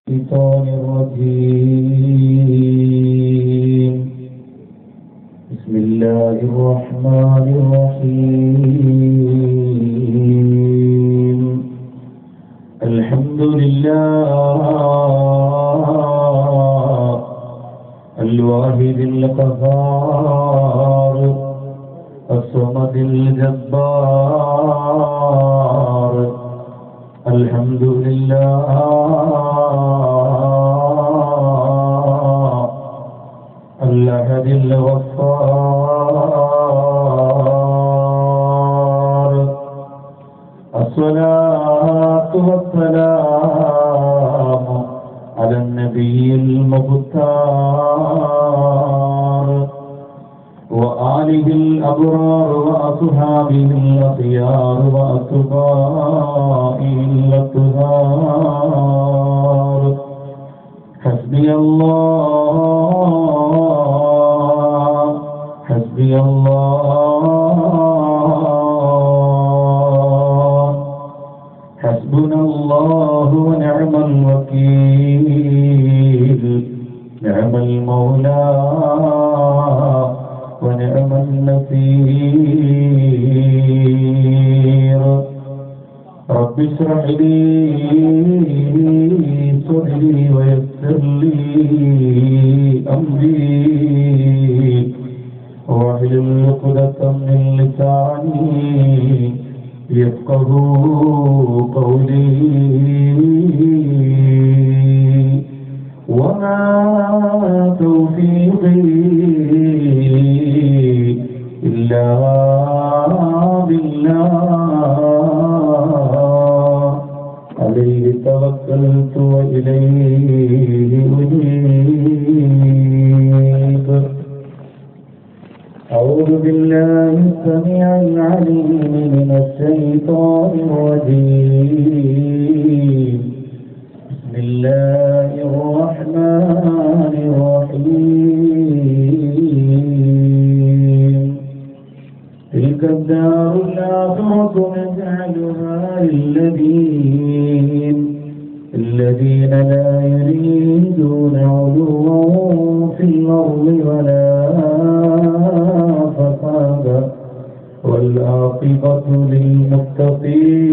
الشيطان الرجيم. بسم الله الرحمن الرحيم. الحمد لله الواحد القهار الصمد الجبار. الحمد لله الأحد الغفار. الصلاة والسلام على النبي المختار وآله الأبرار وأصحابه الأخيار وأتباعه الأطهار. حسبي الله حسبي الله حسبنا الله ونعم الوكيل. نعم المولى ونعم النصير. رب اشرح لي صدري ويسر لي أمري واحلل عقدة من لساني يفقهوا قولي. وما توفيقي إلا بالله عليه توكلت وإليه أنيب. أعوذ بالله السميع العليم من الشيطان الرجيم. بسم الله الرحمن الرحيم. تلك الدار الآخرة نجعلها للذين لا يريدون علوا في الأرض ولا فسادا والعاقبة للمتقين.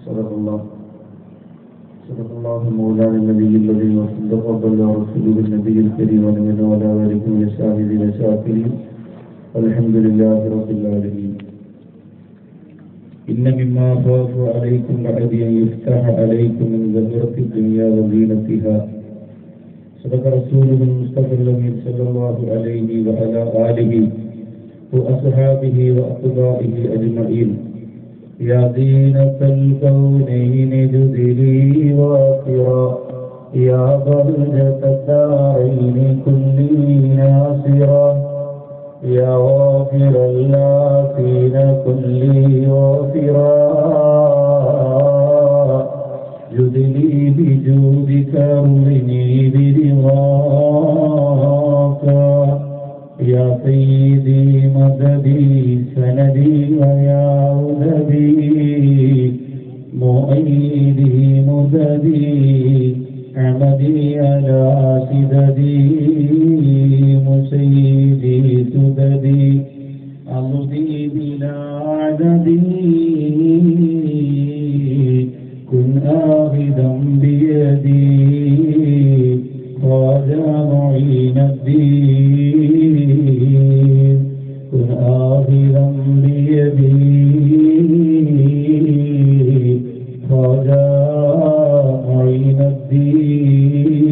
صدق الله مولانا النبي الذي وصدق وبلغ رسوله النبي الكريم ونبينا وعلى آله وصحبه الشاكرين. الحمد لله رب العالمين. إن مما أخاف عليكم بعد أن يفتح عليكم من زهرة الدنيا وزينتها. صدق رسوله المصطفى الأمين صلى الله عليه وعلى آله وأصحابه وأتباعه أجمعين. يا زينة الكونين جزلي وافرا يا بهجة الدارين كلي ناصرا يا غافر اللافين كلي غافرا جدلي بجودك أرضني برضاك يا سيدي مددي سندي ويا مددي مؤيدي مددي عمدي على سددي مسيدي سددي أرضي بلا عددي كن آخذا بيدي خواجة معين الدين كن آخذا بيدي خواجة معين الدين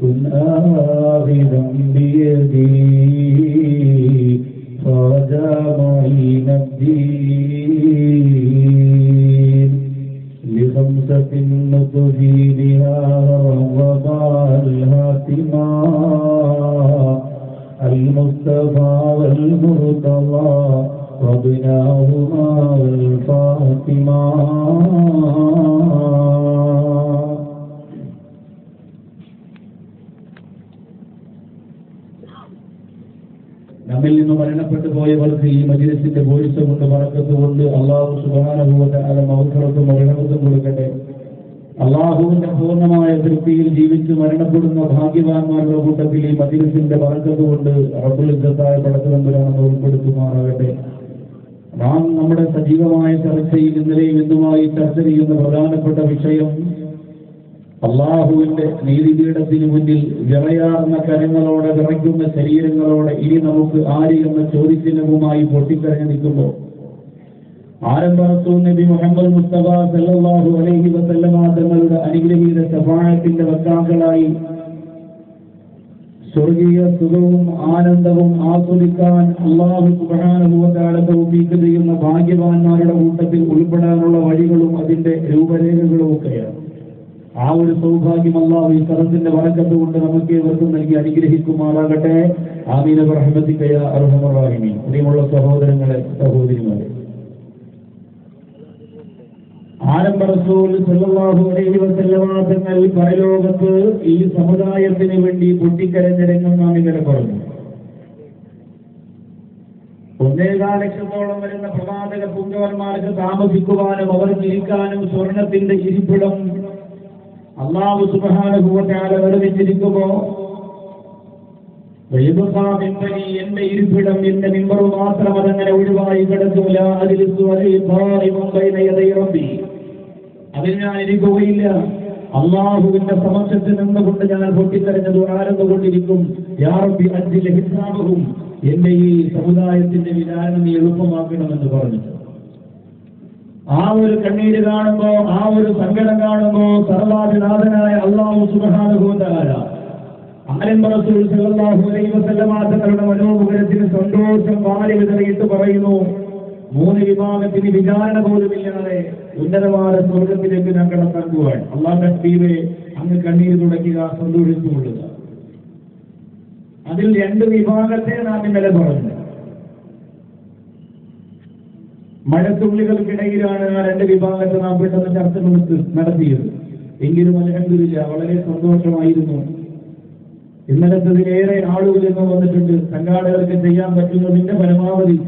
كن آخذا بيدي خواجة معين الدين. لخمسة نطفي بها الرضا الهاتما المصطفى والمرتضى وابناهما والفاطمة. നമ്മിൽ നിന്ന് മരണപ്പെട്ടു പോയവർക്ക് ഞങ്ങൾക്ക് ഈ മജ്‌ലിസിന്റെ ബോധിച്ച കൊണ്ട് ബറക്കത്ത് കൊണ്ട് അല്ലാഹു സുബ്ഹാനഹു വ തആല മഗ്ഫിറത്തും റഹ്മത്തും കൊടുക്കട്ടെ. അല്ലാഹുവിന്റെ പൂർണ്ണമായ തൃപ്തിയിൽ ജീവിച്ച് മരണപ്പെടുന്ന ഭാഗ്യവാന്മാരുടെ കൂട്ടത്തിൽ ഈ മജ്‌ലിസിന്റെ ബറക്കത്ത് കൊണ്ട് റബ്ബുൽ ഇസ്സത്തായ പടച്ചതമ്പുരാനെ ഉൾപ്പെടുത്തുമാറാകട്ടെ. നാം നമ്മുടെ സജീവമായ ചർച്ചയിൽ ഇന്നലെയും ഇന്നുമായി ചർച്ച ചെയ്യുന്ന പ്രധാനപ്പെട്ട വിഷയം അള്ളാഹുവിന്റെ നീതിപീഠത്തിന് മുന്നിൽ വിറയാർന്ന കരങ്ങളോടെ വിറയ്ക്കുന്ന ശരീരങ്ങളോടെ ഇനി നമുക്ക് ആര് എന്ന ചോദ്യചിഹ്നവുമായി പൊട്ടിക്കരഞ്ഞു നിൽക്കുമ്പോൾ ആരംഭ റസൂൽ നബി മുഹമ്മദ് മുസ്തഫ സല്ലല്ലാഹു അലൈഹി വസല്ലമ തങ്ങളുടെ അനുഗ്രഹീത ശഫാഅത്തിന്റെ വക്താക്കളായി സ്വർഗീയ സുഖവും ആനന്ദവും ആസ്വദിക്കാൻ അല്ലാഹു സുബ്ഹാനഹു വ തആല തൗഫീഖ് ചെയ്യുന്ന ഭാഗ്യവാന്മാരുടെ കൂട്ടത്തിൽ ഉൾപ്പെടാനുള്ള വഴികളും അതിന്റെ രൂപരേഖകളും ഒക്കെയാണ്. ആ ഒരു സൗഭാഗ്യം അല്ലാഹു ഈ സദസ്സിന്റെ ബറക്കത്ത് കൊണ്ട് നമുക്ക് ഏവർക്കും നൽകി അനുഗ്രഹിക്കുമാറാകട്ടെ. ആമീൻ ബിറഹ്മതിക യാ അർഹമർ റഹീമീൻ. പ്രിയമുള്ള സഹോദരങ്ങളെ, സഹോദരിമാരെ, ആരംഭ റസൂൽ സല്ലല്ലാഹു അലൈഹി വസല്ലമ തങ്ങൾ പരലോകത്ത് ഈ സമുദായത്തിന് വേണ്ടി പൊട്ടിക്കരഞ്ഞ രംഗം നാം ഇങ്ങനെ പറഞ്ഞു. 1.25 ലക്ഷത്തോളം വരുന്ന പ്രവാചക പുങ്കവന്മാർക്ക് താമസിക്കുവാനും അവർക്ക് ഇരിക്കാനും സ്വർണത്തിന്റെ ഇരിപ്പിടം അല്ലാഹു സുബ്ഹാനഹു വ തആല നിർമ്മിച്ചിരിക്കുമ്പോ എന്റെ ഇരിപ്പിടം എന്റെ മിമ്പർ മാത്രം അതങ്ങനെ ഒഴിവായി കിടക്കൂല. അതിൽ ഞാൻ ഇരിക്കുകയില്ല. അള്ളാഹുവിന്റെ സമക്ഷത്തിൽ നിന്നുകൊണ്ട് ഞാൻ പൊട്ടിക്കരഞ്ഞത് ആരെന്നുകൊണ്ടിരിക്കും. യാ റബ്ബി അജ്ജിൽ ഹിസാബഹും, എന്റെ ഈ സമുദായത്തിന്റെ വിചാരണ നീ എളുപ്പമാക്കണമെന്ന് പറഞ്ഞു. ആ ഒരു കണ്ണീര് കാണുമ്പോ, ആ ഒരു സങ്കടം കാണുമ്പോ സർവ്വാധിനാഥനായ അല്ലാഹു സുബ്ഹാനഹു വ തആല ആരംഭ റസൂൽ സല്ലല്ലാഹു അലൈഹി വസല്ലമ തങ്ങളുടെ മനോമുഖരത്തിന് സന്തോഷം വാരി വിതറിയിട്ട് പറയുന്നു, 3 വിഭാഗത്തിന് വിചാരണ പോലുമില്ലാതെ ഉന്നതമായ സ്വർഗത്തിലേക്ക് ഞാൻ കടക്കാൻ പോവാൻ. അല്ലാഹുവിന്റെ ഹബീബേ, അങ്ങ് കണ്ണീര് തുടയ്ക്കുക, സന്തോഷിച്ചുകൊള്ളുക. അതിൽ 2 വിഭാഗത്തെ നാം ഇന്നലെ പറഞ്ഞു. മഴത്തുള്ളികൾക്കിടയിലാണ് ആ 2 വിഭാഗത്തെ നാം പെട്ടെന്ന് ചർച്ച നടത്തിയത്. എങ്കിലും അൽഹംദുലില്ലാഹ് വളരെ സന്തോഷമായിരുന്നു. ഇന്നലത്തതിലേറെ ആളുകൾ ഇന്ന് വന്നിട്ടുണ്ട്. സംഘാടകർക്ക് ചെയ്യാൻ പറ്റുന്നതിന്റെ പരമാവധി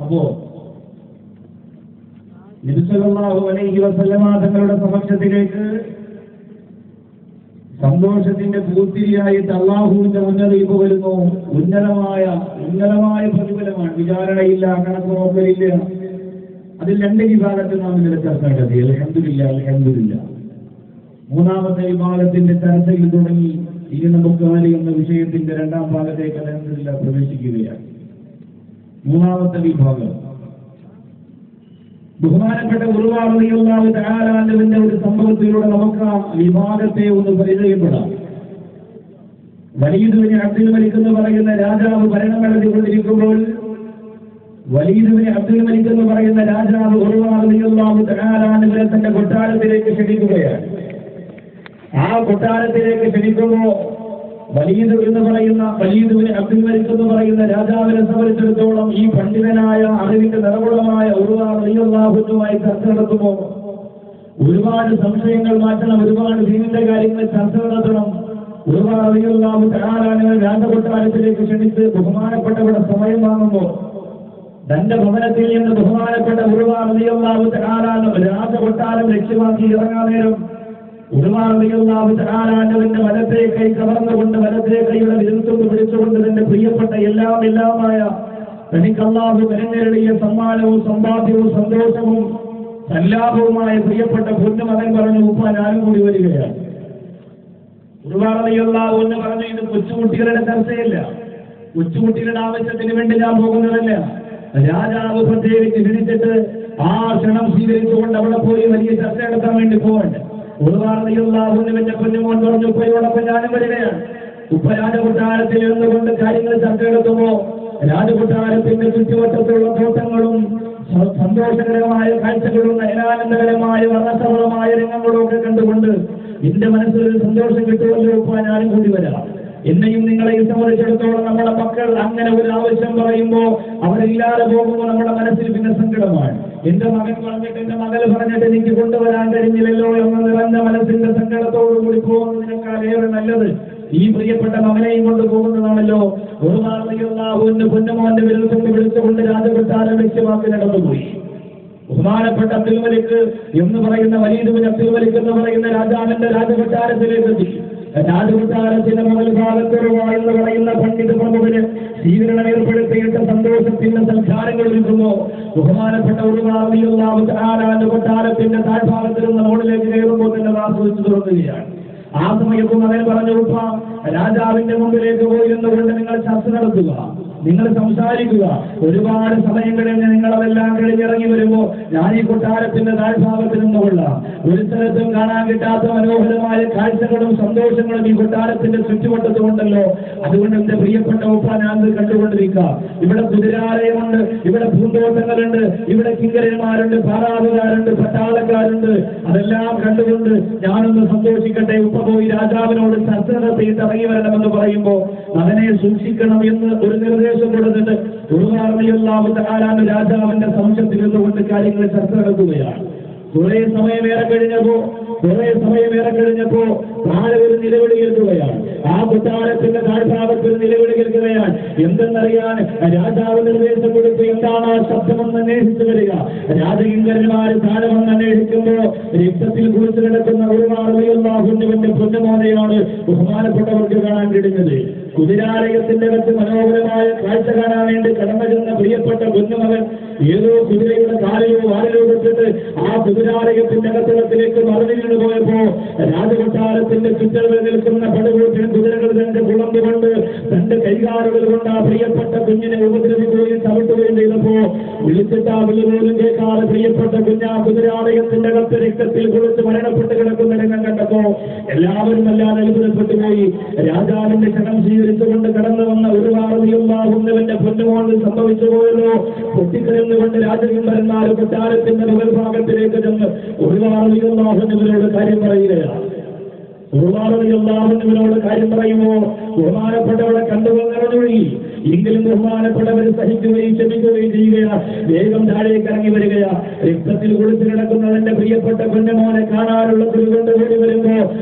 അപ്പോ നബി സല്ലല്ലാഹു അലൈഹി വസല്ലമ തങ്ങളുടെ സമക്ഷത്തിലേക്ക് സന്തോഷത്തിന്റെ പൂത്തിരിയായിട്ട് അള്ളാഹുവിന്റെ മുന്നറിയിപ്പ് വരുന്നു. ഉന്നതമായ പ്രതിഫലമാണ്. വിചാരണയില്ല, കണക്ക് നോക്കലില്ല. അതിൽ 2 വിഭാഗത്തിൽ നാം ഇന്നലെ ചർച്ച നടത്തി. അൽഹംദുലില്ലാഹ്, അൽഹംദുലില്ലാഹ്. 3ാമത്തെ വിഭാഗത്തിന്റെ ചർച്ചയിൽ തുടങ്ങി. ഇനി നമുക്ക് ആര് എന്ന വിഷയത്തിന്റെ 2ാം ഭാഗത്തേക്ക് അൽഹംദുലില്ലാഹ് പ്രവേശിക്കുകയാണ്. 3ാമത്തെ വിഭാഗം ബഹുമാനപ്പെട്ട ഉർവ റളിയല്ലാഹു തആല അൻഹുവിന്റെ ഒരു സംഭവത്തിലൂടെ നമുക്ക് ആ വിഭാഗത്തെ ഒന്ന് പരിചയപ്പെടാം. വലീദ് ബിൻ അബ്ദുൽ മലിക് എന്ന് പറയുന്ന രാജാവ് ഭരണം നടത്തിക്കൊണ്ടിരിക്കുമ്പോൾ വലീദ് ബിൻ അബ്ദുൽ മലിക് എന്ന് പറയുന്ന രാജാവ് ഉർവ റളിയല്ലാഹു തആല അൻഹുവിനെ തന്റെ കൊട്ടാരത്തിലേക്ക് ക്ഷണിക്കുകയാണ്. ആ കൊട്ടാരത്തിലേക്ക് ക്ഷണിക്കുമ്പോൾ വലീദ് ബിൻ അബ്ദുൽ മലിക് എന്ന് പറയുന്ന രാജാവിനെ സംബന്ധിച്ചിടത്തോളം ഈ പണ്ഡിതനായ അറിവിന്റെ നിറകുളമായ ഉർവ റളിയല്ലാഹു അൻഹുമായി ചർച്ച നടത്തുമ്പോൾ ഒരുപാട് സംശയങ്ങൾ മാറ്റണം, ഒരുപാട് ദീനിന്റെ കാര്യങ്ങൾ ചർച്ച നടത്തണം. ഉർവ റളിയല്ലാഹു തആല രാജകൊട്ടാരത്തിലേക്ക് ക്ഷണിച്ച് ബഹുമാനപ്പെട്ടവരുടെ സമയം വാങ്ങുമ്പോൾ തന്റെ ഭവനത്തിൽ നിന്ന് ബഹുമാനപ്പെട്ട ഉർവ റളിയല്ലാഹു തആല രാജകൊട്ടാരം ലക്ഷ്യമാക്കി ഇറങ്ങാൻ നേരം ഉർവ റളിയല്ലാഹു തആല അൻഹുവിന്റെ വലത്തെ കൈ കവർന്നുകൊണ്ട് വലത്തെ കൈയുടെ വിരൽത്തുമ്പ് പിടിച്ചുകൊണ്ട് തന്റെ പ്രിയപ്പെട്ട എല്ലാമായ തനിക്ക് അല്ലാഹു കരുണേറിയ സമ്മാനവും സമ്പാദ്യവും സന്തോഷവും സല്ലാപവുമായ പ്രിയപ്പെട്ട പൊന്നുമകൻ പറഞ്ഞു, ഉപ്പ ഞാനും കൂടി വരികയാണ്. ഉർവ റളിയല്ലാഹു അൻഹു പറഞ്ഞു, ഇത് കൊച്ചുകുട്ടികളുടെ ചർച്ചയല്ല, കൊച്ചുകുട്ടികളുടെ ആവശ്യത്തിന് വേണ്ടി ഞാൻ പോകുന്നതല്ല. രാജാവ് പ്രത്യേകിച്ച് ക്ഷണിച്ചിട്ട് ആ ക്ഷണം സ്വീകരിച്ചുകൊണ്ട് അവിടെ പോയി വലിയ ചർച്ച നടത്താൻ വേണ്ടി പോകണ്ട. ഉർവ റളിയല്ലാഹു അൻഹുവിന്റെ പൊന്നുമോൻ പറഞ്ഞു, ഉപ്പയോടൊപ്പം ഞാനും വരികയാണ്. ഉപ്പ രാജകൊട്ടാരത്തിൽ നിന്നുകൊണ്ട് കാര്യങ്ങൾ ചർച്ച നടത്തുമ്പോ രാജകൊട്ടാരത്തിന്റെ ചുറ്റുവട്ടത്തുള്ള തോട്ടങ്ങളും സന്തോഷകരമായ കാഴ്ചകളും നയനാനന്ദകരമായ വർണ്ണസമമായ രംഗങ്ങളും ഒക്കെ കണ്ടുകൊണ്ട് എന്റെ മനസ്സിൽ സന്തോഷം കിട്ടുമല്ലോ ഞാനും കൂടി വരാം. എന്നെയും നിങ്ങളെയും സംബന്ധിച്ചിടത്തോളം നമ്മുടെ മക്കൾ അങ്ങനെ ഒരു ആവശ്യം പറയുമ്പോൾ അവരില്ലാതെ പോകുമ്പോൾ നമ്മുടെ മനസ്സിൽ പിന്നെ സങ്കടമാണ്. എന്റെ മകൻ പറഞ്ഞിട്ട് എന്റെ മകൾ പറഞ്ഞിട്ട് എനിക്ക് കൊണ്ടുവരാൻ കഴിഞ്ഞില്ലല്ലോ എന്ന നിറഞ്ഞ മനസ്സിന്റെ സങ്കടത്തോടു കൂടി പോകുന്നതിനേക്കാൾ ഏറെ നല്ലത് ഈ പ്രിയപ്പെട്ട മകനെയും കൊണ്ട് പോകുന്നതാണല്ലോ. ഒരു നാളിൽ പൊന്നുമോന്റെ വിരൽ കൊണ്ട് വിളിച്ചുകൊണ്ട് രാജകൊട്ടാരം ലക്ഷ്യമാക്കി നടന്നുപോയി. ബഹുമാനപ്പെട്ട അബ്ദുൽ മലിക് എന്ന് പറയുന്ന വലീദ് ബിൻ അബ്ദുൽ മലിക് എന്ന് പറയുന്ന രാജാവിന്റെ രാജകൊട്ടാരത്തിലേക്ക് എത്തി. രാജകൊട്ടാരത്തിന്റെ മുകൾ ഭാഗത്തുറവാ എന്ന് പറയുന്ന പണ്ഡിത പ്രമുഖന് സ്വീകരണം ഏർപ്പെടുത്തിയിട്ട് സന്തോഷത്തിന്റെ സൽക്കാരങ്ങൾ ഒരുക്കുമ്പോ ബഹുമാനപ്പെട്ട ഒരു കൊട്ടാരത്തിന്റെ താഴ്ഭാഗത്തിൽ നിന്ന് മുകളിലേക്ക് കയറുമ്പോൾ തന്നെ ആസ്വദിച്ചു തുറക്കുകയാണ്. ആ സമയത്ത് മകൻ പറഞ്ഞു, രാജാവിന്റെ മുമ്പിലേക്ക് പോയിരുന്നുകൊണ്ട് നിങ്ങൾ ചർച്ച നടത്തുക, നിങ്ങൾ സംസാരിക്കുക. ഒരുപാട് സമയം കഴിഞ്ഞ് നിങ്ങളതെല്ലാം കഴിഞ്ഞിറങ്ങി വരുമ്പോ ഞാൻ ഈ കൊട്ടാരത്തിന്റെ താഴ്ഭാഗത്ത് നിന്നുകൊള്ളാം. ഒരു സ്ഥലത്തും കാണാൻ കിട്ടാത്ത മനോഹരമായ കാഴ്ചകളും സന്തോഷങ്ങളും ഈ കൊട്ടാരത്തിന്റെ ചുറ്റുവട്ടത്തുമുണ്ടല്ലോ. അതുകൊണ്ട് എന്റെ പ്രിയപ്പെട്ട ഉപ്പ ഞാൻ കണ്ടുകൊണ്ടിരിക്കാം. ഇവിടെ കുതിരാലയമുണ്ട്, ഇവിടെ പൂന്തോട്ടങ്ങളുണ്ട്, ഇവിടെ കിങ്കരന്മാരുണ്ട്, പാറാവുകാരുണ്ട്, പട്ടാളക്കാരുണ്ട്. അതെല്ലാം കണ്ടുകൊണ്ട് ഞാനൊന്ന് സന്തോഷിക്കട്ടെ. ഉപ്പ പോയി രാജാവിനോട് ചർച്ച നടത്തിയിട്ട് ഇറങ്ങി വരണമെന്ന് പറയുമ്പോ അവനെ സൂക്ഷിക്കണം എന്ന് ഒരു നിർദ്ദേശം കൊടുത്തിട്ട് രാജാവിന്റെ സംശയത്തിൽ നിന്നുകൊണ്ട് കാര്യങ്ങൾ ചർച്ച നടത്തുകയാണ്. കുറെ സമയമേറെ കഴിഞ്ഞപ്പോ താഴെ ഒരു നിലവിളി കേൾക്കുകയാണ്. ആ കൊട്ടാരത്തിന്റെ താഴ്ഭാഗത്ത് ഒരു നിലവിളി കേൾക്കുകയാണ്. എന്തെന്നറിയാൻ രാജാവ് നിർദ്ദേശം കൊടുത്ത് എന്താണ് ആ ശബ്ദമെന്ന് അന്വേഷിച്ചു വരിക. രാജകിങ്കരന്മാര് താഴെ വന്ന് അന്വേഷിക്കുമ്പോ രക്തത്തിൽ കുളിച്ചു കിടക്കുന്ന ഒരു അള്ളാഹുവിന്റെ പൊന്നുമോനെയാണ് ബഹുമാനപ്പെട്ടവർക്ക് കാണാൻ കഴിഞ്ഞത്. കുതിരാലയത്തിന്റെ അകത്ത് മനോഹരമായ കാഴ്ച കാണാൻ വേണ്ടി കടന്നു ചെന്ന പ്രിയപ്പെട്ട പൊന്നുമകൻ ഏതോ കുതിരയുടെ കാലിലോ വാലിലോ വെച്ചിട്ട് ആ കുതിരാലയത്തിന്റെ അകത്തളത്തിലേക്ക് മറന്നു വീണു പോയപ്പോ രാജകൊട്ടാരത്തിന്റെ ചുറ്റളവിൽ നിൽക്കുന്ന പടുകൂട്ടിൽ കുതിരകൾ തന്റെ കുളമ്പുകൊണ്ട് തന്റെ കൈകാലുകൾ കൊണ്ട് ആ പ്രിയപ്പെട്ട കുഞ്ഞിനെ ഉപദ്രവിക്കുകയും ചവിട്ടുകയും ചെയ്തപ്പോ വിളിച്ചിട്ട് ആ വിളി പോലും കേൾക്കാതെ പ്രിയപ്പെട്ട കുഞ്ഞാ കുതിരാലയത്തിന്റെ അകത്ത് രക്തത്തിൽ കുളിച്ച് മരണപ്പെട്ട് കിടക്കുന്ന രംഗം കണ്ടപ്പോ എല്ലാവരും അല്ലാതെ അത്ഭുതപ്പെട്ടു പോയി. രാജാവിന്റെ ക്ഷണം സ്വീകരിച്ചുകൊണ്ട് കടന്നു വന്ന ഒരു വാർത്തയുണ്ടാകുന്നവന്റെ പൊന്നുകൊണ്ട് സംഭവിച്ചു പോയല്ലോ. പൊട്ടിക്കരന്നുകൊണ്ട് രാജകിങ്കരന്മാർ കൊട്ടാരത്തിന്റെ മുകൾ ഭാഗത്തിലേക്ക് ചെന്ന് ഒരു വാർത്തയുണ്ടാകുന്നവരോട് കാര്യം പറയുകയാണ്. ബഹുമാനപ്പെട്ടവരോട് കാര്യം പറയുമോ ബഹുമാനപ്പെട്ടവരെ കണ്ടുപോകുന്നവരൊഴി എങ്കിലും ബഹുമാനപ്പെട്ടവർ സഹിക്കുകയും ക്ഷമിക്കുകയും ചെയ്യുകയാ. വേഗം താഴേക്ക് ഇറങ്ങി വരികയാ. രക്തത്തിൽ കുളിച്ചു കിടക്കുന്നതിന്റെ പ്രിയപ്പെട്ട പൊന്നുമോനെ കാണാനുള്ള കുരുകൊണ്ട് കൂടി വരുമ്പോ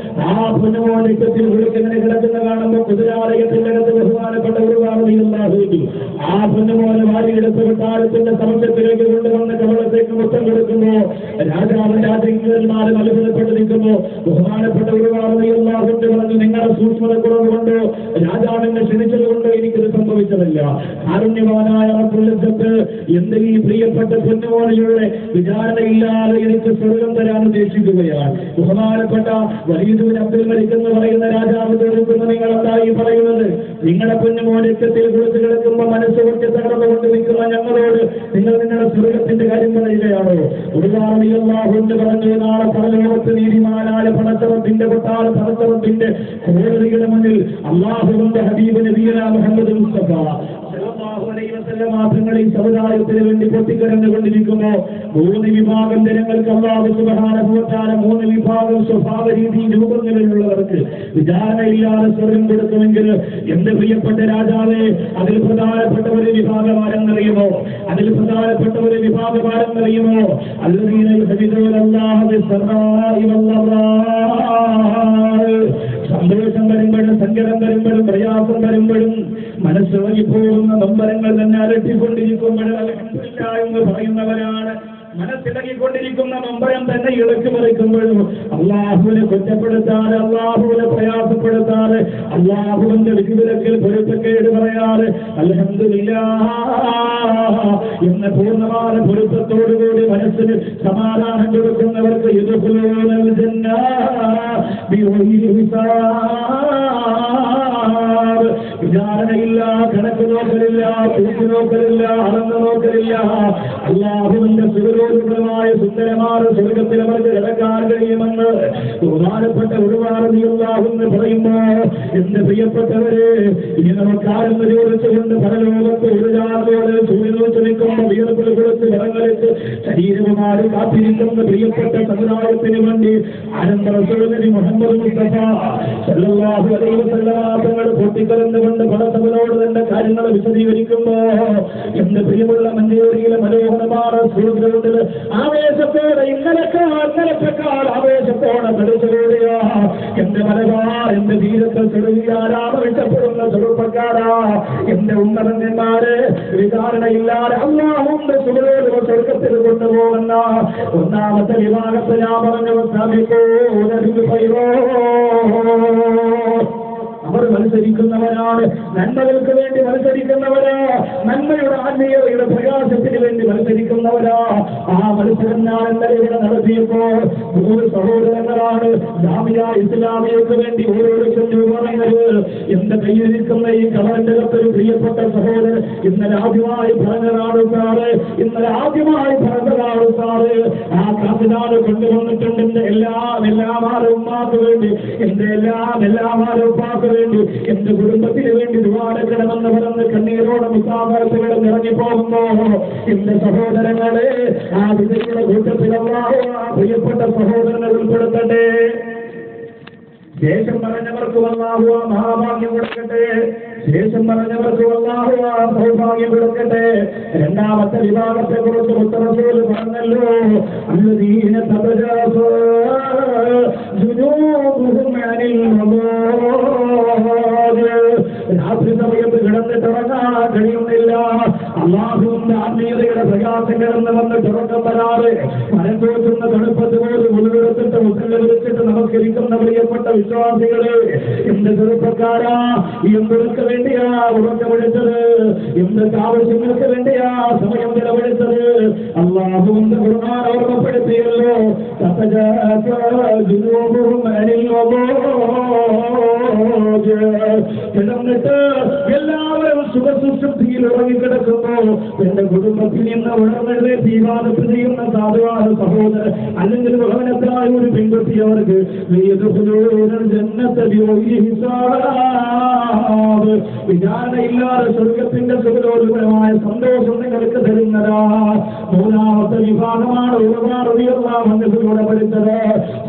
ആ പൊന്നുമോൻ രക്തത്തിൽ കുളിച്ചിങ്ങനെ കിടക്കുന്ന കാണുമ്പോൾ കുതിരാലയത്തിന്റെ അകത്ത് ബഹുമാനപ്പെട്ട ഒരു വാർത്തയുണ്ടാകുന്നു. ആ പൊന്നുമോനെ വാരിയെടുത്ത് കൊട്ടാരത്തിന്റെ സമക്ഷത്തിലേക്ക് കൊണ്ടുവന്ന് കവളത്തേക്ക് മുത്തം കൊടുക്കുമ്പോ രാജാവും രാജകിങ്കരന്മാരും അത്ഭുതപ്പെട്ട് നിൽക്കുമ്പോ ബഹുമാനപ്പെട്ട ഒരു വാർത്തയുണ്ടാകുന്നു പറഞ്ഞു, നിങ്ങളുടെ സൂക്ഷ്മത കുറവുകൊണ്ടോ രാജാവിനെ ക്ഷണിച്ചത് കൊണ്ടോ എനിക്കിത് സംഭവിച്ചതല്ല. കാരുണ്യവാനായ പുള്ളിച്ചത്ത് എന്റെ ഈ പ്രിയപ്പെട്ട പൊന്നുമോനെയുടെ വിചാരണയില്ലാതെ എനിക്ക് സ്വർഗം തരാൻ ഉദ്ദേശിക്കുകയാണ്. ബഹുമാനപ്പെട്ട വലീദ് ബിൻ അബ്ദുൽ മലിക് എന്ന് പറയുന്ന രാജാവ് ചോദിക്കുന്ന നിങ്ങൾ എന്തായി പറയുന്നത്? നിങ്ങളുടെ പൊന്നുമോൻ രക്തത്തിൽ കുളിച്ചു കിടക്കുമ്പോൾ മനസ്സുകൊണ്ട് തകർന്നുകൊണ്ട് നിൽക്കുന്ന ഞങ്ങളോട് നിങ്ങൾ നിങ്ങളുടെ സ്വർഗത്തിന്റെ കാര്യം പറയുകയാണോ? ഒരു കാരണമില്ലാഹുണ്ട് പറഞ്ഞു, നാളെ പരലോകത്ത് നീതിമാനായ പടച്ചറപ്പിന്റെ കൊട്ടാര പടച്ചറപ്പിന്റെ കോടതിയുടെ മുന്നിൽ അല്ലാഹുവിന്റെ ഹബീബ് നബിയുനാ മുഹമ്മദ് മുസ്തഫ സല്ലല്ലാഹു അലൈഹി വസല്ലം ഈ സമുദായത്തിന് വേണ്ടി പൊട്ടിക്കരന്നുകൊണ്ടിരിക്കുമ്പോ മൂന്ന് വിഭാഗം ജനങ്ങൾക്ക് അല്ലാഹു സുബ്ഹാനഹു വ തആല മൂന്ന് വിഭാഗം സ്വഭാവ രീതി രൂപങ്ങളിലുള്ളവർക്ക് വിചാരണയില്ലാതെ സ്വർഗം കൊടുക്കുമെങ്കിൽ എന്റെ പ്രിയപ്പെട്ട രാജാവേ, അതിൽ പ്രധാനപ്പെട്ട ഒരു വിഭാഗം ആരെന്നറിയുമോ? അല്ലദീന യുഹബ്ബൂനല്ലാഹ ബിസ്സറാഇ വല്ലറാഇ. സന്തോഷം വരുമ്പോഴും സങ്കടം വരുമ്പോഴും പ്രയാസം വരുമ്പോഴും മനസ്സിളകിപ്പോകുന്ന നൊമ്പരങ്ങൾ തന്നെ അലട്ടിക്കൊണ്ടിരിക്കുമ്പോഴും അൽഹംദുലില്ലാ എന്ന് പറയുന്നവരാണ്. മനസ്സിളകിക്കൊണ്ടിരിക്കുന്ന നൊമ്പരം തന്നെ ഇളക്കി മറിക്കുമ്പോഴും അള്ളാഹുവിനെ കുറ്റപ്പെടുത്താറ്, അള്ളാഹുവിനെ പ്രയാസപ്പെടുത്താറ്, അള്ളാഹുവിന്റെ വിധിവിലക്കിൽ പൊരുത്തക്കേട് പറയാറ് അൽഹംദുലില്ലാ എന്ന പൂർണ്ണമായ പൊരുത്തത്തോടുകൂടി മനസ്സിന് സമാധാനം കൊടുക്കുന്നവർക്ക് യദ്ഖുലൂനൽ ജന്ന ബിഗൈരി ഹിസാബ്. വിചാരണയില്ല, കണക്ക് നോക്കലില്ല, തൂക്കി നോക്കലില്ല, അളന്നു നോക്കലില്ല. അള്ളാഹുവിന്റെ സുഖലോലുപരമായ സുന്ദരമായ സ്വർഗത്തിൽ അവർക്ക് കിടക്കാൻ കഴിയുമെന്ന് ബഹുമാനപ്പെട്ട ഒരുപാട് പറയുമ്പോ എന്റെ പ്രിയപ്പെട്ടവരെ, ഇനി നമുക്കാരെന്ന് ചോദിച്ചുകൊണ്ട് പരലോകത്ത് ഒരു ജാതിയോട് സൂര്യനോച്ച് നിൽക്കുമ്പോ വിയർപ്പിൽ കൊടുത്ത് വിറങ്ങലിച്ച് ശരീരവുമായി കാത്തിരിക്കുന്ന പ്രിയപ്പെട്ട സമുദായത്തിന് വേണ്ടി ആനന്ദി മുഹമ്മദ് മുസ്തഫ സല്ലല്ലാഹു അലൈഹി വസല്ലം തങ്ങൾ പൊട്ടിക്കലർന്നുകൊണ്ട് പടത്തവനോട് തന്റെ കാര്യങ്ങൾ വിശദീകരിക്കുമ്പോ എന്റെ പ്രിയമുള്ള മഞ്ചേരിയിലെ മനോഹരമായ സൂര്യത്തിൽ ആവേശത്തോടെ ഇന്നലക്കാൾ ആവേശത്തോടെ പഠിച്ചുകൂടിയ എന്റെ മലബാർ എന്റെ തീരത്തിൽ ചെറുകിയാരാമവിഷ്ടപ്പെടുന്ന ചെറുപ്പക്കാരാ, എന്റെ ഉന്നതന്മാര് വിചാരണയില്ലാതെ അല്ലാഹുവിന്റെ സുഖലോക സ്വർഗത്തിൽ കൊണ്ടുപോകുന്ന ഒന്നാമത്തെ വിഭാഗത്തെ ഞാൻ പറഞ്ഞു സ്ഥാപിക്കോ. അവർ മത്സരിക്കുന്നവരാണ്, നന്മകൾക്ക് വേണ്ടി മത്സരിക്കുന്നവരാ, നന്മയുടെ ആത്മീയതയുടെ പ്രകാശത്തിന് വേണ്ടി മത്സരിക്കുന്നവരാ. ആ മത്സരം ഞാൻ ഇന്നലെ ഇവിടെ നടത്തിയപ്പോ 3 സഹോദരങ്ങളാണ് ജാമിയ ഇസ്ലാമിയക്ക് വേണ്ടി ഓരോരുത്തരും രൂപ പറയുന്നത്. എന്റെ കയ്യിലിരിക്കുന്ന ഈ കവറിന്റെ ഒരു പ്രിയപ്പെട്ട സഹോദരൻ ഇന്നലെ ആദ്യമായി പറഞ്ഞതാണ് സാറ്, ഇന്നലെ ആദ്യമായി പറഞ്ഞതാണ് സാറ്. ആ കാസിനാട് കൊണ്ടുവന്നിട്ടുണ്ട് എന്റെ എല്ലാം ഉമ്മാക്ക് വേണ്ടി, എന്റെ എല്ലാം ഉപ്പാക്ക് വേണ്ടി, എന്റെ കുടുംബത്തിന് വേണ്ടി ദുആക്കണമെന്ന് പറഞ്ഞ് കണ്ണീരോടെ മുസാഫറത്തുകൾ ഇറങ്ങിപ്പോകുമ്പോ എന്റെ സഹോദരങ്ങളെ ആ വിജയുടെ കൂട്ടത്തിലുള്ള ആ പ്രിയപ്പെട്ട സഹോദരനെ ഉൾപ്പെടുത്തട്ടെ. ശേഷം പറഞ്ഞവർക്ക് അല്ലാഹു ആ മഹാഭാഗ്യം കൊടുക്കട്ടെ, ശേഷം പറഞ്ഞവർക്ക് അല്ലാഹു ആ സൗഭാഗ്യം കൊടുക്കട്ടെ. രണ്ടാമത്തെ വിഭാഗത്തെ കുറിച്ച് മുത്തറസൂൽ പറഞ്ഞല്ലോ, അല്ലദീന തബജാസ ജുനൂബുഹും അനിൽ മദാജ്. രാത്രി സമയത്ത് കിടന്നിട്ടിറങ്ങാൻ കഴിയുന്നില്ല, അല്ലാഹുവിന്റെ ആത്മീയതയുടെ പ്രകാശം കിടന്ന് വന്നിട്ട് ഉറക്കം വരാതെ മരം തോറ്റുന്ന തണുപ്പത്ത് പോലും ഉൾവെടുത്തിട്ട് മുസല്ല വിളിച്ചിട്ട് നമസ്കരിക്കുന്ന പ്രിയപ്പെട്ട വിശ്വാസികളെ, എന്റെ ചെറുപ്പക്കാരാ, എന്തൊക്കെ വേണ്ടിയാ ഉറക്കം വിളിച്ചത്, എന്തൊക്കെ ആവശ്യങ്ങൾക്ക് വേണ്ടിയാ സമയം ചെലവഴിച്ചത്? അല്ലാഹുവിന്റെ ഖുർആൻ ഓർമ്മപ്പെടുത്തിയല്ലോ, കിടന്നിട്ട് എല്ലാവരും സുഖസുഷുപ്തിയിൽ ഉറങ്ങിക്കിടക്കുന്നു. എന്റെ കുടുംബത്തിൽ നിന്ന് ഉണർന്നത് തീവാദത്ത് ചെയ്യുന്ന സാധുവാന സഹോദരൻ അല്ലെങ്കിൽ ഭവനത്തായ ഒരു പെൺകുട്ടി അവർക്ക് വിചാരണയില്ലാതെ സ്വർഗത്തിന്റെ സുഖലോചനമായ സന്തോഷം നിങ്ങൾക്ക് തരുന്നതാ. മൂന്നാമത്തെ വിഭാഗമാണ് ഒരുപാട് ഉയർന്നാമൂടെ പഠിച്ചത്.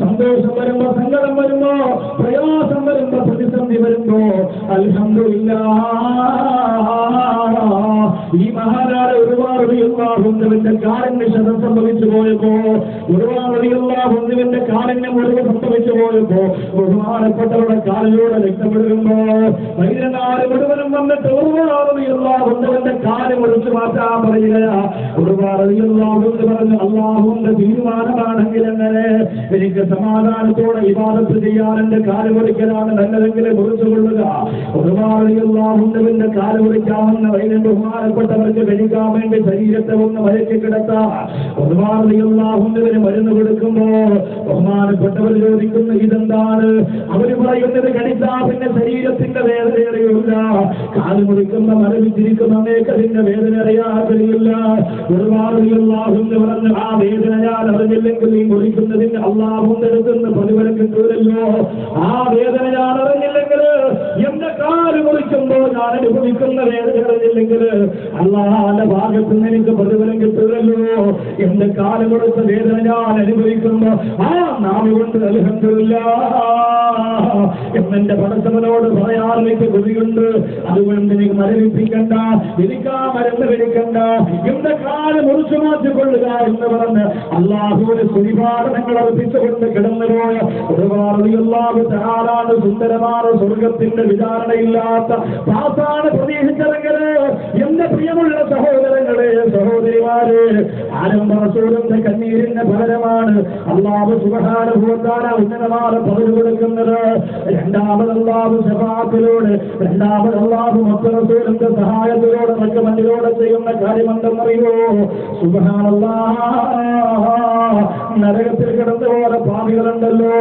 സന്തോഷം വരുമ്പോ, സങ്കടം വരുമ്പോ, പ്രയാസം വരുമ്പോ, പ്രതിസന്ധി വരുമ്പോ ഈ മഹാനാട് ഒരുപാട് ഹുന്ദുവിന്റെ കാരണ്യം സംഭവിച്ചു പോയപ്പോ, ഒരുപാട് കാരണ്യം മുഴുവൻ സംഭവിച്ചു പോയപ്പോ ബഹുമാനപ്പെട്ടവരുടെ കാലിലൂടെ രക്തപ്പെടുമ്പോ വൈദ്യനാട് മുഴുവനും വന്നിട്ട് ഒരുപാട് ഹുന്ദുവിന്റെ കാര്യം ഒഴിച്ചു മാറ്റാൻ പറയുകയാ. ഒരുപാട് പറഞ്ഞു, അല്ലാഹുവിന്റെ തീരുമാനമാണെങ്കിൽ എങ്ങനെ എനിക്ക് സമാധാനത്തോടെ ഇബാദത്ത് ചെയ്യാൻ എന്റെ കാല് മുറിക്കലാണ് നല്ലതെങ്കിലും മുറിച്ചുകൊള്ളുക. ഒരുപാട് ഹുന്ദുവിന്റെ കാല് മുറിക്കാവുന്ന വൈദ്യൻ ബഹുമാനപ്പെട്ടവർക്ക് കഴിക്കാൻ വേണ്ടി ശരീരത്തെ ഒന്ന് മയക്കി കിടത്താം. ഒരുപാട് ഹുന്ദുവിന് മരുന്ന് കൊടുക്കുമ്പോ ബഹുമാനപ്പെട്ടവർ ചോദിക്കുന്ന ഇതെന്താണ്? അവര് പറയുന്നത് കടിച്ചാ പിന്നെ ശരീരത്തിന്റെ വേദന അറിയില്ല, കാല് മുറിക്കുന്ന മരവിച്ചിരിക്കുന്ന അതിന്റെ വേദന അറിയാൻ കഴിയില്ല. ഒരുപാട് പറഞ്ഞു, ആ വേദന ഞാൻ അറിഞ്ഞില്ലെങ്കിൽ ഈ മുറിക്കുന്നതിന് അല്ലാഹുവിന്റെ അടുത്തുനിന്ന് പ്രതിഫലം കിട്ടൂലല്ലോ. ആ വേദന ഞാൻ അറിഞ്ഞില്ലെങ്കിൽ, എന്റെ കാല് മുറിക്കുമ്പോ ഞാൻ അനുഭവിക്കുന്ന വേദന അറിഞ്ഞില്ലെങ്കിൽ അല്ലാഹുവിന്റെ ഭാഗത്ത് നിന്ന് എനിക്ക് പ്രതിഫലം കിട്ടൂലല്ലോ. എന്റെ കാല് മുറിച്ച വേദന ഞാൻ അനുഭവിക്കുമ്പോ ആ നാമി കൊണ്ട് അൽഹംദുലില്ലാഹ് എന്നെ പടച്ചവനോട് പറയാൻ എനിക്ക് കൊതിയുണ്ട്. അതുകൊണ്ട് എനിക്ക് മരവിപ്പിക്കണ്ട, എനിക്ക് ആ മരുന്ന് കഴിക്കണ്ട, എന്റെ കാല് മുറിച്ചു മാറ്റിക്കൊള്ളുക എന്ന് പറഞ്ഞ് അല്ലാഹുവിന് സ്തുതിപാഠനങ്ങൾ അർപ്പിച്ചുകൊണ്ട് കിടന്നുപോയ ഒരുപാട് ധാരാളം സുന്ദരമായ സ്വർഗത്തിന്റെ വിചാരണയില്ലാത്ത പാസാണ് പ്രതീക്ഷിച്ചതെങ്കില് എന്റെ പ്രിയമുള്ള സഹോദരങ്ങളെ, സഹോദരിമാരെ, ആരംഭ റസൂലിന്റെ കണ്ണീരിന്റെ ഫലമാണ് അല്ലാഹു സുബ്ഹാനഹു വ തആല ഉന്നതമായ പദവി കൊടുക്കുന്നത്. രണ്ടാമത് അല്ലാഹു ശഫാഅത്തിലൂടെ, രണ്ടാമത് അല്ലാഹു റസൂലിന്റെ സഹായത്തിലൂടെ മറ്റു മണ്ണിലൂടെ ചെയ്യുന്ന കാര്യമെന്തെന്നറിയോ? സുബ്ഹാനല്ലാഹ്, നരകത്തിൽ കിടന്നുപോയ പാപികളുണ്ടല്ലോ,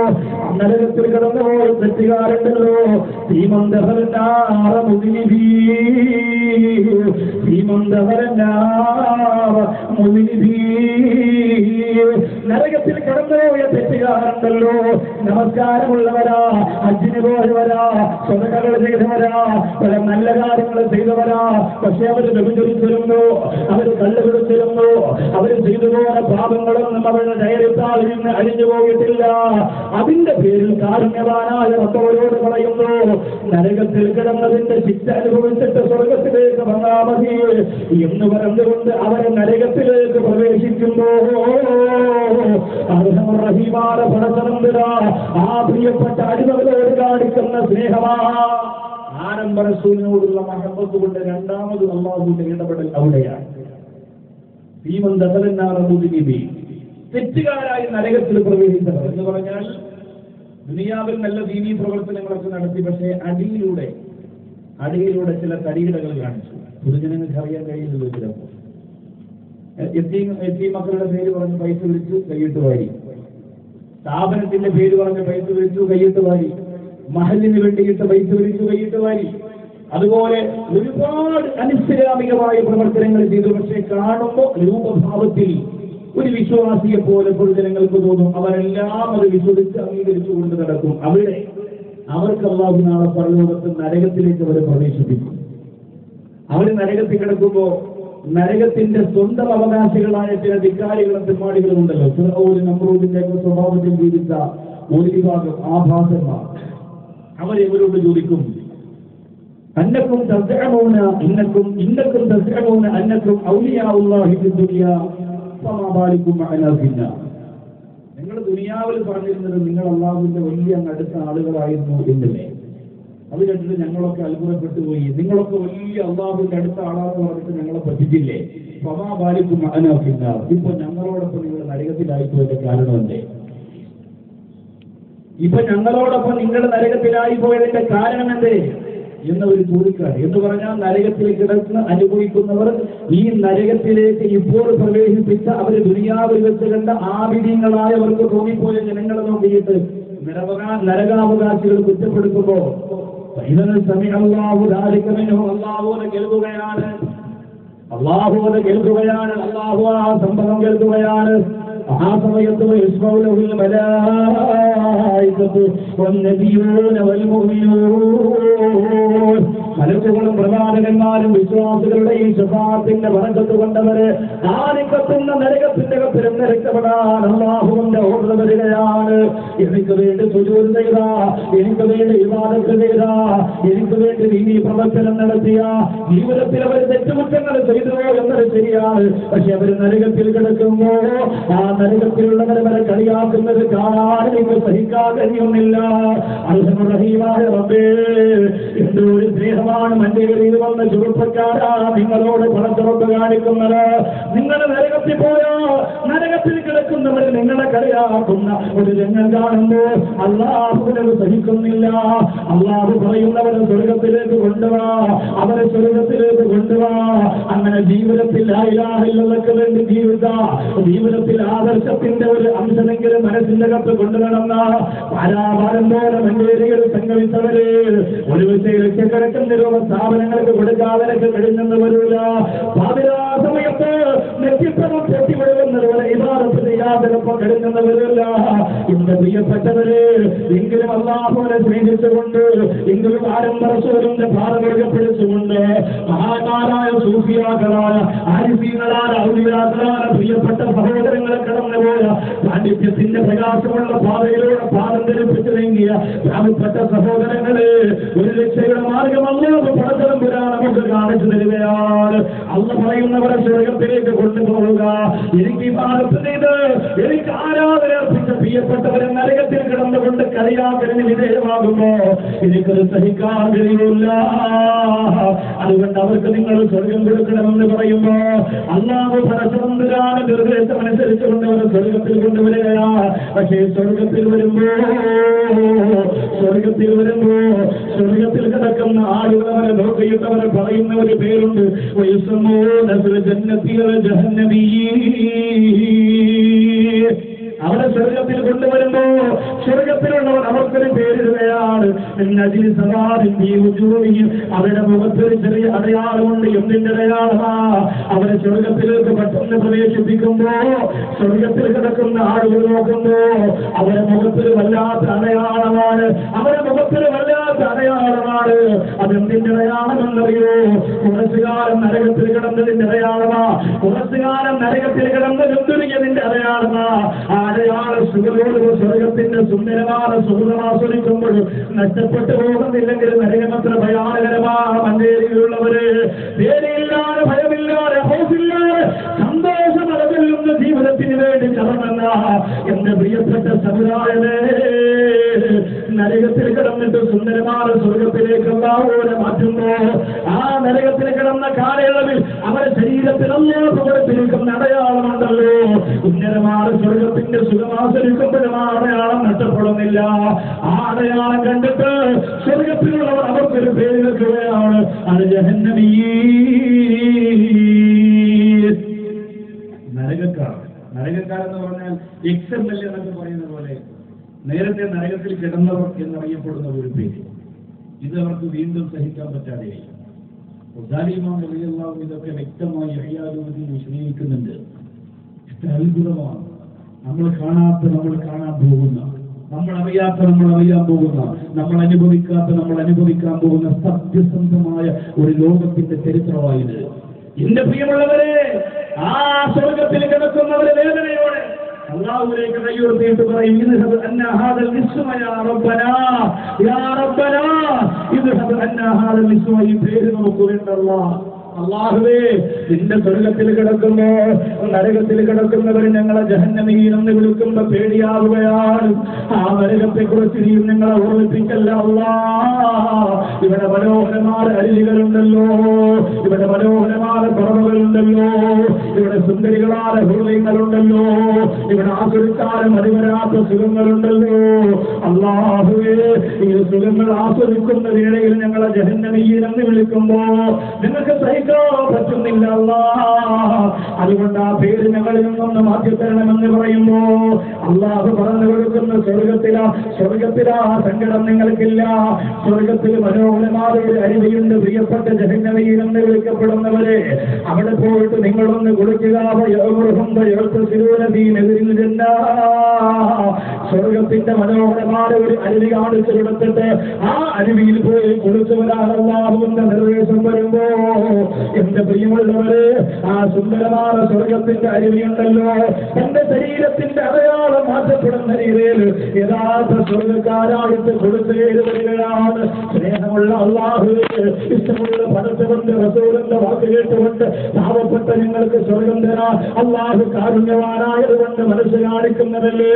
നരകത്തിൽ കിടന്നുപോയ തെറ്റുകാരുണ്ടല്ലോ, നരകത്തിൽ കടന്നുപോയ തെറ്റുകാർ ആൾക്കാരുണ്ടല്ലോ, നമസ്കാരമുള്ളവരാ, ഹജ്ജിന് പോയവരാ, സ്വതകൾ ചെയ്തവരാ, പല നല്ല കാര്യങ്ങൾ ചെയ്തവരാ. പക്ഷെ അവർ വ്യഭിചരിച്ചിരുന്നു, അവർ കള്ളുപിടിച്ചിരുന്നു, അവർ ചെയ്തു പോയ പാപങ്ങളൊന്നും അവരുടെ ഡയറിത്താൽ നിന്ന് അഴിഞ്ഞു പോയിട്ടില്ല. അതിന്റെ പേരിൽ കാരുണ്യവാനായ റബ്ബവരോട് പറയുന്നു, നരകത്തിൽ കിടന്നതിന്റെ ശിക്ഷ അനുഭവിച്ചിട്ട് സ്വർഗത്തിലേക്ക് വന്നാൽ മതി എന്ന് പറഞ്ഞുകൊണ്ട് അവരെ നരകത്തിലേക്ക് പ്രവേശിക്കുമ്പോ റഹീമാന പടച്ചതമ്പുര ആ പ്രിയപ്പെട്ട അടിമകളോട് കാണിക്കുന്ന സ്നേഹമാ. ആരംഭ റസൂലിനോടുള്ള മഹബത്ത് കൊണ്ട് രണ്ടാമത് അല്ലാഹുവിന്റെ ഇടപെടൽ അവിടെയാണ്. തെറ്റുകാരായി നരകത്തിൽ പ്രവേശിച്ചവർ എന്ന് പറഞ്ഞാൽ ദുനിയാവിൽ നല്ല ദീനീ പ്രവർത്തനങ്ങളൊക്കെ നടത്തി, പക്ഷേ അടിയിലൂടെ ചില തരികിടകൾ കാണിച്ചു. പൊതുജനങ്ങൾക്ക് അറിയാൻ കഴിയുന്നില്ല. ചിലപ്പോൾ എത്തി മക്കളുടെ പേര് പറഞ്ഞ് പൈസ വിളിച്ചു, കൈയിട്ട് വാരി. സ്ഥാപനത്തിന്റെ പേര് പറഞ്ഞ് പൈസ വിളിച്ചു, കൈയിട്ട് വാരി. മഹലിന് വേണ്ടിയിട്ട് പൈസ വിളിച്ചു, കൈയിട്ട് വാരി. അതുപോലെ ഒരുപാട് അനിസ്ലാമികമായ പ്രവർത്തനങ്ങൾ ചെയ്തു. പക്ഷെ കാണുമ്പോൾ രൂപഭാവത്തിൽ ഒരു വിശ്വാസിയെ പോലെ പൊതുജനങ്ങൾക്ക് തോന്നും. അവരെല്ലാം അത് വിശ്വസിച്ച് അംഗീകരിച്ചു കൊണ്ട് നടക്കും. അവർക്ക് അല്ലാഹു നാളെ പരലോകത്ത് നരകത്തിലേക്ക് അവരെ പ്രവേശിപ്പിക്കും. അവർ നരകത്തിൽ കിടക്കുമ്പോ നരകത്തിന്റെ സ്വന്തം അവകാശികളായ ചില ധിക്കാരികളും തെമ്മാടികളും ഉണ്ടല്ലോ. ഫിർഔൻ നമ്രൂദിന്റെ സ്വഭാവത്തിൽ ജീവിച്ച ഒരു വിഭാഗം ആഭാസന്മാർ അവരെവരോട് ചോദിക്കും, അന്നക്കും തസ്അമൂന ഇന്നക്കും തസ്അമൂന അന്നക്കും ഔലിയാഉല്ലാഹി ഫിദ് ദുനിയാ ഫമാ ബാലികും മഅനാ ഫിന്നാ. നിങ്ങൾ ദുനിയാവിൽ പറഞ്ഞിരുന്നത് നിങ്ങൾ അല്ലാഹുവിന്റെ വലിയ അടുത്ത ആളുകളായിരുന്നു എന്നല്ലേ. അത് കേട്ടിട്ട് ഞങ്ങളൊക്കെ അത്ഭുതപ്പെട്ടു പോയി. നിങ്ങളൊക്കെ വലിയ അല്ലാഹുവിന്റെ അടുത്ത ആളാന്ന് പറഞ്ഞിട്ട് ഞങ്ങളെ പറ്റിച്ചില്ലേ. ഫമാ ബാലികും മഅനാ ഫിന്നാ. ഇപ്പൊ ഞങ്ങളോടൊപ്പം നിങ്ങൾ നരകത്തിലായിപ്പോയതിന്റെ കാരണം എന്തേ? ഇപ്പൊ ഞങ്ങളോടൊപ്പം നിങ്ങൾ നരകത്തിലായി പോയതിന്റെ കാരണം എന്തേ എന്ന ഒരു ചോദിക്കാർ. എന്ന് പറഞ്ഞാൽ നരകത്തിൽ കിടന്ന് അനുഭവിക്കുന്നവർ ഈ നരകത്തിലേക്ക് ഇപ്പോൾ പ്രവേശിപ്പിച്ച അവര് ദുനിയാവിൽ വെച്ച് കണ്ട ആവിധീയങ്ങളായവർക്ക് തോന്നിപ്പോയ ജനങ്ങളെ നോക്കിയിട്ട് നരകാവകാശികൾ കുറ്റപ്പെടുത്തുമ്പോ കേൾക്കുകയാണ്, അല്ലാഹു ആ സംഭവം കേൾക്കുകയാണ്. ആ സമയത്ത് മലക്കുകളും പ്രവാചകന്മാരും വിശ്വാസികളുടെ ഈ ശഫാഅത്തിന്റെ ബറക്കത്ത് കൊണ്ടവര് ആലിക്കത്തുന്ന നരകത്തിന്റെ കപ്പിലും രക്ഷപ്പെടാൻ അല്ലാഹുവിന്റെ ഓർഡർ വരികയാണ്. എനിക്ക് വേണ്ടി സുജൂദ് ചെയ്ത, എനിക്ക് വേണ്ടി ഇബാദത്ത് ചെയ്ത, എനിക്ക് വേണ്ടി ദീനീ പ്രവർത്തനം നടത്തിയ ജീവിതത്തിൽ അവർ തെറ്റുകുറ്റങ്ങൾ ചെയ്തു എന്നത് ശരിയാണ്. പക്ഷെ അവർ നരകത്തിൽ കിടക്കുമ്പോ ആ നരകത്തിലുള്ളവരെ വരെ കളിയാക്കുന്നത് കാണാൻ എനിക്ക് സഹിക്കാൻ കഴിയുന്നില്ല. റഹീമായ റബ്ബേ, എന്റെ ഒരു സ്നേഹമാണ് മഞ്ചേരിയിൽ വന്ന ചെറുപ്പക്കാരാ നിങ്ങളോട് പണച്ചുറപ്പ് കാണിക്കുന്നത്. നിങ്ങൾ നരകത്തിൽ പോയോ, നരകത്തിൽ കിടക്കുന്നവരെ നിങ്ങളെ കളിയാക്കുന്ന ഒരു രംഗം കാണുമ്പോ അല്ലാഹുവിനത് സഹിക്കുന്നില്ല. അല്ലാഹു പറയുന്നവരെ സ്വർഗത്തിലേക്ക് കൊണ്ടുവാ, അവരെ സ്വർഗത്തിലേക്ക് കൊണ്ടുവാ. അങ്ങനെ ജീവിതത്തിൽ ലാ ഇലാഹ ഇല്ലല്ലാഹ്ക്ക് വേണ്ടി ജീവിതത്തിൽ ആദർശത്തിന്റെ ഒരു അംശമെങ്കിലും മനസ്സിന്റെ കത്ത് കൊണ്ടു നടന്ന പാരാപാരം പോലെ മഞ്ചേരികൾ സംഗമിച്ചവര് ഒരു ലക്ഷക്കണക്കിന് രൂപ സ്ഥാപനങ്ങൾക്ക് കൊടുക്കാതരക്ക് കഴിഞ്ഞെന്ന് വരില്ല. പാതിരാ സമയത്ത് നെറ്റിപ്പണം പൊട്ടിവിടുന്നതുപോലെ ഇബാദത്ത് ചെയ്യാതിരപ്പം കഴിഞ്ഞെന്ന് വരില്ല. ഇന്ന് പ്രിയപ്പെട്ടവര് എങ്കിലും അല്ലാഹുവിനെ സ്നേഹിച്ചുകൊണ്ട്, എങ്കിലും ആരംഭ റസൂലിന്റെ പാദമുറുകെ പിടിച്ചുകൊണ്ട് മഹാന്മാരായ സൂഫിയാക്കളായ ആരിഫീങ്ങളായ ഔലിയാക്കളായ പ്രിയപ്പെട്ട സഹോദരങ്ങളെ കടന്നുപോയ പാണ്ഡിത്യത്തിന്റെ പ്രകാശമുള്ള പാതയിലൂടെ പാദം ധരിപ്പിച്ചു നീങ്ങിയ പാവപ്പെട്ട സഹോദരങ്ങളെ ഒരു രക്ഷയുടെ മാർഗം അല്ലാഹു പടച്ചതം വരാൻ നമുക്ക് കാണിച്ചു തരികയാണ്. അള്ള പറയുന്നവരെ സ്വർഗത്തിലേക്ക് കൊണ്ടുപോവുക. എനിക്ക് ഇബാദത്ത് ചെയ്ത് എനിക്ക് ആരാധന അർപ്പിച്ച പ്രിയപ്പെട്ടവരെ നരകത്തിൽ കിടന്നുകൊണ്ട് കളിയാക്കലിന് വിധേയമാകുമ്പോ എനിക്കത് സഹിക്കാൻ കഴിയില്ല. അതുകൊണ്ട് അവർക്ക് നിങ്ങൾ സ്വർഗം കൊടുക്കണമെന്ന് പറയുമ്പോ അല്ലാഹു പടച്ചതം വരാൻ നിർദ്ദേശം അനുസരിച്ചുകൊണ്ട് അവർ സ്വർഗത്തിൽ കൊണ്ടുവരികയാ. പക്ഷേ സ്വർഗത്തിൽ വരുമ്പോ സ്വർഗത്തിൽ കിടക്കുന്ന ആളുകളവരെ നോക്കിയിട്ടവരെ പറയുന്ന ഒരു പേരുണ്ട്, അവരെ സ്വർഗത്തിൽ കൊണ്ടുവരുമ്പോ സ്വർഗത്തിലുള്ളവർ അവർക്കൊരു പേരിടുകയാണ്. അവരുടെ മുഖത്തൊരു ചെറിയ അടയാളമുണ്ട്. എന്തിന്റെ അടയാളമാ? അവരെ സ്വർഗത്തിലേക്ക് പെട്ടെന്ന് പ്രവേശിപ്പിക്കുമ്പോ സ്വർഗത്തിൽ കിടക്കുന്ന ആളുകൾ നോക്കുമ്പോ അവരെ മുഖത്തിൽ വല്ലാത്ത അടയാളമാണ്. അവരെ മുഖത്തിൽ വല്ലാത്ത അടയാളമാണ്. അതെന്തിന്റെ അടയാളമെന്നറിയോ? കുറച്ചുകാലം നരകത്തിൽ കിടന്നതിന്റെ അടയാളമാ. കുറച്ചുകാലം നരകത്തിൽ കിടന്നതിന്റെ അടയാളമാ. ആ അടയാളം സുഖത്തോട് സ്വർഗത്തിന്റെ സുന്ദരമായ സുഹൃതം ആസ്വദിക്കുമ്പോൾ നഷ്ടപ്പെട്ടു പോകുന്നില്ലെങ്കിൽ നരകമത്ര ഭയാനകരമാണ്. മഞ്ചേരിയിലുള്ളവര് പേടിയില്ലാതെ, ഭയമില്ലാതെ, ഹൗസില്ലാതെ സന്തോഷമലകല്ലുന്ന ജീവിതത്തിന് വേണ്ടി കടമെന്ന എന്റെ പ്രിയപ്പെട്ട സമുദായമേ, നരകത്തിൽ കിടന്നിട്ട് സുന്ദരമായ സ്വർഗത്തിലേക്ക് ഓരോ മാറ്റുമ്പോ ആ നരകത്തിൽ കിടന്ന കാലയളവിൽ അവരുടെ ശരീരത്തിൽ അല്ലാത്ത കൊടുത്തിരിക്കുന്ന അടയാളമുണ്ടല്ലോ. ഉന്നതമായ സ്വർഗത്തിന്റെ സുഖമാസ്വദിക്കുമ്പോഴും ആ അടയാളം നഷ്ടപ്പെടുന്നില്ല. ആ അടയാളം കണ്ടിട്ട് സ്വർഗത്തിലുള്ളവർ അവർക്കൊരു പേര് വെക്കുകയാണ്. അത് ജഹന്നമീ. നരകക്കാരെന്ന് പറഞ്ഞാൽ XML എന്നൊക്കെ പറയുന്ന പോലെ നേരത്തെ നരകത്തിൽ കിടന്നവർ എന്നറിയപ്പെടുന്ന ഒരു പേര്. ഇത് അവർക്ക് വീണ്ടും സഹിക്കാൻ പറ്റാതെയായി. ഇതൊക്കെ വ്യക്തമായി വിശദീകരിക്കുന്നുണ്ട്. അത്ഭുതമാണ്. നമ്മൾ കാണാത്ത നമ്മൾ കാണാൻ പോകുന്ന, നമ്മൾ അറിയാത്ത നമ്മൾ അറിയാൻ പോകുന്ന, നമ്മൾ അനുഭവിക്കാത്ത നമ്മൾ അനുഭവിക്കാൻ പോകുന്ന സത്യസന്ധമായ ഒരു ലോകത്തിന്റെ ചരിത്രമായത്. എന്റെ പ്രിയമുള്ളവരെ, ആ സ്വർഗത്തിൽ കിടക്കുന്നവരെ വേദനയോടെ അല്ലാഹുവിലേക്ക് കൈയുയർത്തിയിട്ട് പറയും, ഇദ്ഹബ് അന്ന ഹാദൽ ഇസ്മ യാ റബ്ബനാ, യാ റബ്ബനാ ഇദ്ഹബ് അന്ന ഹാദൽ ഇസ്മ. ഈ പേര് നമുക്ക് വേണ്ടല്ലോ. അല്ലാഹുവേ, നിന്റെ സ്വർഗത്തിൽ കിടക്കുമ്പോ നരകത്തിൽ കിടക്കുന്നവർ ഞങ്ങളെ ജഹന്നമീൻ എന്ന് വിളിക്കുമ്പോ പേടിയാവുകയാണ്. ആ നരകത്തെ കുറിച്ച് നീ ഞങ്ങളെ ഓർമ്മിപ്പിക്കല്ല അല്ലാ. ഇവിടെ മനോഹരമായ അരുവികളുണ്ടല്ലോ, ഇവിടെ മനോഹരമായ പറവുകളുണ്ടല്ലോ, ഇവിടെ സുന്ദരികളായ ഹൃദയങ്ങളുണ്ടല്ലോ, ഇവിടെ ആസ്വദിക്കാനും അതിവരാത്ത സുഖങ്ങളുണ്ടല്ലോ. അല്ലാഹുവേ, ഈ സുഖങ്ങൾ ആസ്വദിക്കുന്ന വേളയിൽ ഞങ്ങളെ ജഹന്നമീൻ എന്ന് വിളിക്കുമ്പോ നിങ്ങൾക്ക് പറ്റുന്നില്ല അല്ലാ. അതുകൊണ്ട് ആ പേര് ഞങ്ങളിൽ നിന്നൊന്ന് മാറ്റി തരണമെന്ന് പറയുമ്പോ അല്ലാഹു പറഞ്ഞു കൊടുക്കുന്ന സ്വർഗത്തിലാ സങ്കടം നിങ്ങൾക്കില്ല. സ്വർഗത്തിൽ മനോഹരമായ ഒരു അരുവിയുണ്ട്. പ്രിയപ്പെട്ട ജഹന്നമീൻ എന്ന് വിളിക്കപ്പെടുന്നവരെ അവിടെ പോയിട്ട് നിങ്ങളൊന്ന് കൊടുക്കുക. സ്വർഗത്തിന്റെ മനോഹരമായ ഒരു അരുവി കാണിച്ചു കൊടുത്തിട്ട് ആ അരുവിയിൽ പോയി കൊടുത്തു വരാൻ അല്ലാഹുവിന്റെ നിർദ്ദേശം വരുമ്പോ എന്റെ പ്രിയമുള്ളവര്, ആ സുന്ദരമായ സ്വർഗത്തിന്റെ അരുവിയുണ്ടല്ലോ, എന്റെ ശരീരത്തിന്റെ അടയാളം മാറ്റപ്പെടുന്ന രീതിയിൽ യഥാർത്ഥ സ്വർഗക്കാരായിട്ട് കൊടുത്തേര് വരികയാണ്. സ്നേഹമുള്ള അല്ലാഹുവേ, ഇഷ്ടമുള്ള പടച്ചവന്റെ റസൂലിന്റെ വാക്ക് കേട്ടുകൊണ്ട് പാവപ്പെട്ട നിങ്ങൾക്ക് സ്വർഗം തരാ അല്ലാഹു കാരുണ്യവാനായതുകൊണ്ട് മനസ്സ് കാണിക്കുന്നതല്ലേ.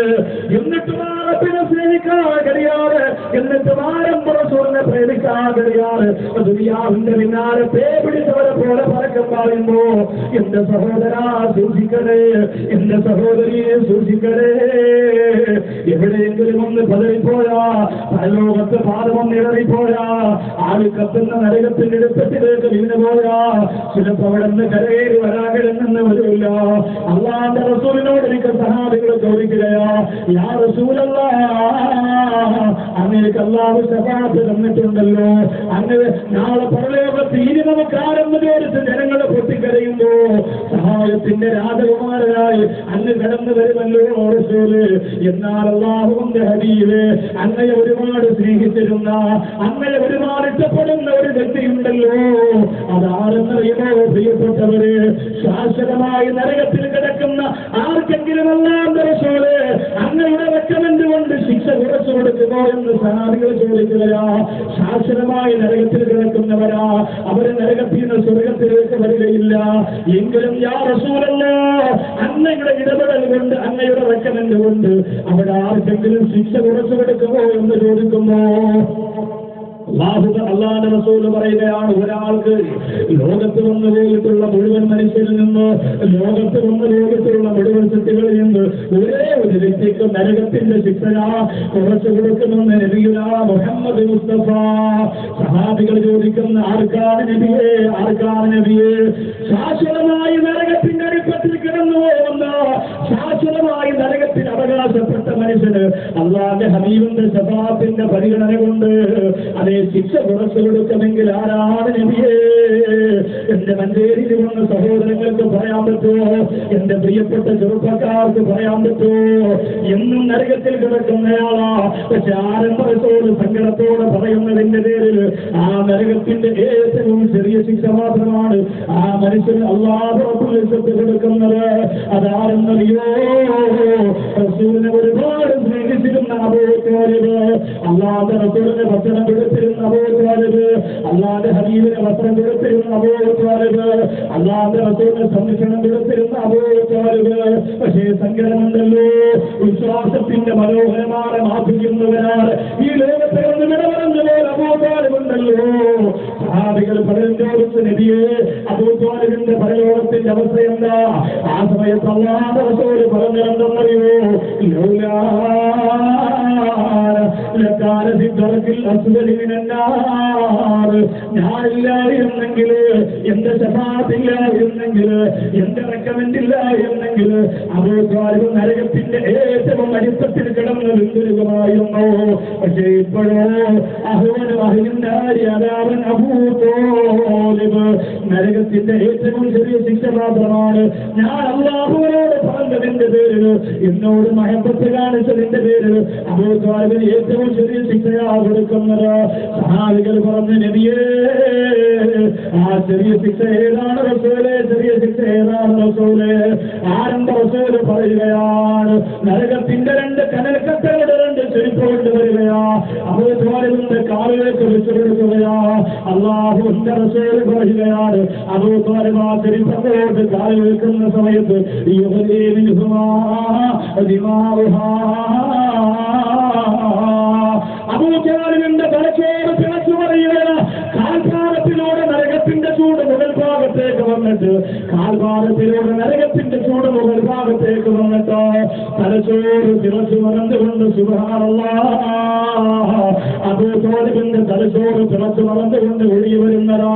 എന്നിട്ടും ആരപ്പിനെ സ്നേഹിക്കാൻ കഴിയാറ്, എന്നിട്ടും ആരംഭറസൂലിനെ പ്രേമിക്കാൻ കഴിയാറ് ദുനിയാവിന്റെ പിന്നാലെ പിടിച്ചവരെ പോലെ പരക്കം പറയുമ്പോ എന്റെ സഹോദരാ സൂക്ഷിക്കണേ, എന്റെ സഹോദരിയെ സൂക്ഷിക്കണേ. എവിടെയെങ്കിലും ഒന്ന് പതറിപ്പോയാ, പരലോകത്ത് പാദമൊന്ന് ഇടറിപ്പോയാ, ആള് കത്തുന്ന നരകത്തിന്റെ ഇടപ്പെട്ടിലേക്ക് വീണ് പോയാ ചിലപ്പോ അവിടെ നിന്ന് കരകയറി വരാകില്ലെന്ന് വരില്ല. അല്ലാഹുവിന്റെ റസൂലിനോട് എനിക്ക് സഹാബികൾ ചോദിക്കുകയാ, യാ റസൂലല്ലാ, അങ്ങേക്ക് അല്ലാഹു ശഫാഅത്ത് തന്നിട്ടുണ്ടല്ലോ, അങ്ങനെ നാളെ പരലോകത്ത് ഇനി നമുക്കാരെന്ന് ചോദിച്ച് ജനങ്ങളെ പൊട്ടിക്കരയുമ്പോ സഹായത്തിന്റെ രാജകുമാരനായി അങ്ങ് കടന്നു വരുമല്ലോ റസൂല്. എന്നാൽ അല്ലാഹുവിന്റെ ഹബീബ് അങ്ങയെ ഒരുപാട് സ്നേഹിച്ചിരുന്ന, അങ്ങയെ ഒരുപാട് ഇഷ്ടപ്പെടുന്ന ഒരു വ്യക്തിയുണ്ടല്ലോ, അതാരെന്നറിയുമോ പ്രിയപ്പെട്ടവര്? ശാശ്വതമായി നരകത്തിൽ കിടക്കുന്ന ആർക്കെങ്കിലും അല്ലാഹുവിന്റെ റസൂല് അങ്ങയുടെ റെക്കമെന്റ് കൊണ്ട് ശിക്ഷ കുറച്ചു കൊടുക്കുമോ എന്ന് സഹാബികൾ ചോദിക്കുകയാ. ശാശ്വതമായി നരകത്തിൽ കിടക്കുന്നവരാ, അവര് നരകത്തിൽ നിന്ന് സ്വർഗത്തിലേക്ക് വരികയില്ല. എങ്കിലും യാ റസൂലല്ലാഹ്, അങ്ങയുടെ ഇടപെടൽ കൊണ്ട്, അങ്ങയുടെ റെക്കമെന്റ് കൊണ്ട് അവിടെ ആർക്കെങ്കിലും ശിക്ഷ കുറച്ചു കൊടുക്കുമോ എന്ന് ചോദിക്കുമോ അല്ലാഹുവിന്റെ റസൂൽ പറയുകയാണ്, ഒരാൾക്ക് ലോകത്ത് വന്നു പോയിട്ടുള്ള മുഴുവൻ മനുഷ്യരിൽ നിന്ന്, ലോകത്ത് വന്നു പോയിട്ടുള്ള മുഴുവൻ സൃഷ്ടികളിൽ നിന്ന് ഒരേ ഒരു വ്യക്തിക്ക് നരകത്തിന്റെ ശിക്ഷ കുറച്ചു കൊടുക്കുമെന്ന് നബിയുനാ മുഹമ്മദ് മുസ്തഫ. സഹാബികൾ ചോദിക്കുന്ന, ആർക്കാണ് നബിയെ, ആർക്കാണ് നബിയെ? ശാശ്വതമായി നരകത്തിന്റെ അടുപ്പത്തിൽ കിടന്നു പോകുന്ന, ശാശ്വതമായി നരകത്തിന് അവകാശപ്പെട്ട മനുഷ്യന് അള്ളാന്റെ ഹബീബിന്റെ ശഫാഅത്തിന്റെ പരിഗണന കൊണ്ട് അതേ ശിക്ഷ കുറച്ചു കൊടുക്കുമെങ്കിൽ ആരാണ് നബിയേ? എന്റെ മഞ്ചേരിയിൽ വന്ന സഹോദരങ്ങൾക്ക് പറയാൻ പറ്റുമോ? എന്റെ പ്രിയപ്പെട്ട ചെറുപ്പക്കാർക്ക് പറയാൻ പറ്റുമോ? എന്നും നരകത്തിൽ കിടക്കുന്നയാളാ. പക്ഷെ ആരംഭത്തോട് സങ്കടത്തോടെ പറയുന്നതിന്റെ പേരിൽ ആ നരകത്തിന്റെ ഏറ്റവും ചെറിയ ശിക്ഷ മാത്രമാണ് ആ മനുഷ്യന് അല്ലാഹു റബ്ബുൽ ഇസ്സത്ത് കൊടുക്കുന്നത്. അതാരെന്നറിയോ? റസൂലിനെ ഒരുപാട് സ്നേഹിച്ചിരുന്ന അബൂ ത്വാലിബ്, അല്ലാഹുവിന്റെ റസൂലിനെ ഭക്ഷണം കൊടുത്തിരുന്ന അബൂ ത്വാലിബ്, അല്ലാഹുവിന്റെ ഹബീബിനെ വസ്ത്രം കൊടുത്തിരുന്ന അബൂ ത്വാലിബ്, അല്ലാഹുവിന്റെ റസൂലിനെ സംരക്ഷണം കൊടുത്തിരുന്ന അബൂ ത്വാലിബ്. പക്ഷേ സങ്കടമുണ്ടല്ലോ, വിശ്വാസത്തിന്റെ മനോഹരമായ മാധുര്യമുള്ളവരാണ് ഈ ലോകത്തെ ഒന്ന് വിടവറഞ്ഞ പോലെ അബൂ ത്വാലിബുണ്ടല്ലോ. സഹാബികൾ പലരും ചോദിച്ചു, നബിയെ അബൂ ത്വാലിബിന്റെ പരലോകത്തിന്റെ അവസ്ഥ എന്താ? ആ സമയത്ത് അല്ലാഹുവിന്റെ റസൂൽ പറഞ്ഞെന്തെന്നറിയോ? ഞാനില്ലായിരുന്നെങ്കിൽ, എന്റെ ശഫാഅത്തില്ലായിരുന്നെങ്കിൽ, എന്റെ റെക്കമെന്റ് ഇല്ലായിരുന്നെങ്കിൽ അബൂ ത്വാലിബ് നരകത്തിന്റെ ഏറ്റവും അടിത്തത്തിൽ കിടന്ന് വിന്തുരുകമായിരുന്നു. പക്ഷേ ഇപ്പോഴോ അഹ്വൻ അബൂ ത്വാലിബ് നരകത്തിന്റെ ഏറ്റവും ചെറിയ ശിക്ഷ മാത്രമാണ്. ഞാൻ അല്ലാഹുവിനോട് പറഞ്ഞതിന്റെ പേരിൽ, എന്നോട് മഹബത്ത് കാണിച്ചതിന്റെ പേരിൽ അബൂ ത്വാലിബിന് ഏറ്റവും ചെറിയ ശിക്ഷയാ കൊടുക്കുന്നത്. സഹാബികൾ പറഞ്ഞു, നബിയേ ആ ചെറിയ ശിക്ഷ ഏതാണ് റസൂലേ? ചെറിയ ശിക്ഷ ഏതാണ് റസൂലേ? ആരംഭ റസൂല് പറയുകയാണ്, നരകത്തിന്റെ രണ്ട് കനൽക്കട്ടകളുടെ രണ്ട് ചെരുപ്പ് കൊണ്ടുവരികയാ, അബൂ ത്വാലിബിന്റെ കാലിലേക്ക് വെച്ചു കൊടുക്കുകയാ. അല്ലാഹുവിന്റെ റസൂല് പറയുകയാണ്, അബൂ ത്വാലിബ് ആ ചെരുപ്പങ്ങളോട് കാലിൽ വെക്കുന്ന സമയത്ത് അബൂ ത്വാലിബിന്റെ തലച്ചോറ് പിളച്ചു പറയുകയാണ്. കാൽഭാഗത്തിലൂടെ നരകത്തിന്റെ ചൂട് മുകൾ ഭാഗത്തേക്ക് വന്നിട്ട്, കാൽഭാഗത്തിലൂടെ നരകത്തിന്റെ ചൂട് മുകൾ ഭാഗത്തേക്ക് വന്നിട്ട് തലച്ചോറ് പിളച്ചു വന്നുകൊണ്ട് സുബ്ഹാനല്ലാഹ് അബൂ ത്വാലിബിന്റെ തലച്ചോറ് പിളച്ചു വന്നുകൊണ്ട് ഒഴുകി വരുന്നതാ.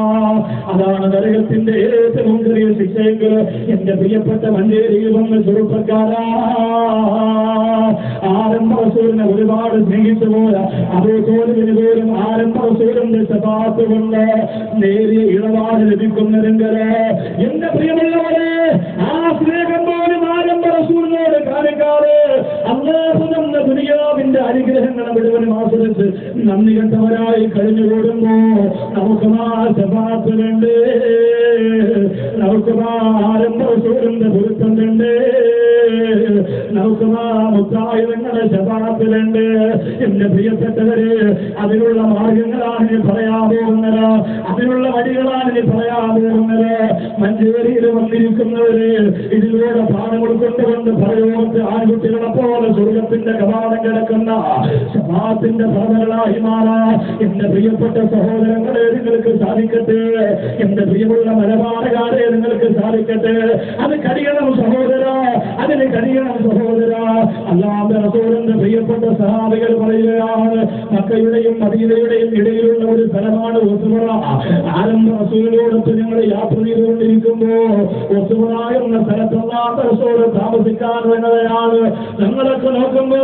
അതാണ് നരകത്തിന്റെ ഏറ്റവും ചെറിയ ശിക്ഷയെങ്കിൽ എന്റെ പ്രിയപ്പെട്ട മഞ്ചേരിയിൽ വന്ന ചെറുപ്പക്കാരാ, ആരംഭ റസൂലിനെ ഒരുപാട് സ്നേഹിച്ചു പോയ അബൂ ത്വാലിബിന് പോലും ആരംഭ റസൂലിന്റെ ശഫാഅത്ത് കൊണ്ട് നേരിയ ഇടപാട് ലഭിക്കുന്നതെങ്കിൽ എന്റെ പ്രിയമുള്ളവരെ, ആ സ്നേഹം പോലും ആരംഭ റസൂലിനോട് കാണിക്കാതെ അല്ലാഹു തന്ന ദുനിയാവിന്റെ അനുഗ്രഹങ്ങളെ മുഴുവനും ആസ്വദിച്ച് നന്ദി കെട്ടവരായി കഴിഞ്ഞുകൂടുമ്പോ നമുക്ക് ആ ശഫാഅത്ത് വേണ്ടേ? നമുക്ക് ആരംഭ റസൂലിന്റെ പൊരുത്തം വേണ്ടേ? നമുക്ക് മുത്തായിരങ്ങളെ ശഫാഅത്തിലുണ്ട്. എന്റെ പ്രിയപ്പെട്ടവര്, അതിനുള്ള മാർഗങ്ങളാണ് ഇനി പറയാൻ പോകുന്നത്, അതിനുള്ള വഴികളാണ് ഇനി പറയാൻ പോകുന്നത്. മഞ്ചേരിയിൽ വന്നിരിക്കുന്നവര് ഇതിലൂടെ പാഠം ഉൾക്കൊണ്ടുകൊണ്ട് പരലോകത്ത് ആൺകുട്ടികളെ പോലെ സ്വർഗത്തിന്റെ കവാടം കിടക്കുന്ന ശഫാഅത്തിന്റെ ഫലങ്ങളായി മാറാ എന്റെ പ്രിയപ്പെട്ട സഹോദരങ്ങളെ നിങ്ങൾക്ക് സാധിക്കട്ടെ. എന്റെ പ്രിയമുള്ള മലബാറുകാരെ നിങ്ങൾക്ക് സാധിക്കട്ടെ. അത് കഴിയണം സഹോദര, അതിന് കഴിയണം സഹോദര. അല്ലാഹുവിന്റെ റസൂലിന്റെ പ്രിയപ്പെട്ട സഹാബികൾ പറയുകയാണ്, മക്കയുടെയും മദീനയുടെയും ഇടയിലുള്ള ഒരു സ്ഥലമാണ് ഉസ്മുറ. ആരംഭ റസൂലിനോടൊത്ത് ഞങ്ങൾ യാത്ര ചെയ്തുകൊണ്ടിരിക്കുമ്പോ ഉസ്മുറ എന്ന സ്ഥലത്ത് അല്ലാഹുവിന്റെ റസൂൽ താമസിക്കാൻ വന്നവരാണ്. ഞങ്ങളൊക്കെ നോക്കുമ്പോ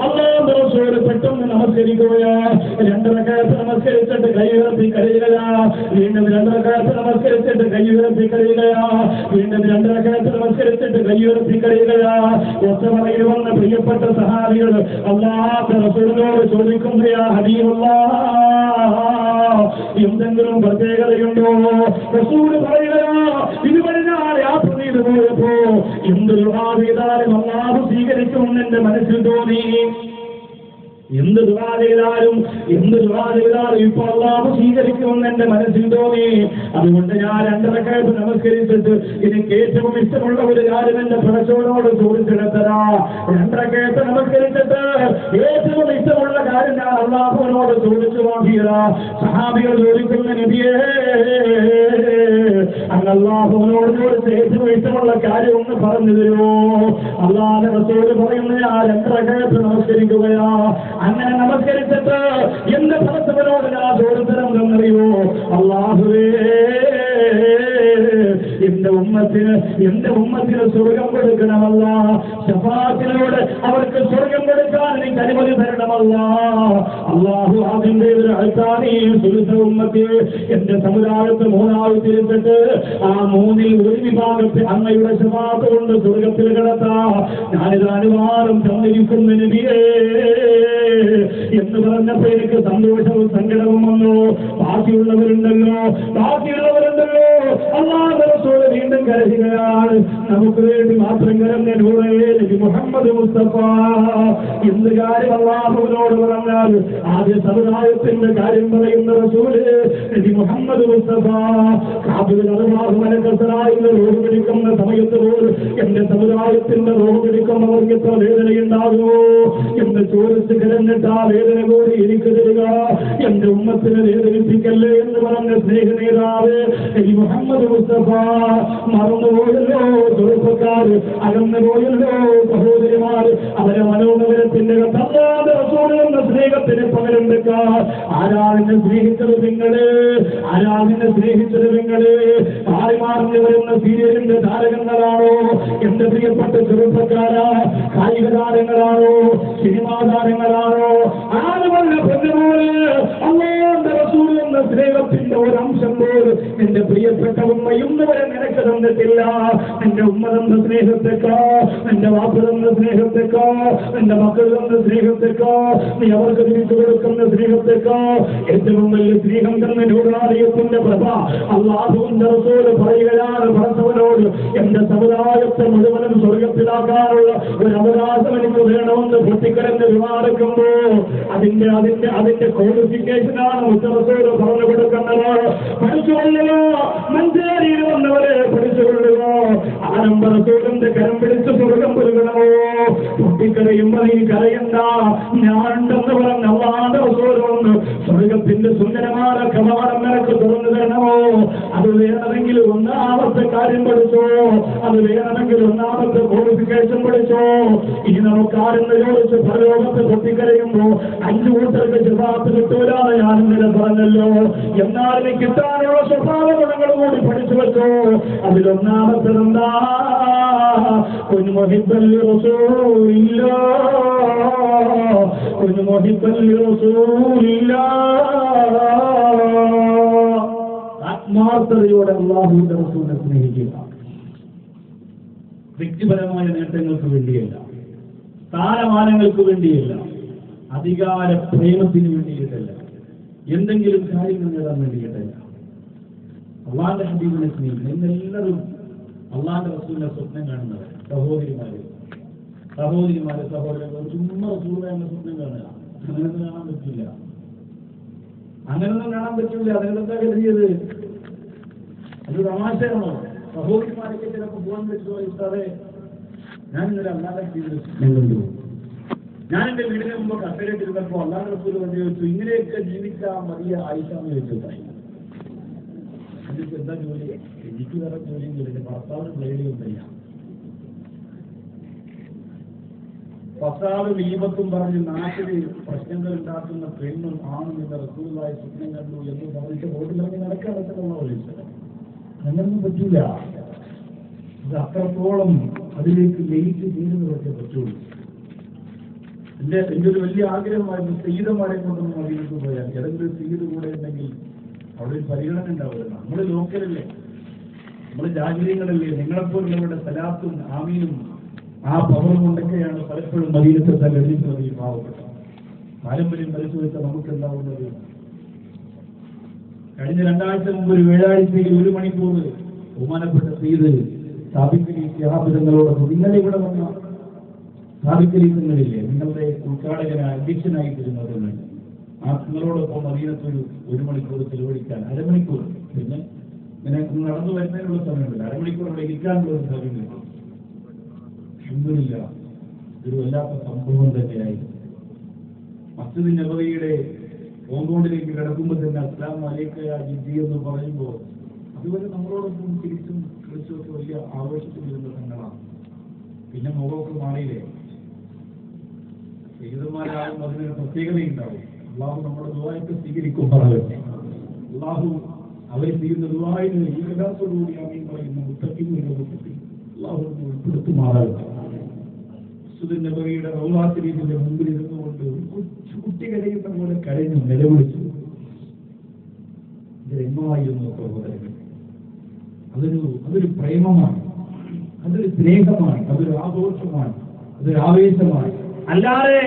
അല്ലാഹുവിന്റെ റസൂൽ പെട്ടെന്ന് നമസ്കരിക്കുകയാ. 2 റക്അത്ത് നമസ്കരിച്ചിട്ട് കൈ ഉയർത്തി കരയുകയാ. വീണ്ടും 2 റക്അത്ത് നമസ്കരിച്ചിട്ട് കൈ ഉയർത്തി കരയുകയാ. വീണ്ടും 2 റക്അത്ത് നമസ്കരിച്ചിട്ട് കൈ ഉയർത്തി കരയുകയാ. ഒറ്റമറയിൽ വന്ന പ്രിയപ്പെട്ട സഹാബികൾ അല്ലാഹുവിന്റെ റസൂലിനോട് ചോദിക്കുന്നു, യാ ഹബീബല്ലാഹ്, എന്തെങ്കിലും പ്രത്യേകതയുണ്ടോ? റസൂൽ പറയുകയാ, ഇതുവരെ ഞാൻ യാത്ര ചെയ്തു പോയപ്പോ എന്ത് ദുആ ചെയ്താലും അല്ലാഹു സ്വീകരിക്കുമെന്ന് എന്റെ മനസ്സിൽ തോന്നി. എന്ത് ദുആ ചെയ്താലും ഇപ്പൊ അല്ലാഹു സ്വീകരിക്കുമെന്ന് എന്റെ മനസ്സിൽ തോന്നി. അതുകൊണ്ട് ഞാൻ 2 റക്അത്ത് നമസ്കരിച്ചിട്ട് എനിക്ക് ഏറ്റവും ഇഷ്ടമുള്ള ഒരു കാര്യം എന്റെ പ്രൊഫസറോട് ചോദിച്ചെടുത്തതാ. 2 റക്അത്ത് നമസ്കരിച്ചിട്ട് ഏറ്റവും ഇഷ്ടമുള്ള കാര്യം ഞാൻ അല്ലാഹുവിനോട് ചോദിച്ചു നോക്കിയതാ. സഹാബികൾ ചോദിക്കുന്ന, നബിയേ അങ്ങ് അല്ലാഹുവിനോട് ചോദിച്ച് ഏറ്റവും ഇഷ്ടമുള്ള കാര്യം ഒന്ന് പറഞ്ഞു തരുമോ? അല്ലാഹുവിന്റെ റസൂൽ പറയുന്നത്, ഞാൻ 2 റക്അത്ത് നമസ്കരിക്കുകയാ. അങ്ങനെ നമസ്കരിച്ചിട്ട് എന്റെ പരസ്പരനോട് ഞാൻ ചോദിത്തരം എന്നറിയോ? അല്ലാഹുവേ, എന്റെ ഉമ്മത്തിന് സ്വർഗം കൊടുക്കണമല്ല, ശഫാഅത്തിലൂടെ അവർക്ക് സ്വർഗം കൊടുക്കാൻ എനിക്ക് അനുമതി തരണമല്ല. അല്ലാഹു അതിന്റെ ഒരു അൽത്താനി സുലുസ ഉമ്മത്തി, എന്റെ സമുദായത്തെ മൂന്നായി തിരിച്ചിട്ട് ആ മൂന്നിൽ ഒരു വിഭാഗത്തെ അങ്ങയുടെ ശഫാഅത്ത് കൊണ്ട് സ്വർഗത്തിൽ കിടത്താ ഞാനിത് അനുവാദം തന്നിരിക്കുന്ന നബിയേ എന്ന് പറഞ്ഞപ്പോ എനിക്ക് സന്തോഷവും സങ്കടവും വന്നു. ബാക്കിയുള്ളവരുണ്ടല്ലോ അല്ലാഹുവിന്റെ റസൂൽ വീണ്ടും കരയുകയാണ്. നമുക്ക് വേണ്ടി മാത്രം കരഞ്ഞ നബി മുഹമ്മദ് മുസ്തഫ. എന്ത് കാര്യം അല്ലാഹുവിനോട് പറഞ്ഞാൽ ആദ്യ സമുദായത്തിന്റെ കാര്യം പറയുന്ന റസൂല് നബി മുഹമ്മദ് മുസ്തഫ. റോഡ് പിടിക്കുന്ന സമയത്ത് പോലും എന്റെ സമുദായത്തിന്റെ റോഡ് പിടിക്കുമ്പോൾ അവർക്ക് എത്ര വേദനയുണ്ടാകുമോ എന്ന് ചോദിച്ച് കരഞ്ഞിട്ട് ആ വേദന കൂടി എനിക്ക് തരിക, എന്റെ ഉമ്മത്തിനെ വേദനിപ്പിക്കല്ലേ എന്ന് പറഞ്ഞ സ്നേഹനേതാവ് നബി മുഹമ്മദ് മുസ്തഫ. മറന്നുപോയല്ലോ ചെറുപ്പക്കാർ, അകന്നുപോയല്ലോ സഹോദരിമാർ, അവരെ മനോനഗരത്തിന്റെ എന്ന സ്നേഹത്തിന് പകരം വെക്കാൻ ആരാവിനെ സ്നേഹിച്ചത് നിങ്ങള്, ആരാവിനെ സ്നേഹിച്ചത് നിങ്ങള്. മാറി വരുന്ന സീരിയലിന്റെ താരകങ്ങളാണോ എന്റെ പ്രിയപ്പെട്ട ചെറുപ്പക്കാരാ? കായിക താരങ്ങളാണോ, സിനിമാ താരങ്ങളാണോ? ആരുമല്ല പൊന്നുപോലെ അല്ലാഹുവിന്റെ റസൂൽ എന്ന സ്നേഹത്തിന്റെ ഒരു അംശം പോലും എന്റെ പ്രിയപ്പെട്ട ഉമ്മ ഇന്ന് വരെ നിനക്ക് തന്നിട്ടില്ല. എന്റെ ഉമ്മ തന്ന സ്നേഹത്തെക്കോ, എന്റെ വാപ്പ തന്ന സ്നേഹത്തെക്കോ, എന്റെ മക്കൾ തന്ന സ്നേഹത്തെക്കോ, നീ അവർക്ക് തിരിച്ചു കൊടുക്കുന്ന സ്നേഹത്തെക്കോ ഏറ്റവും വലിയ സ്നേഹം തന്ന നൂറാലയത്തിന്റെ പ്രഭ അല്ലാഹുവിന്റെ റസൂൽ പറയുകയാണ് ഭർത്താവിനോട്, എന്റെ സമുദായത്തെ മുഴുവനും സ്വർഗത്തിലാക്കാനുള്ള ഒരു അവകാശം എനിക്ക് വേണമെന്ന് പൊട്ടിക്കരഞ്ഞ് വിമാനിക്കുമ്പോ അതിന്റെ ക്വാളിഫിക്കേഷനാണ് മുത്തറസൂൽ പറഞ്ഞു കൊടുക്കുന്നത്. പഠിച്ചുകൊള്ളുക, മഞ്ചേരിയിൽ വന്നവരെ പഠിച്ചുകൊള്ളുക. ആരംഭ റസൂലിന്റെ കരം പിടിച്ച് സ്വർഗം പുലുകണമോ? പൊട്ടിക്കരയുമ്പോ നീ കരയണ്ട, ഞാനുണ്ടെന്ന് പറഞ്ഞ അല്ലാഹുവിന്റെ റസൂൽ വന്ന് സ്വർഗത്തിന്റെ സുന്ദരമായ കവാടം നിനക്ക് തുറന്നു തരണമോ? അത് വേണമെങ്കിൽ ഒന്നാമത്തെ കാര്യം പഠിച്ചോ, അത് വേണമെങ്കിൽ ഒന്നാമത്തെ ക്വാളിഫിക്കേഷൻ പഠിച്ചോ. ഇനി നമുക്കാരെന്ന് ചോദിച്ച് പരലോകത്ത് പൊട്ടിക്കരയുമ്പോ 5 കൂട്ടർക്ക് ശഫാഅത്ത് കിട്ടൂലാന്ന് ഞാൻ ഇന്നലെ പറഞ്ഞല്ലോ. എന്നാൽ ഇനി കിട്ടാനുള്ള സ്വഭാവ ഗുണങ്ങൾ കൂടി പഠിച്ചു വെച്ചോ. അതിലൊന്നാമത്തെന്താ? ആത്മാർത്ഥതയോടെ അല്ലാഹുവിന്റെ റസൂലിനെ സ്നേഹിക്കുക. വ്യക്തിപരമായ നേട്ടങ്ങൾക്ക് വേണ്ടിയല്ല, സ്ഥാനമാനങ്ങൾക്ക് വേണ്ടിയല്ല, അധികാര പ്രേമത്തിന് വേണ്ടിയിട്ടല്ല, എന്തെങ്കിലും കാര്യങ്ങൾ നേടാൻ വേണ്ടിയിട്ടല്ല. അള്ളാന്റെ ഹബീബിനെ സ്നേഹിക്കുക. ഇന്നെല്ലാവരും അള്ളാന്റെ റസൂലിനെ സ്വപ്നം കാണുന്നവർ സഹോദരന്മാര് ചുമ്മാ റസൂൽ എന്ന സ്വപ്നം കാണുക. അങ്ങനെയൊന്നും കാണാൻ പറ്റില്ല. അതിനെന്താ കരുതിയത്? അത് തമാശയാണോ? സഹോദരിമാരൊക്കെ ചിലപ്പോൾ ഫോൺ വെച്ച് ചോദിച്ചാതെ ഞാൻ ഇന്നലെ അല്ലാതെ ഞാൻ എന്റെ വീടിന് മുമ്പ് കസേരയിട്ടിരുന്നപ്പോ അല്ലാതെ റസൂൽ കൊണ്ട് ചോദിച്ചു, ഇങ്ങനെയൊക്കെ ജീവിക്കാൻ മതിയ ആയിഷാന്ന് ചോദിച്ചതായി. അതിപ്പോ എന്താ ജോലി? എനിക്ക് വേറെ ജോലിയും ചെയ്തില്ല, ഭർത്താവിന് ബ്ലേഡിയും ചെയ്യാം. ഫസാദും ഈപത്തും പറഞ്ഞ് നാട്ടില് പ്രശ്നങ്ങൾ ഉണ്ടാക്കുന്ന പെണ്ണും ആണും എന്ന റസൂലുള്ളാഹി സ്വപ്നം കണ്ടു എന്ന് പറഞ്ഞിട്ട് റോഡിലിറങ്ങി നടക്കാനുള്ള വിളിച്ചത്. അങ്ങനൊന്നും പറ്റൂല. ഇത് അത്രത്തോളം അതിലേക്ക് ലയിച്ച് തീരുന്നതൊക്കെ പറ്റുള്ളൂ. എന്റെ ഒരു വലിയ ആഗ്രഹമായിരുന്നു സയ്യിദന്മാരെ കൊണ്ടൊന്നും മദീനത്ത് പോയാൽ ഏതെങ്കിലും സയ്യിദ് കൂടെ ഉണ്ടെങ്കിൽ അവിടെ ഒരു പരിഗണന ഉണ്ടാവില്ല. നമ്മൾ ലോക്കലല്ലേ, നമ്മൾ ജാഗ്രതകളല്ലേ. നിങ്ങളെപ്പോലുള്ളവരുടെ സലാത്തും ആമീനും ആ പവറും കൊണ്ടൊക്കെയാണ് പലപ്പോഴും മദീനത്തെത്താൻ കഴിഞ്ഞിട്ടുള്ളത്. ഈ പാവപ്പെട്ട പാരമ്പര്യം പരിശോധിച്ച നമുക്ക് എന്താവുന്നത്? കഴിഞ്ഞ 2 ആഴ്ച മുമ്പ് ഒരു വ്യാഴാഴ്ചയിൽ 1 മണിക്കൂർ ബഹുമാനപ്പെട്ട സയ്യിദ് സാബിഖലി ശിഹാബിതങ്ങളോടൊപ്പം നിങ്ങളെ ഇവിടെ വന്ന സാബിഖലീങ്ങളില്ലേ, നിങ്ങളുടെ ഉദ്ഘാടകനായി അധ്യക്ഷനായിട്ടിരുന്നത് ആ നിങ്ങളോടൊപ്പം മദീനത്തൊരു 1 മണിക്കൂർ ചെലവഴിക്കാൻ, അരമണിക്കൂർ, പിന്നെ ഇങ്ങനെ നടന്നു വരുന്നതിനുള്ള സമയമില്ല, അരമണിക്കൂർ അവിടെ ഇരിക്കാനുള്ള ഒരു സമയമില്ല. ഒന്നുമില്ല. ഒരു വല്ലാത്ത സംഭവം തന്നെയായി. മസ്ജിദ് നബവിയുടെ കോമ്പൗണ്ടിലേക്ക് കിടക്കുമ്പോൾ തന്നെ അസ്സലാമു അലൈക യാ ജിദ്ദി എന്ന് പറയുമ്പോൾ അതുവരെ നമ്മളോടൊപ്പം തിരിച്ചും വിളിച്ചൊക്കെ വലിയ ആവേശത്തിൽ വരുന്ന സംഘടനയാണ്. പിന്നെ മുഖമൊക്കെ മാറിയില്ലേ? സയ്യിദന്മാരാകും അതിനൊരു പ്രത്യേകതയുണ്ടാവും. അള്ളാഹു നമ്മുടെ ദുആയൊക്കെ സ്വീകരിക്കും. പറയട്ടെ. അള്ളാഹു അവർ ചെയ്യുന്ന ദുആഇന് ഇഖ്ലാസോടുകൂടി ആമീൻ പറയുന്ന മുത്തഖീങ്ങളുടെ കൂട്ടത്തിൽ അല്ലാഹു ഉൾപ്പെടുത്തുമാറാകട്ടെ. സുദൻ നബവിയുടെ റൗളാ ശരീഫിന്റെ മുമ്പിൽ ഇരുന്നുകൊണ്ട് കുട്ടി കരയുന്ന പോലെ കരഞ്ഞു നിലവിളിച്ചു. ഇതെന്തായിരുന്നു സഹോദരങ്ങൾ? അതൊരു പ്രേമമാണ്, അതൊരു സ്നേഹമാണ്, അതൊരു ആഘോഷമാണ്, അതൊരു ആവേശമാണ്. അല്ലാതെ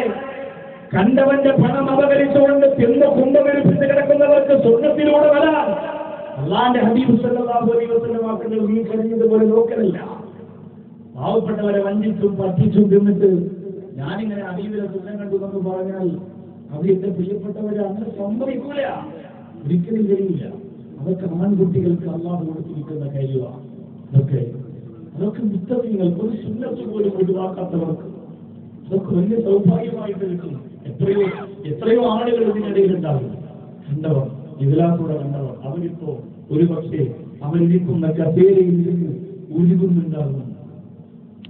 കണ്ടവന്റെ പണം അപകരിച്ചുകൊണ്ട് തിന്ന് കുംഭകരിപ്പിച്ച് കിടക്കുന്നവർക്ക് സ്വർഗത്തിലൂടെ വരാൻ അല്ലാഹുവിന്റെ ഹബീബ് സല്ലല്ലാഹു അലൈഹി വസല്ലം വാക്കുകൾ നീ കരഞ്ഞതുപോലെ നോക്കലല്ല. പാവപ്പെട്ടവരെ വഞ്ചിച്ചും പറ്റിച്ചും തിന്നിട്ട് ഞാനിങ്ങനെ ഹബീബിനെ സ്വപ്നം കണ്ടു എന്ന് പറഞ്ഞാൽ അത് എന്റെ പ്രിയപ്പെട്ടവരെ അങ്ങനെ സമ്മതിക്കൂല, ഒരിക്കലും കഴിയില്ല. അതൊക്കെ ആൺകുട്ടികൾക്ക് അല്ലാഹു കൊടുത്തിരിക്കുന്ന കഴിവാണ്. അതൊക്കെ മുത്തഖീങ്ങൾക്ക് ഒരു സുന്നത്ത് പോലും ഒഴിവാക്കാത്തവർക്ക് അതൊക്കെ വലിയ സൗഭാഗ്യമായിട്ട് എടുക്കുന്നു. എത്രയോ ആളുകൾ ഇതിനിടയിലുണ്ടാകും. കണ്ടവർ, ഇഖ്ലാസോടെ കണ്ടവർ, അവരിപ്പോ ഒരു പക്ഷേ അവരിരിക്കുന്ന കസേരയിൽ നിന്ന് ഉരുകുന്നുണ്ടാകും.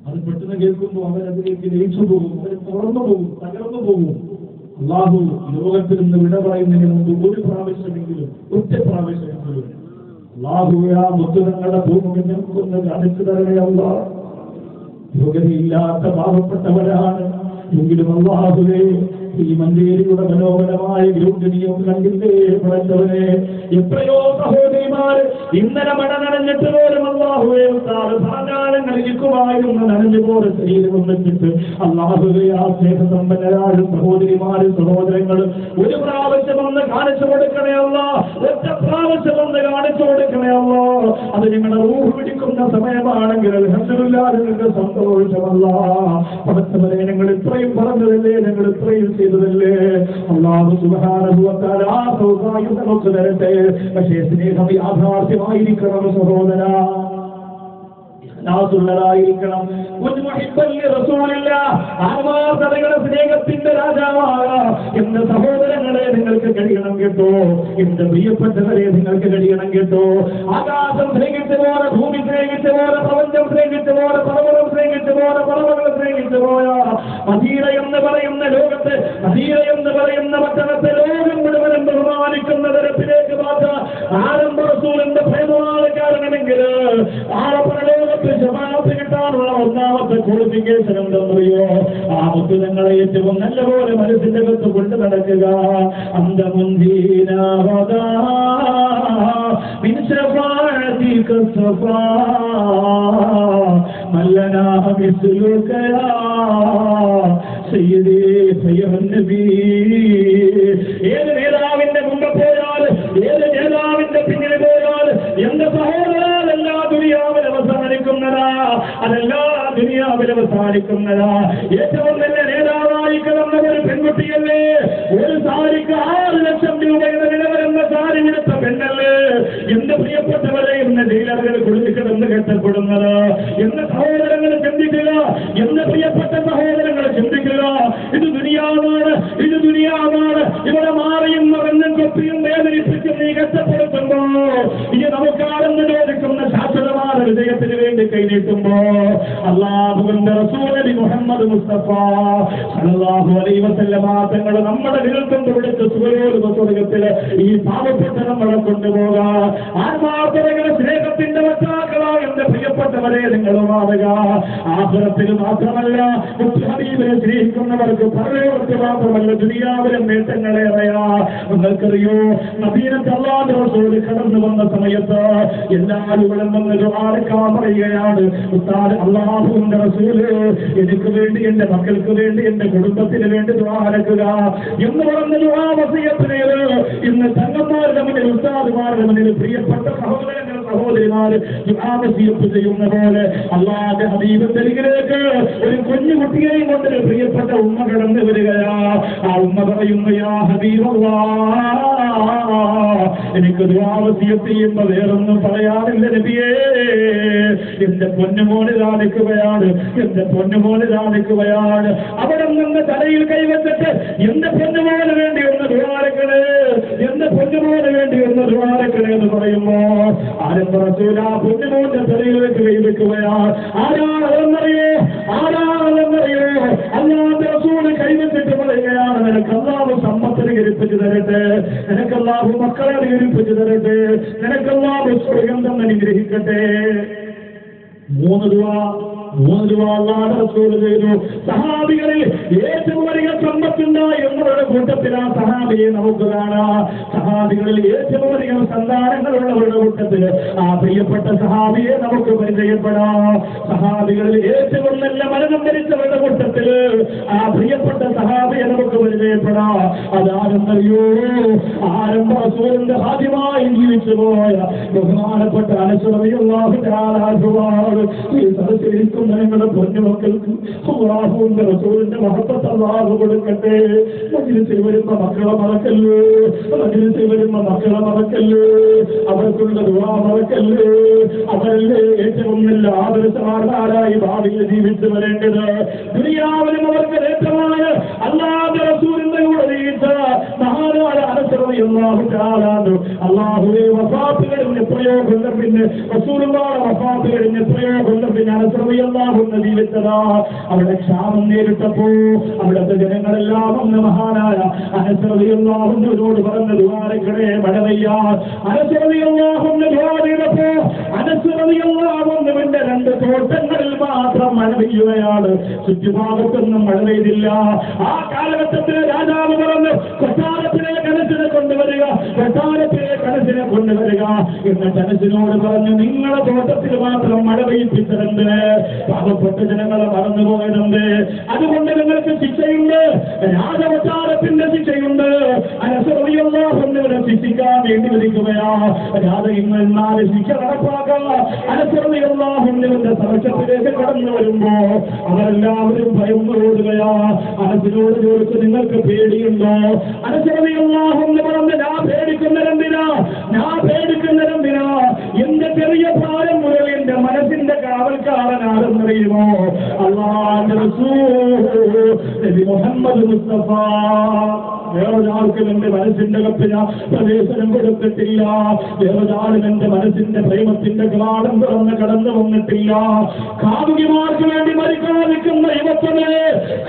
അത് പെട്ടെന്ന് കേൾക്കുമ്പോൾ അവരതിലേക്ക് ലയിച്ചു പോകും, അവർ തുറന്നു പോകും, തകർന്നു പോകും. അല്ലാഹു ലോകത്തിൽ നിന്ന് വിട പറയുന്നതിന് മുമ്പ് ഒരു പ്രാവശ്യമെങ്കിലും, ഒറ്റ പ്രാവശ്യമെങ്കിലും അല്ലാഹുവേ ആ മുത്തുതങ്ങളുടെ ഭൂമി ഞങ്ങൾക്കൊന്ന് കാണിച്ചു തരണേ അല്ലാഹ്. യോഗ്യതയില്ലാത്ത പാവപ്പെട്ടവരാണ് എങ്കിലും അല്ലാഹുവേ ഈ മഞ്ചേരിയുടെ മനോഹരമായ ഗ്രൂപ്പിനെയും കണ്ടില്ലേ പഠിച്ചവനെ. എത്രയോ സഹോദരിമാർ ഇന്നലെ മഴ നനഞ്ഞിട്ട് പോലും അല്ലാഹുവേ ധാരാളങ്ങൾ ഇരിക്കുമായിരുന്നു, നനഞ്ഞു പോലെ ശരീരം വെച്ചിട്ട് അല്ലാഹുവേ ആ സ്നേഹസമ്പന്നരായ സഹോദരിമാരും സഹോദരങ്ങളും ഒരു പ്രാവശ്യം ഒന്ന് കാണിച്ചു കൊടുക്കണേ അല്ലാ, ഒറ്റ പ്രാവശ്യം ഒന്ന് കാണിച്ചു കൊടുക്കണേ അല്ലാ. അത് നിങ്ങളുടെ റൂഹ് പിടിക്കുന്ന സമയമാണെങ്കിൽ അൽഹംദുലില്ലാഹ് നിങ്ങൾക്ക് സന്തോഷമല്ല. പഠിച്ചവരെ ഞങ്ങൾ ഇത്രയും പറഞ്ഞതല്ലേ, ഞങ്ങൾ ഇത്രയും ചെയ്തതല്ലേ. അല്ലാഹു സുബ്ഹാനഹു വ തആല ആ സൗഭാഗ്യം നമുക്ക് തരട്ടെ. പക്ഷേ സ്നേഹം യാഥാർത്ഥ്യമായിരിക്കണം സഹോദരാ, ഇഖ്ലാസുള്ളതായിരിക്കണം. ആത്മാർത്ഥതയുടെ സ്നേഹത്തിന്റെ രാജാവായ എന്റെ സഹോദരങ്ങളെ നിങ്ങൾക്ക് കഴിയണം കേട്ടോ, എന്റെ പ്രിയപ്പെട്ടവരെ നിങ്ങൾക്ക് കഴിയണം കേട്ടോ. ആകാശം സ്നേഹിച്ചു പോലെ, ഭൂമി സ്നേഹിച്ചു പോലെ, പ്രപഞ്ചം സ്നേഹിച്ചു പോലെ, പർവ്വതം സ്നേഹിച്ചു പോലെ, പർവ്വതങ്ങൾ സ്നേഹിച്ചു പോയ മദീന എന്ന് പറയുന്ന ലോകത്ത്, മദീന എന്ന് പറയുന്ന പട്ടണത്തെ ലോകം മുഴുവനും ബഹുമാനിക്കുന്ന തരത്തിലേക്ക് മാറ്റാൻ ആരംഭ റസൂലിന്റെ പ്രേമമാണ് കാരണമെങ്കിൽ ആളപ്പരലോകത്ത് ജമാഅത്ത് കിട്ടാനുള്ള ഒന്നാമത്തെ ക്വാളിഫിക്കേഷൻ എന്തെന്നറിയോ? ആ മുത്തുതങ്ങളെ ഏറ്റവും നല്ലപോലെ മനസ്സിന്റെ അകത്ത് കൊണ്ട് നടക്കുക. ഏത് നേതാവിന്റെ മുമ്പ് പോയാൽ, ഏത് നേതാവിന്റെ പിന്നിൽ പോയാൽ എന്റെ സഹോദരൻ എല്ലാ ദുനിയാവിൽ അവസാനിക്കുന്നതാ, അതെല്ലാ ദുനിയാവിൽ അവസാനിക്കുന്നതാ. ഏറ്റവും നല്ല നേതാവായി കിടന്ന ഒരു പെൺകുട്ടിയല്ലേ, ഒരു സാരിക്ക് 6 ലക്ഷം രൂപയുടെ വില വരുന്ന സാരി എടുത്ത പെണ്ണല്ലേ എന്റെ പ്രിയപ്പെട്ടവരെ ഇന്ന് ഡീലറുകൾ കുളിച്ചിടന്ന് കെട്ടപ്പെടുന്നത്. എന്ന സഹോദരങ്ങൾ ചിന്തിക്കുക, എന്റെ പ്രിയപ്പെട്ട സഹോദരങ്ങൾ ചിന്തിക്കുക. ഇത് ദുനിയാവാണ്, ഇത് ദുനിയാവാണ്. ഇവിടെ മാറിയും മറന്നും കൊപ്പിയും വേദനിപ്പിച്ചും നീ കഷ്ടപ്പെടുത്തുമ്പോ ഇനി നമുക്കാരെന്ന് ചോദിക്കുന്ന ശാശ്വതമായ വിജയത്തിന് വേണ്ടി കൈനീട്ടുമ്പോ അല്ലാഹുവിന്റെ റസൂൽ നബി മുഹമ്മദ് മുസ്തഫ സല്ലല്ലാഹു അലൈഹി വസല്ലം തങ്ങൾ നമ്മുടെ വിരൽക്കൊണ്ട് വിളിച്ച് സുഖയോഗ്യത്തില് ഈ പാവപ്പെട്ട നമ്മളെ കൊണ്ടുപോകാം. ആത്മാർത്ഥതയുടെ സ്നേഹത്തിന്റെ വക്താക്കളായ എന്റെ പ്രിയപ്പെട്ടവരെ നിങ്ങൾ മാറുക. ആഖിറത്തിൽ മാത്രമല്ല, ഹബീബിനെ സ്നേഹിക്കുന്നവർക്ക് പരലോകത്ത് മാത്രമല്ല ദുനിയാവിലെ നേട്ടങ്ങളേറെയാ. നിങ്ങൾക്കറിയോ, മദീനത്ത് അല്ലാഹുവിന്റെ റസൂൽ കടന്നു വന്ന സമയത്ത് എല്ലാവരും വന്ന് ദുആ പറയുകയാണ്. ഉസ്താദ്, അല്ലാഹുവിന്റെ റസൂല് എനിക്ക് വേണ്ടി, എന്റെ മക്കൾക്ക് വേണ്ടി, എന്റെ കുടുംബത്തിന് വേണ്ടി ദുആ അടക്കുക എന്ന് പറഞ്ഞ ദുആ വസിയത്തിന് ഇന്ന് തങ്ങന്മാരുടെ മുന്നിൽ, ഉസ്താദുമാരുടെ മുന്നിൽ പ്രിയപ്പെട്ട സഹോദരങ്ങൾ സഹോദരിമാര് ദുആ വസിയത്ത് ചെയ്യുന്ന പോലെ അല്ലാഹുവിന്റെ ഹബീബിന്റെ അരികിലേക്ക് ഒരു കുഞ്ഞുകുട്ടിയെയും കൊണ്ട് പ്രിയപ്പെട്ട ഉമ്മ കടന്നു വരികയാ. ആ ഉമ്മ പറയുന്നു, യാ ഹബീബല്ലാഹ്, എനിക്ക് ദുആ വസിയത്ത് ചെയ്യുമ്പോ വേറൊന്നും പറയാനില്ല നബിയേ. എന്റെ പൊന്നുമോന് നിൽക്കുകയാണ്, എന്റെ പൊന്നുമോന് നിൽക്കുകയാണ്. അവിടെ നിന്ന് തലയിൽ കൈവച്ചിട്ട് എന്റെ പൊന്നുമോന് വേണ്ടി ഒന്ന് ദുആരക്കണേ, എന്റെ പൊന്നുമോന് വേണ്ടി ഒന്ന് ദുആരക്കണേ എന്ന് പറയുമ്പോ ആരെന്ന് റസൂൽ ആ പൊന്നുമോന്റെ തലയിലേക്ക് കൈവെക്കുകയാണ്. ആരാണെന്നറിയോ, ആരാണെന്നറിയോ? അല്ലാഹുവിന്റെ റസൂൽ കൈവച്ചിട്ട് പറയുകയാണ്, നിനക്ക് അല്ലാഹു സമ്പത്തിന് കരിപ്പിച്ചു തരട്ടെ, നിനക്ക് അല്ലാഹു മക്കളെ കരിപ്പിച്ചു തരട്ടെ, നിനക്ക് അവിടുന്ന് അനുഗ്രഹിക്കട്ടെ. മൂന്ന് ദുആ അല്ലാഹുവിന്റെ റസൂൽ ചെയ്തു. സഹാബികളിൽ ഏറ്റവും വലിയ സമ്പത്തുണ്ടായി എന്നവരുടെ കൂട്ടത്തിൽ ആ സഹാബിയെ നമുക്ക് കാണാം. സഹാബികളിൽ ഏറ്റവും അധികം സന്താനങ്ങളുള്ളവരുടെ കൂട്ടത്തിൽ ആ പ്രിയപ്പെട്ട സഹാബിയെ നമുക്ക് പരിചയപ്പെടാം. സഹാബികളിൽ ഏറ്റവും നല്ല മരണം ധരിച്ചവരുടെ കൂട്ടത്തിൽ ആ പ്രിയപ്പെട്ട സഹാബിയെ നമുക്ക് പരിചയപ്പെടാം. അതാരെന്നറിയോ? ആരംഭ റസൂലിന്റെ ആദ്യമായി ജീവിച്ചു പോയ ബഹുമാനപ്പെട്ട അനസ് റളിയല്ലാഹു തആല അൻഹു ഈ സദസ്സിലിരിക്കുന്ന നിങ്ങളുടെ പൊന്നുമക്കൾക്ക് അല്ലാഹുവിന്റെ റസൂലിന്റെ മഹത്വത്തെ അല്ലാഹു കൊടുക്കട്ടെ. മജ്‌ലിസിൽ വരുന്ന മക്കളെ മറക്കല്ലേ, മജ്‌ലിസിൽ വരുന്ന മക്കളെ മറക്കല്ലേ, അവർക്കുള്ള ദുആ മറക്കല്ലേ. അവരല്ലേ ഏറ്റവും നല്ല ആദർശവാന്മാരായി ഭാവിയിൽ ജീവിച്ചു വരേണ്ടത്. ദുനിയാവിലും അവർക്ക് നേട്ടമായ അല്ലാഹുവിന്റെ റസൂലിന്റെ കൂടെ ജീവിച്ച മഹാനായ അനസ് റളിയല്ലാഹു തആല അൻഹു അല്ലാഹുവേ വഫാത്ത് കഴിഞ്ഞ എത്രയോ കൊല്ലം പിന്നെ റസൂലുള്ളാഹിയുടെ വഫാത്ത് കഴിഞ്ഞ എത്രയോ കൊല്ലം പിന്നെ അനസ് റളിയല്ലാഹു ജീവിച്ചതാ. അവിടെ ക്ഷാമം നേരിട്ടപ്പോ അവിടുത്തെ ജനങ്ങളെല്ലാം ഒന്ന് മഹാനായ അനസ് റളിയല്ലാഹു അൻഹുവിനോട് പറഞ്ഞു ദുആരക്കണേ മഴ പെയ്യാൻ. അനസ് റളിയല്ലാഹു അൻഹു ദുആ ചെയ്തപ്പോ അനസ് റളിയല്ലാഹു അൻഹുവിന്റെ 2 തോട്ടങ്ങളിൽ മാത്രം മഴ പെയ്യുകയാണ്. ചുറ്റുഭാഗത്തൊന്നും മഴ പെയ്തില്ല. ആ കാലഘട്ടത്തിൽ രാജാവ് പറഞ്ഞു കൊട്ടാരത്തിലേക്ക് അനസിനെ കൊണ്ടുവരിക, കൊട്ടാരത്തിലേക്ക് അനസിനെ കൊണ്ടുവരിക. എന്നിട്ട് അനസിനോട് പറഞ്ഞു നിങ്ങളെ തോട്ടത്തിൽ മാത്രം മഴ പെയ്യിപ്പിച്ചതെന്ത്? പാവപ്പെട്ട ജനങ്ങളെ മറന്നുപോയതെന്ത്? അതുകൊണ്ട് നിങ്ങൾക്ക് ശിക്ഷയുണ്ട്, രാജകൊട്ടാരത്തിന്റെ ശിക്ഷയുണ്ട്. അനസ് റളിയല്ലാഹു അൻഹുവിനെ ശിക്ഷിക്കാൻ വേണ്ടി വിധിക്കുകയാ. രാജ ഇന്ന് 4 ശിക്ഷ നടപ്പാക്കാം. അനസ് റളിയല്ലാഹു അൻഹുവിന്റെ സമക്ഷത്തിലേക്ക് കടന്നു വരുമ്പോ അവരെല്ലാവരും ഭയന്നു ഓടുകയാ. അനസിനോട് ചോദിച്ചു നിങ്ങൾക്ക് പേടിയുണ്ടോ? അനസ് റളിയല്ലാഹു അൻഹു പറഞ്ഞു ഞാൻ പേടിക്കുന്നതെന്തിനാ, ഞാൻ പേടിക്കുന്നതെന്തിനാ? എന്റെ ചെറിയ പ്രായം മുതൽ എന്റെ മനസ്സിന്റെ കാവൽക്കാരനാണെന്നറിയുമോ? അല്ലാഹുവിന്റെ റസൂൽ നബി മുഹമ്മദ് മുസ്തഫ. വേറൊരാൾക്കും എന്റെ മനസ്സിന്റെ കത്ത് ഞാൻ പ്രവേശനം കൊടുത്തിട്ടില്ല. വേറൊരാളും എന്റെ മനസ്സിന്റെ പ്രേമത്തിന്റെ കവാടം തുറന്ന് കടന്നു വന്നിട്ടില്ല. കാമുകിമാർക്ക് വേണ്ടി മരിക്കാതിരിക്കുന്ന യുവത്വമേ,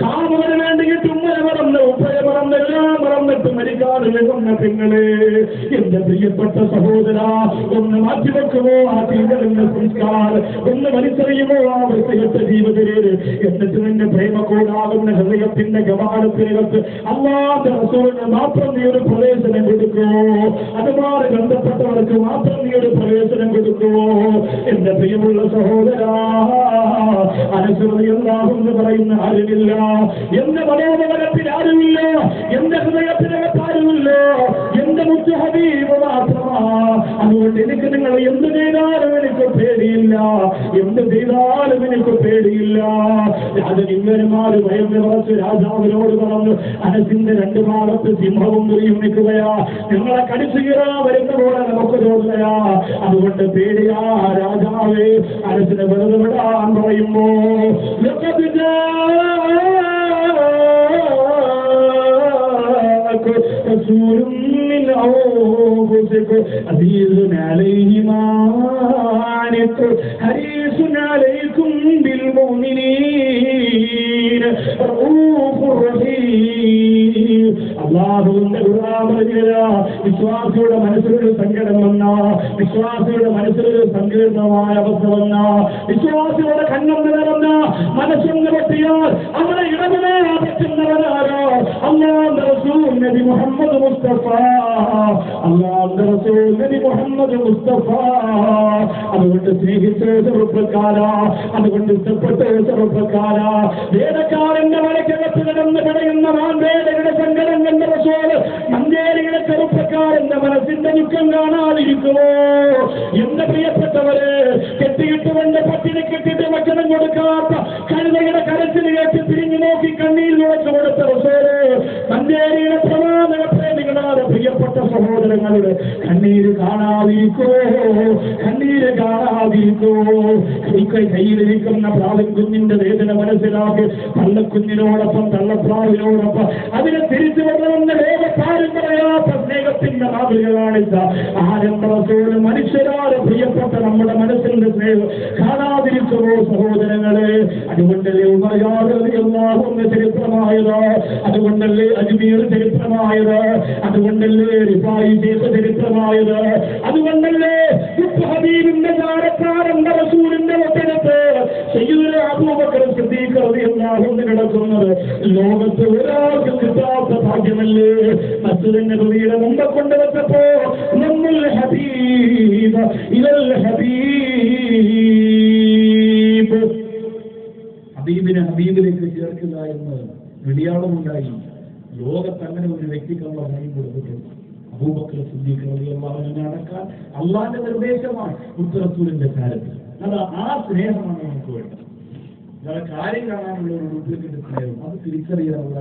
കാമുകന് വേണ്ടിയിട്ട് ഉമ്മനെ മറന്ന് ഉപ്പയെ മറന്നെല്ലാം മറന്നിട്ട് മരിക്കാതെ വന്ന പെങ്ങളെ, എന്റെ പ്രിയപ്പെട്ട സഹോദര, ഒന്ന് മാറ്റിവെക്കുമോ ആ ജീവിതത്തിന്റെ സംസ്കാരം? ഒന്ന് വലിച്ചെറിയുമോ ആ വൃത്തികെട്ട ജീവിതത്തിലേക്ക്? എന്നിട്ട് നിന്റെ പ്രേമക്കൂടാകുന്ന ഹൃദയത്തിന്റെ കവാടത്തിനകത്ത് അല്ലാഹുവിന്റെ റസൂലിന് മാത്രം നീ ഒരു പ്രവേശനം കൊടുക്കുമോ? അതുമായി ബന്ധപ്പെട്ടവർക്ക് മാത്രം നീ ഒരു പ്രവേശനം കൊടുക്കുമോ? എന്റെ പ്രിയമുള്ള സഹോദര, അനസ് റളിയല്ലാഹു അൻഹു പറയുന്ന ആരുമില്ല, എന്റെ മനോമനത്തിൽ ആരുമില്ല, എന്റെ ഹൃദയത്തിനകത്ത് ആരുമില്ല, എന്റെ മുത്ത് ഹബീബ് മാത്രമാ. അതുകൊണ്ട് എനിക്ക് നിങ്ങൾ എന്ത് ചെയ്താലും എനിക്ക് പേടിയില്ല, എന്ത് ചെയ്താലും എനിക്ക് പേടിയില്ല. രാജകിങ്കരന്മാര് ഭയന്ന് പറച്ച് രാജാവിനോട് പറഞ്ഞു അനസിന്റെ 2 ഭാഗത്ത് സിംഹവും പുലിയും നിൽക്കുകയാ, ഞങ്ങളെ കടിച്ചു കീറാ വരുന്ന പോലെ നമുക്ക് തോന്നുകയാ. അതുകൊണ്ട് പേടിയാ രാജാവേ. അനസിനെ വെറുതെ വിടാൻ പറയുമ്പോ رسول من أنفسكم عزيز عليه ما عنتم حريص عليكم بالمؤمنين رؤوف رحيم. അല്ലാഹുവിന്റെ വിശ്വാസിയുടെ മനസ്സിലൊരു സങ്കടം വന്ന, വിശ്വാസിയുടെ മനസ്സിലൊരു സങ്കീർണമായ അവസ്ഥ വന്ന, വിശ്വാസിയുടെ കണ്ണം നിറഞ്ഞ മനസ്സൊന്ന് പറ്റിയാൽ അവരെ ഇടപെടാൻ പറ്റുന്നവരാരോ? അല്ലാഹുവിന്റെ റസൂൽ നബി മുഹമ്മദ് മുസ്തഫ. അല്ലാഹുവിന്റെ റസൂൽ നബി മുഹമ്മദ് മുസ്തഫ. അതുകൊണ്ട് സ്നേഹിച്ച ചെറുപ്പക്കാരാ, അതുകൊണ്ട് ഇഷ്ടപ്പെട്ട ചെറുപ്പക്കാരാ, വേദക്കാരന്റെ വലക്കകത്ത് കിടന്ന് കിടയുന്ന മാൻവേദയുടെ സങ്കടം കണ്ട റസൂൽ മഞ്ചേരിയുടെ ചെറുപ്പക്കാരന്റെ മനസ്സിന്റെ ദുഃഖം കാണാതിരിക്കുമോ? എന്റെ പ്രിയപ്പെട്ടവരെ, കെട്ടിയിട്ടുകൊണ്ട് പട്ടിണി കെട്ടിട്ട് ഭക്ഷണം കൊടുക്കാത്ത കഴുതയുടെ കരച്ചിൽ കേട്ട് തിരിഞ്ഞു നോക്കി കണ്ണീർ നോക്കി കൊടുത്ത റസൂൽ മഞ്ചേരിയുടെ പ്രമാണ പ്രേമികളാണ് പ്രിയപ്പെട്ട സഹോദരങ്ങളുടെ കണ്ണീര് കാണാതിരിക്കോ? കണ്ണീര് കാണാതിരിക്കോ? കയ്യിലിരിക്കുന്ന പ്രാവൻ കുഞ്ഞിന്റെ വേദന മനസ്സിലാക്കി തള്ളക്കുഞ്ഞിനോടൊപ്പം തള്ളപ്രാവിനോടൊപ്പം അതിനെ തിരിച്ചു വരണമെന്ന് ലോകത്താരും പറയാത്ത സ്നേഹത്തിന്റെ മാതൃകയാണിച്ച ആരംഭ റസൂൽ മനുഷ്യരാണ് പ്രിയപ്പെട്ട നമ്മുടെ മനസ്സിന്റെ സ്നേഹം കാണാതിരിക്കുമോ സഹോദരങ്ങളെ? അതുകൊണ്ട് ചരിത്രം ചരിത്രമായത്, അതുകൊണ്ടല്ലേ അജ്മീർ ചരിത്രമായത്, അതുകൊണ്ടല്ലേ റിഫായി ഷേഖ് ചരിത്രമായത്, അതുകൊണ്ടല്ലേ ഹബീബിന്റെ ചാരക്കാരന്റെ റസൂലിന്റെ ഒറ്റനത്ത് സയ്യിദുനാ അബൂബക്കർ സിദ്ദീഖ് റളിയല്ലാഹു അൻഹു കിടക്കുന്നത്. ലോകത്ത് ഒരാൾക്ക് കിട്ടാത്ത ഭാഗ്യമല്ലേ. മസ്ജിദ് നബവിയുടെ മുമ്പ് കൊണ്ടുവച്ചപ്പോ നമ്മൾ ഹബീബ് ഇലൽ ഹബീബ്, ഹബീബിനെ ഹബീബിലേക്ക് ചേർക്കുക എന്ന് വെളിയാളമുണ്ടായി. ലോകത്ത് അങ്ങനെ ഒരു വ്യക്തിക്കുള്ള വഴി കൊടുത്തിട്ടുണ്ട്. അബൂബക്കർ സിദ്ദീഖ് റളിയല്ലാഹു അൻഹു അടക്കാൻ അള്ളാന്റെ നിർദ്ദേശമാണ് റസൂലിന്റെ കാര്യത്തിൽ. അത് ആ സ്നേഹമാണ് നമുക്ക് വേണ്ടത്. അതായത് കാര്യം കാണാനുള്ള ഒരു ഡ്യൂപ്ലിക്കേറ്റ് സ്നേഹം, അത് തിരിച്ചറിയാനുള്ള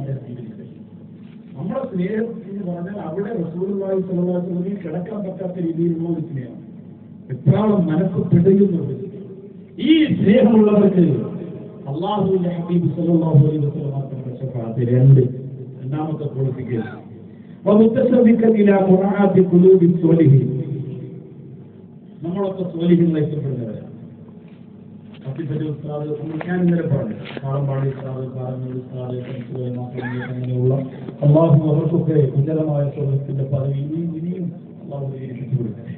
നമ്മുടെ സ്നേഹം എന്ന് പറഞ്ഞാൽ അവിടെ റസൂലുള്ളാഹി സ്വല്ലല്ലാഹു അലൈഹി വസല്ലം കിടക്കാൻ പറ്റാത്ത രീതിയിലുള്ള ഒരു സ്നേഹം, എപ്പോഴും മനസ്സ് പിടയുന്നുണ്ട്. ഈ സ്നേഹമുള്ളവർക്ക് അല്ലാഹുവിന്റെ ഹബീബ് സ്വല്ലല്ലാഹു അലൈഹി വസല്ലം മാത്രം ശഫാഅത്ത്. രണ്ടാമത്തെ ക്വാളിഫിക്കേഷൻ നമ്മളൊക്കെ സ്വാലിഹീങ്ങളെ ഇഷ്ടപ്പെടുന്നവരാണ്. ഞാൻ ഇന്നലെ പറഞ്ഞു, കാളമ്പാടി ഉസ്താദ്, കാളങ്ങൽ ഉസ്താദ്, അങ്ങനെയുള്ള അള്ളാഹു അവർക്കൊക്കെ ഉന്നതമായ സ്വർഗത്തിന്റെ പദവി ഇനിയും അള്ളാഹു ഏൽപ്പിച്ചു കൊടുക്കട്ടെ.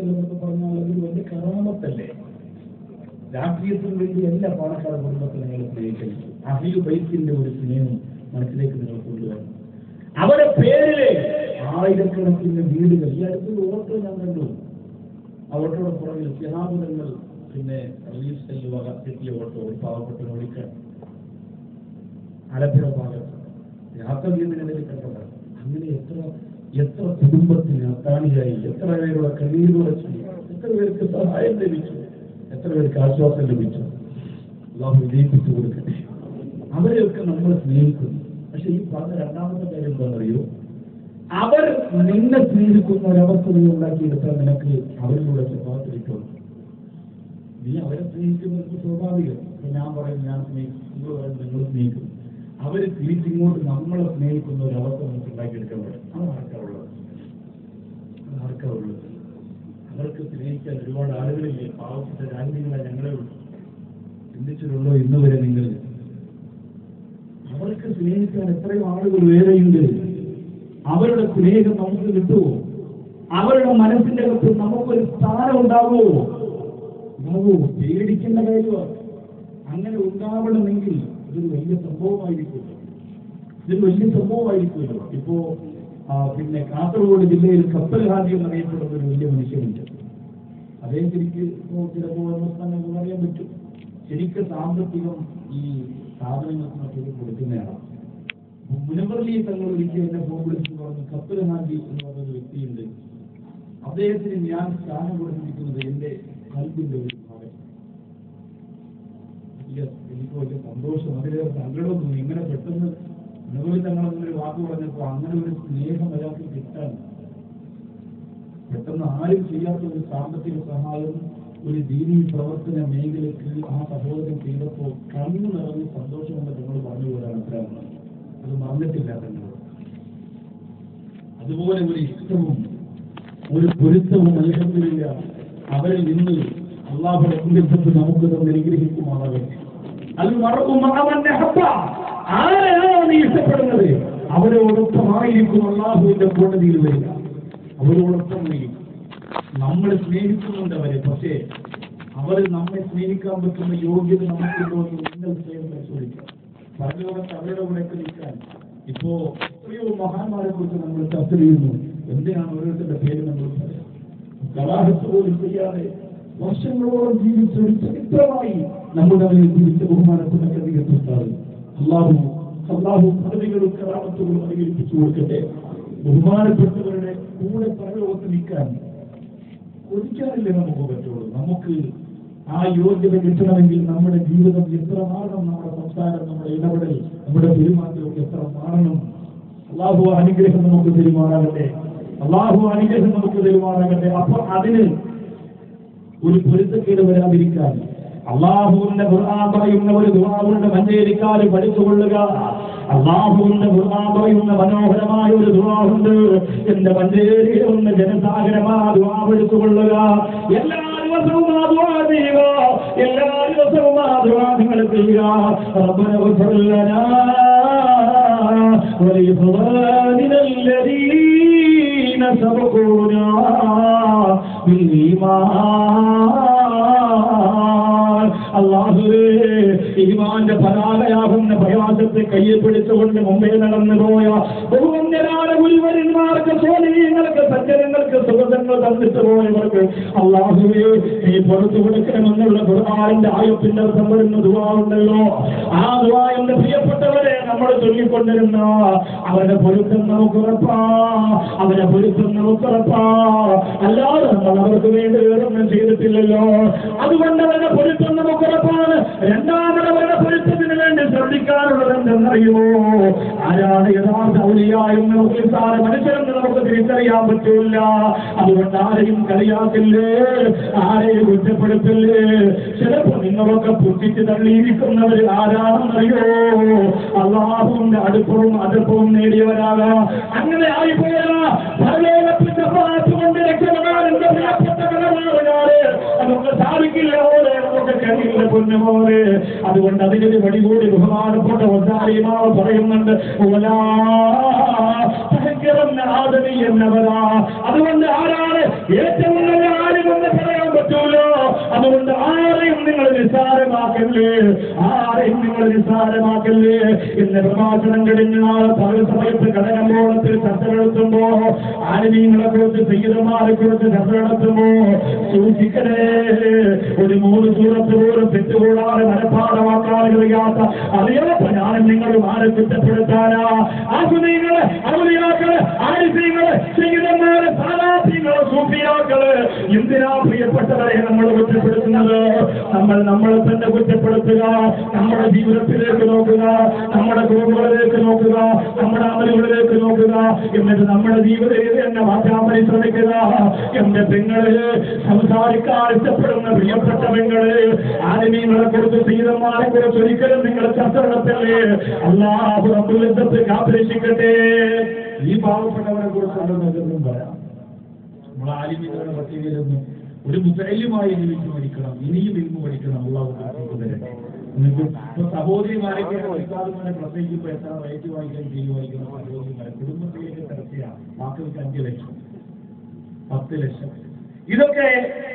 എന്നൊക്കെ പറഞ്ഞാൽ അതൊരു വലിയ കറാമത്തല്ലേ. രാഷ്ട്രീയത്തിന് വേണ്ടി എല്ലാ പാണക്കാട് കുടുംബത്തിൽ നിങ്ങൾ സ്നേഹിക്കുന്നു. അഹ്ലു ബൈത്തിന്റെ ഒരു സ്നേഹം മനസ്സിലേക്ക് നിങ്ങൾ കൊണ്ടുവരണം. അവരുടെ പേരിലെ ആയിരക്കണക്കിന് വീടുകൾ ഈ അടുത്തൊരു ഓട്ടോ ഞാൻ കണ്ടു. ഓട്ടോയുടെ പുറകിൽ ശിഹാബുദങ്ങൾ, പിന്നെ റിലീഫ് സെല്ല് വക കിട്ടിയ ഓട്ടോ, ഒരു പാവപ്പെട്ട ഓടിക്കാൻ ആലപ്പുഴ ഭാഗത്ത് യാത്ര ചെയ്യുന്നതിനിടയിൽ കണ്ടതാണ്. അങ്ങനെ എത്ര എത്ര കുടുംബത്തിന് അത്താണിയായി, എത്ര പേരുടെ കണ്ണീരോടെ ചെയ്യും, എത്ര പേർക്ക് സഹായം ലഭിച്ചു, എത്ര പേർക്ക് ആശ്വാസം ലഭിച്ചു. അല്ലാഹു വിജയിപ്പിച്ചു കൊടുക്കട്ടെ. അവരെയൊക്കെ നമ്മൾ സ്നേഹിക്കുന്നു. പക്ഷെ ഈ പറഞ്ഞ രണ്ടാമത്തെ കാര്യം എന്താണെന്നറിയോ? അവർ നിന്നെ സ്നേഹിക്കുന്ന ഒരവസ്ഥ നീ ഉണ്ടാക്കിയെടുത്താൽ നിനക്ക് അവരിലൂടെ സ്വഭാവത്തിലിട്ടോ. നീ അവരെ സ്നേഹിക്കുന്നവർക്ക് സ്വാഭാവികം. ഞാൻ പറയും ഞാൻ സ്നേഹിക്കും, നിങ്ങൾ പറയും നിങ്ങൾ സ്നേഹിക്കും. അവർ തിരിച്ചിങ്ങോട്ട് നമ്മളെ സ്നേഹിക്കുന്ന ഒരവസ്ഥ നമുക്ക് ഉണ്ടാക്കിയെടുക്കാൻ പറ്റും. അത് ആർക്കാവുള്ളത്? അവർക്ക് സ്നേഹിക്കാൻ ഒരുപാട് ആളുകളില്ലേ? പാവപ്പെട്ട രാജ്യങ്ങളെ ഞങ്ങളെ ചിന്തിച്ചിട്ടുണ്ടോ ഇന്ന് വരെ നിങ്ങൾ? അവർക്ക് സ്നേഹിക്കാൻ എത്രയോ ആളുകൾ വേറെയുണ്ട്. അവരുടെ സ്നേഹം നമുക്ക് കിട്ടുമോ? അവരുടെ മനസ്സിന്റെ അകത്ത് നമുക്കൊരു സ്ഥാനം ഉണ്ടാവുമോ? പേടിക്കേണ്ട കാര്യമാണ്. അങ്ങനെ ഉണ്ടാവണമെങ്കിൽ ഇതൊരു വലിയ സംഭവമായിരിക്കുമല്ലോ. ഇപ്പോ പിന്നെ കാസർഗോഡ് ജില്ലയിൽ കപ്പൽ ഹാജി എന്നറിയപ്പെടുന്ന ഒരു വലിയ മനുഷ്യനുണ്ട്. അദ്ദേഹം ശരിക്ക് ചിലപ്പോൾ അറിയാൻ പറ്റും. ശരിക്കും സാമ്പത്തികം ഈ സ്ഥാപനങ്ങൾക്ക് മറ്റൊരു കൊടുക്കുന്നതാണ്. മുനവറലി തങ്ങൾ ഒരിക്കൽ എന്നെ ഫോൺ വിളിച്ചു പറഞ്ഞു, കപ്പൽ ഹാജി എന്ന് പറഞ്ഞൊരു വ്യക്തിയുണ്ട്, അദ്ദേഹത്തിന് ഞാൻ സ്ഥാനം കൊടുത്തിരിക്കുന്നത് എന്റെ കൽബിന്റെ ഒരു ഭാഗം. എനിക്ക് വലിയ സന്തോഷം, അതിലേറെ സങ്കടമൊന്നും. ഇങ്ങനെ പെട്ടെന്ന് മുനവറലി തങ്ങൾ എന്നൊരു വാക്ക് പറഞ്ഞപ്പോ അങ്ങനെ ഒരു സ്നേഹം ഒരാൾക്ക് കിട്ടാൻ പെട്ടെന്ന് ആരും ചെയ്യാത്ത ഒരു സാമ്പത്തിക സഹായം ഒരു ദീനീ പ്രവർത്തന മേഖലയ്ക്ക് ആ സഹോദരൻ ചെയ്തപ്പോൾ കണ്ണു നിറഞ്ഞ് സന്തോഷമുള്ള നിങ്ങൾ പറഞ്ഞുപോലാണ് അത്രയാണ്. അത് മറന്നിട്ടില്ല തങ്ങൾ. അതുപോലെ ഒരു ഇഷ്ടവും ഒരു പൊരുത്തവും നൽകുന്നില്ല അവരിൽ നിന്ന് അള്ളാഹുവിന്റെ കുടുംബത്തിൽ നമുക്ക് തന്നെ അനുഗ്രഹിക്കുമാറാകട്ടെ. അത് മറക്കും അവന്റെ ഹബ്ബ. ആരെയാണോ നീ ഇഷ്ടപ്പെടുന്നത് അവരോടൊപ്പമായിരിക്കും അള്ളാഹുവിന്റെ കോടതിയിൽ വരിക. അവരോടൊപ്പം നമ്മൾ സ്നേഹിക്കുന്നുണ്ട് അവരെ. പക്ഷേ അവർ നമ്മെ സ്നേഹിക്കാൻ പറ്റുന്ന യോഗ്യത നമുക്കുണ്ടോ എന്ന് നിങ്ങൾ സ്വയം പരിശോധിക്കാം. പരലോകത്ത് അവരുടെ കൂടെയൊക്കെ നിൽക്കാൻ ഇപ്പോ എത്രയോ മഹാന്മാരെ കുറിച്ച് നമ്മൾ ചർച്ച ചെയ്യുന്നു. എന്തിനാണ് ഓരോരുത്തരുടെ പേര് നമ്മൾ പറയാം? കലാഹത്ത് പോലും ചെയ്യാതെ വർഷങ്ങളോളം ജീവിച്ച ഒരു ചരിത്രമായി നമ്മുടെ അവരെ ജീവിച്ച ബഹുമാനപ്പെട്ട കവികെടുത്താറ് അള്ളാഹു പദവികളും കലാമത്തുകളും അധികരിപ്പിച്ചു കൊടുക്കട്ടെ. ബഹുമാനപ്പെട്ടവരുടെ കൂടെ പരലോകത്ത് നിൽക്കാൻ ഒരിക്കാറില്ലേ നമുക്ക് പറ്റുള്ളൂ. നമുക്ക് ആ യോഗ്യത കിട്ടണമെങ്കിൽ നമ്മുടെ ജീവിതം എത്ര മാറണം, നമ്മുടെ സംസാരം, നമ്മുടെ ഇടപെടൽ, നമ്മുടെ പെരുമാറ്റമൊക്കെ എത്ര മാറണം. അള്ളാഹു അനുഗ്രഹം നമുക്ക് പെരുമാറാകട്ടെ. അപ്പൊ അതിന് ഒരു പൊരുത്തക്കേട് വരാതിരിക്കാൻ അള്ളാഹുവിന്റെ ഖുർആൻ പറയുന്ന ഒരു ദുആവുണ്ട്, മഞ്ചേരിക്കാർ പഠിച്ചുകൊള്ളുക. അള്ളാഹുവിന്റെ ഖുർആൻ പറയുന്ന മനോഹരമായ ഒരു ദുആവുണ്ട്. എന്റെ മഞ്ചേരിയിൽ ഒന്ന് ജനസാഗരമായ ദുആ പഠിച്ചുകൊള്ളുക. എല്ലാ ദിവസവും ആ ദുആ ചെയ്യുക. എല്ലാ ദിവസവും ആ ദുആ നിങ്ങൾ ചെയ്യുക. റബ്ബന ഗ്ഫിർ ലനാ വലിഇഖ്വാനിന الذين سبقونا بالإيمان. അല്ലാഹുവേ, ഈമാന്റെ പതാകയാകുന്ന പ്രയാസത്തെ കയ്യിൽ പിടിച്ചുകൊണ്ട് മുമ്പേ നടന്നുപോയ ബഹുവന്യരായ ഗുരുവരന്മാർക്ക്, സ്വാലിഹീങ്ങൾക്ക്, സജ്ജനങ്ങൾക്ക്, സുഗതങ്ങൾ തന്നിട്ട് പോയവർക്ക് അല്ലാഹുവേ നീ പുറത്തു കൊടുക്കണമെന്നുള്ള ഖുർആനിന്റെ ആയത്തിന്റെ അർത്ഥം വരുന്ന ദുആ ഉണ്ടല്ലോ. ആ ദുആ എന്റെ പ്രിയപ്പെട്ടവരെ നമ്മൾ ചൊല്ലിക്കൊണ്ടിരുന്ന അവരുടെ പൊരുത്തം നമുക്കുറപ്പാ, അവരെ പൊരുത്തം നമുക്കുറപ്പാ. അല്ലാതെ നമ്മൾ അവർക്ക് വേണ്ടി വേറൊന്നും ചെയ്തിട്ടില്ലല്ലോ. അതുകൊണ്ട് അവരുടെ പൊരുത്തം നമുക്കുറപ്പാണ്. രണ്ടാമത് അവരുടെ പൊരുത്തത്തിന് വേണ്ടി ശ്രദ്ധിക്കാനുള്ളത് എന്തെന്നറിയുമോ? ആരാണ് യഥാർത്ഥ ഔലിയ എന്ന് നമുക്ക് മനുഷ്യരെന്ന് നമുക്ക് തിരിച്ചറിയാൻ പറ്റില്ല. അതുകൊണ്ട് ആരെയും കളിയാക്കില്ലേ, ആരെയും കുറ്റപ്പെടുത്തില്ലേ. ചിലപ്പോൾ നിങ്ങളൊക്കെ പുച്ഛിച്ച് തള്ളിയിരിക്കുന്നവർ ആരാണെന്നറിയോ? അല്ലാഹുവിന്റെ അടുപ്പവും അടുപ്പവും നേടിയവരാകാം. അങ്ങനെ ആയിപ്പോയാ പരലോകത്തിന്റെ കൊണ്ട് രക്ഷപ്പെടാൻ എന്റെ പ്രിയപ്പെട്ട കലമാറുകാര് നമുക്ക് സാധിക്കില്ല, പോലെ നമുക്ക് കഴിയില്ല പൊന്നുപോലെ. അതുകൊണ്ട് അതിനൊരു വടി കൂടി ബഹുമാനപ്പെട്ട ഒന്നാരിമാവ് പറയുന്നുണ്ട്, ആദമി എന്നവരാ. അതുകൊണ്ട് ആരാണ് ഏറ്റവും നല്ല ആരുമെന്ന് പറയാൻ പറ്റൂലോ. അതുകൊണ്ട് ആരെയും നിങ്ങൾ നിസ്സാരമാക്കല്ലേ, ആരെയും നിങ്ങൾ നിസ്സാരമാക്കല്ലേ. ഇന്ന് പ്രഭാഷണം കഴിഞ്ഞ പല സമയത്ത് കടകമ്പോളത്തിൽ ചർച്ച നടത്തുമ്പോ, ആലിമീങ്ങളെ കുറിച്ച്, സയ്യിദന്മാരെ കുറിച്ച് ചർച്ച നടത്തുമ്പോ സൂക്ഷിക്കണേ. ഒരു 3 സൂറത്ത് പോലും തെറ്റുകൂടാതെ മനഃപാഠമാക്കാൻ കഴിയാത്ത അറിയാത്ത ഞാനും നിങ്ങളും ആരെ കുറ്റപ്പെടുത്താനാ? ആസുമീങ്ങള്, ഔലിയാക്കള്, ആരിഫീങ്ങള്, സയ്യിദന്മാര്, സാദാത്യങ്ങള്, സൂഫിയാക്കള് എന്തിനാ പ്രിയപ്പെട്ടവരെ നമ്മൾ കുറ്റപ്പെടുത്തുന്നത്? നമ്മൾ നമ്മളെ തന്നെ കുറ്റപ്പെടുത്തുക. നമ്മുടെ ജീവിതത്തിലേക്ക് നോക്കുക, നമ്മുടെ കുടുംബങ്ങളിലേക്ക് നോക്കുക, നമ്മുടെ അമലുകളിലേക്ക് നോക്കുക. എന്നിട്ട് നമ്മുടെ ജീവിതത്തിൽ തന്നെ മാറ്റാൻ പരിശ്രമിക്കുക. എന്റെ പെങ്ങള്, സംസാരിക്കാൻ ഇഷ്ടപ്പെടുന്ന പ്രിയപ്പെട്ട പെങ്ങള്, ആലിമീങ്ങളെ കുറിച്ച്, സയ്യിദന്മാരെ കുറിച്ച് ഒരിക്കലും നിങ്ങൾ ചർച്ച നടത്തല്ലേ. അല്ലാഹു റബ്ബുൽ ഇസ്സത്ത് കാത്തിരക്ഷിക്കട്ടെ. ഈ പാവപ്പെട്ടവരെ കുറിച്ച് അതൊന്നും പറയാം. നമ്മൾ ആലിമീങ്ങളുടെ പട്ടികയിലൊന്നും ഒരു മുതല്യമായി ജീവിച്ച് പഠിക്കണം, ഇനിയും ഇൽമു പഠിക്കണം. അല്ലാഹു തരട്ടെ. ഇപ്പൊ സഹോദരിമാരൊക്കെ പ്രസംഗിക്കുമ്പോൾ എത്ര റേറ്റ് വാങ്ങിക്കാൻ തീരുമാനിക്കണം? സഹോദരിമാരെ കുടുംബത്തിലേക്ക് ചർച്ചയാണ്. മക്കൾക്ക് 5 ലക്ഷം, 10 ലക്ഷം, ഇതൊക്കെ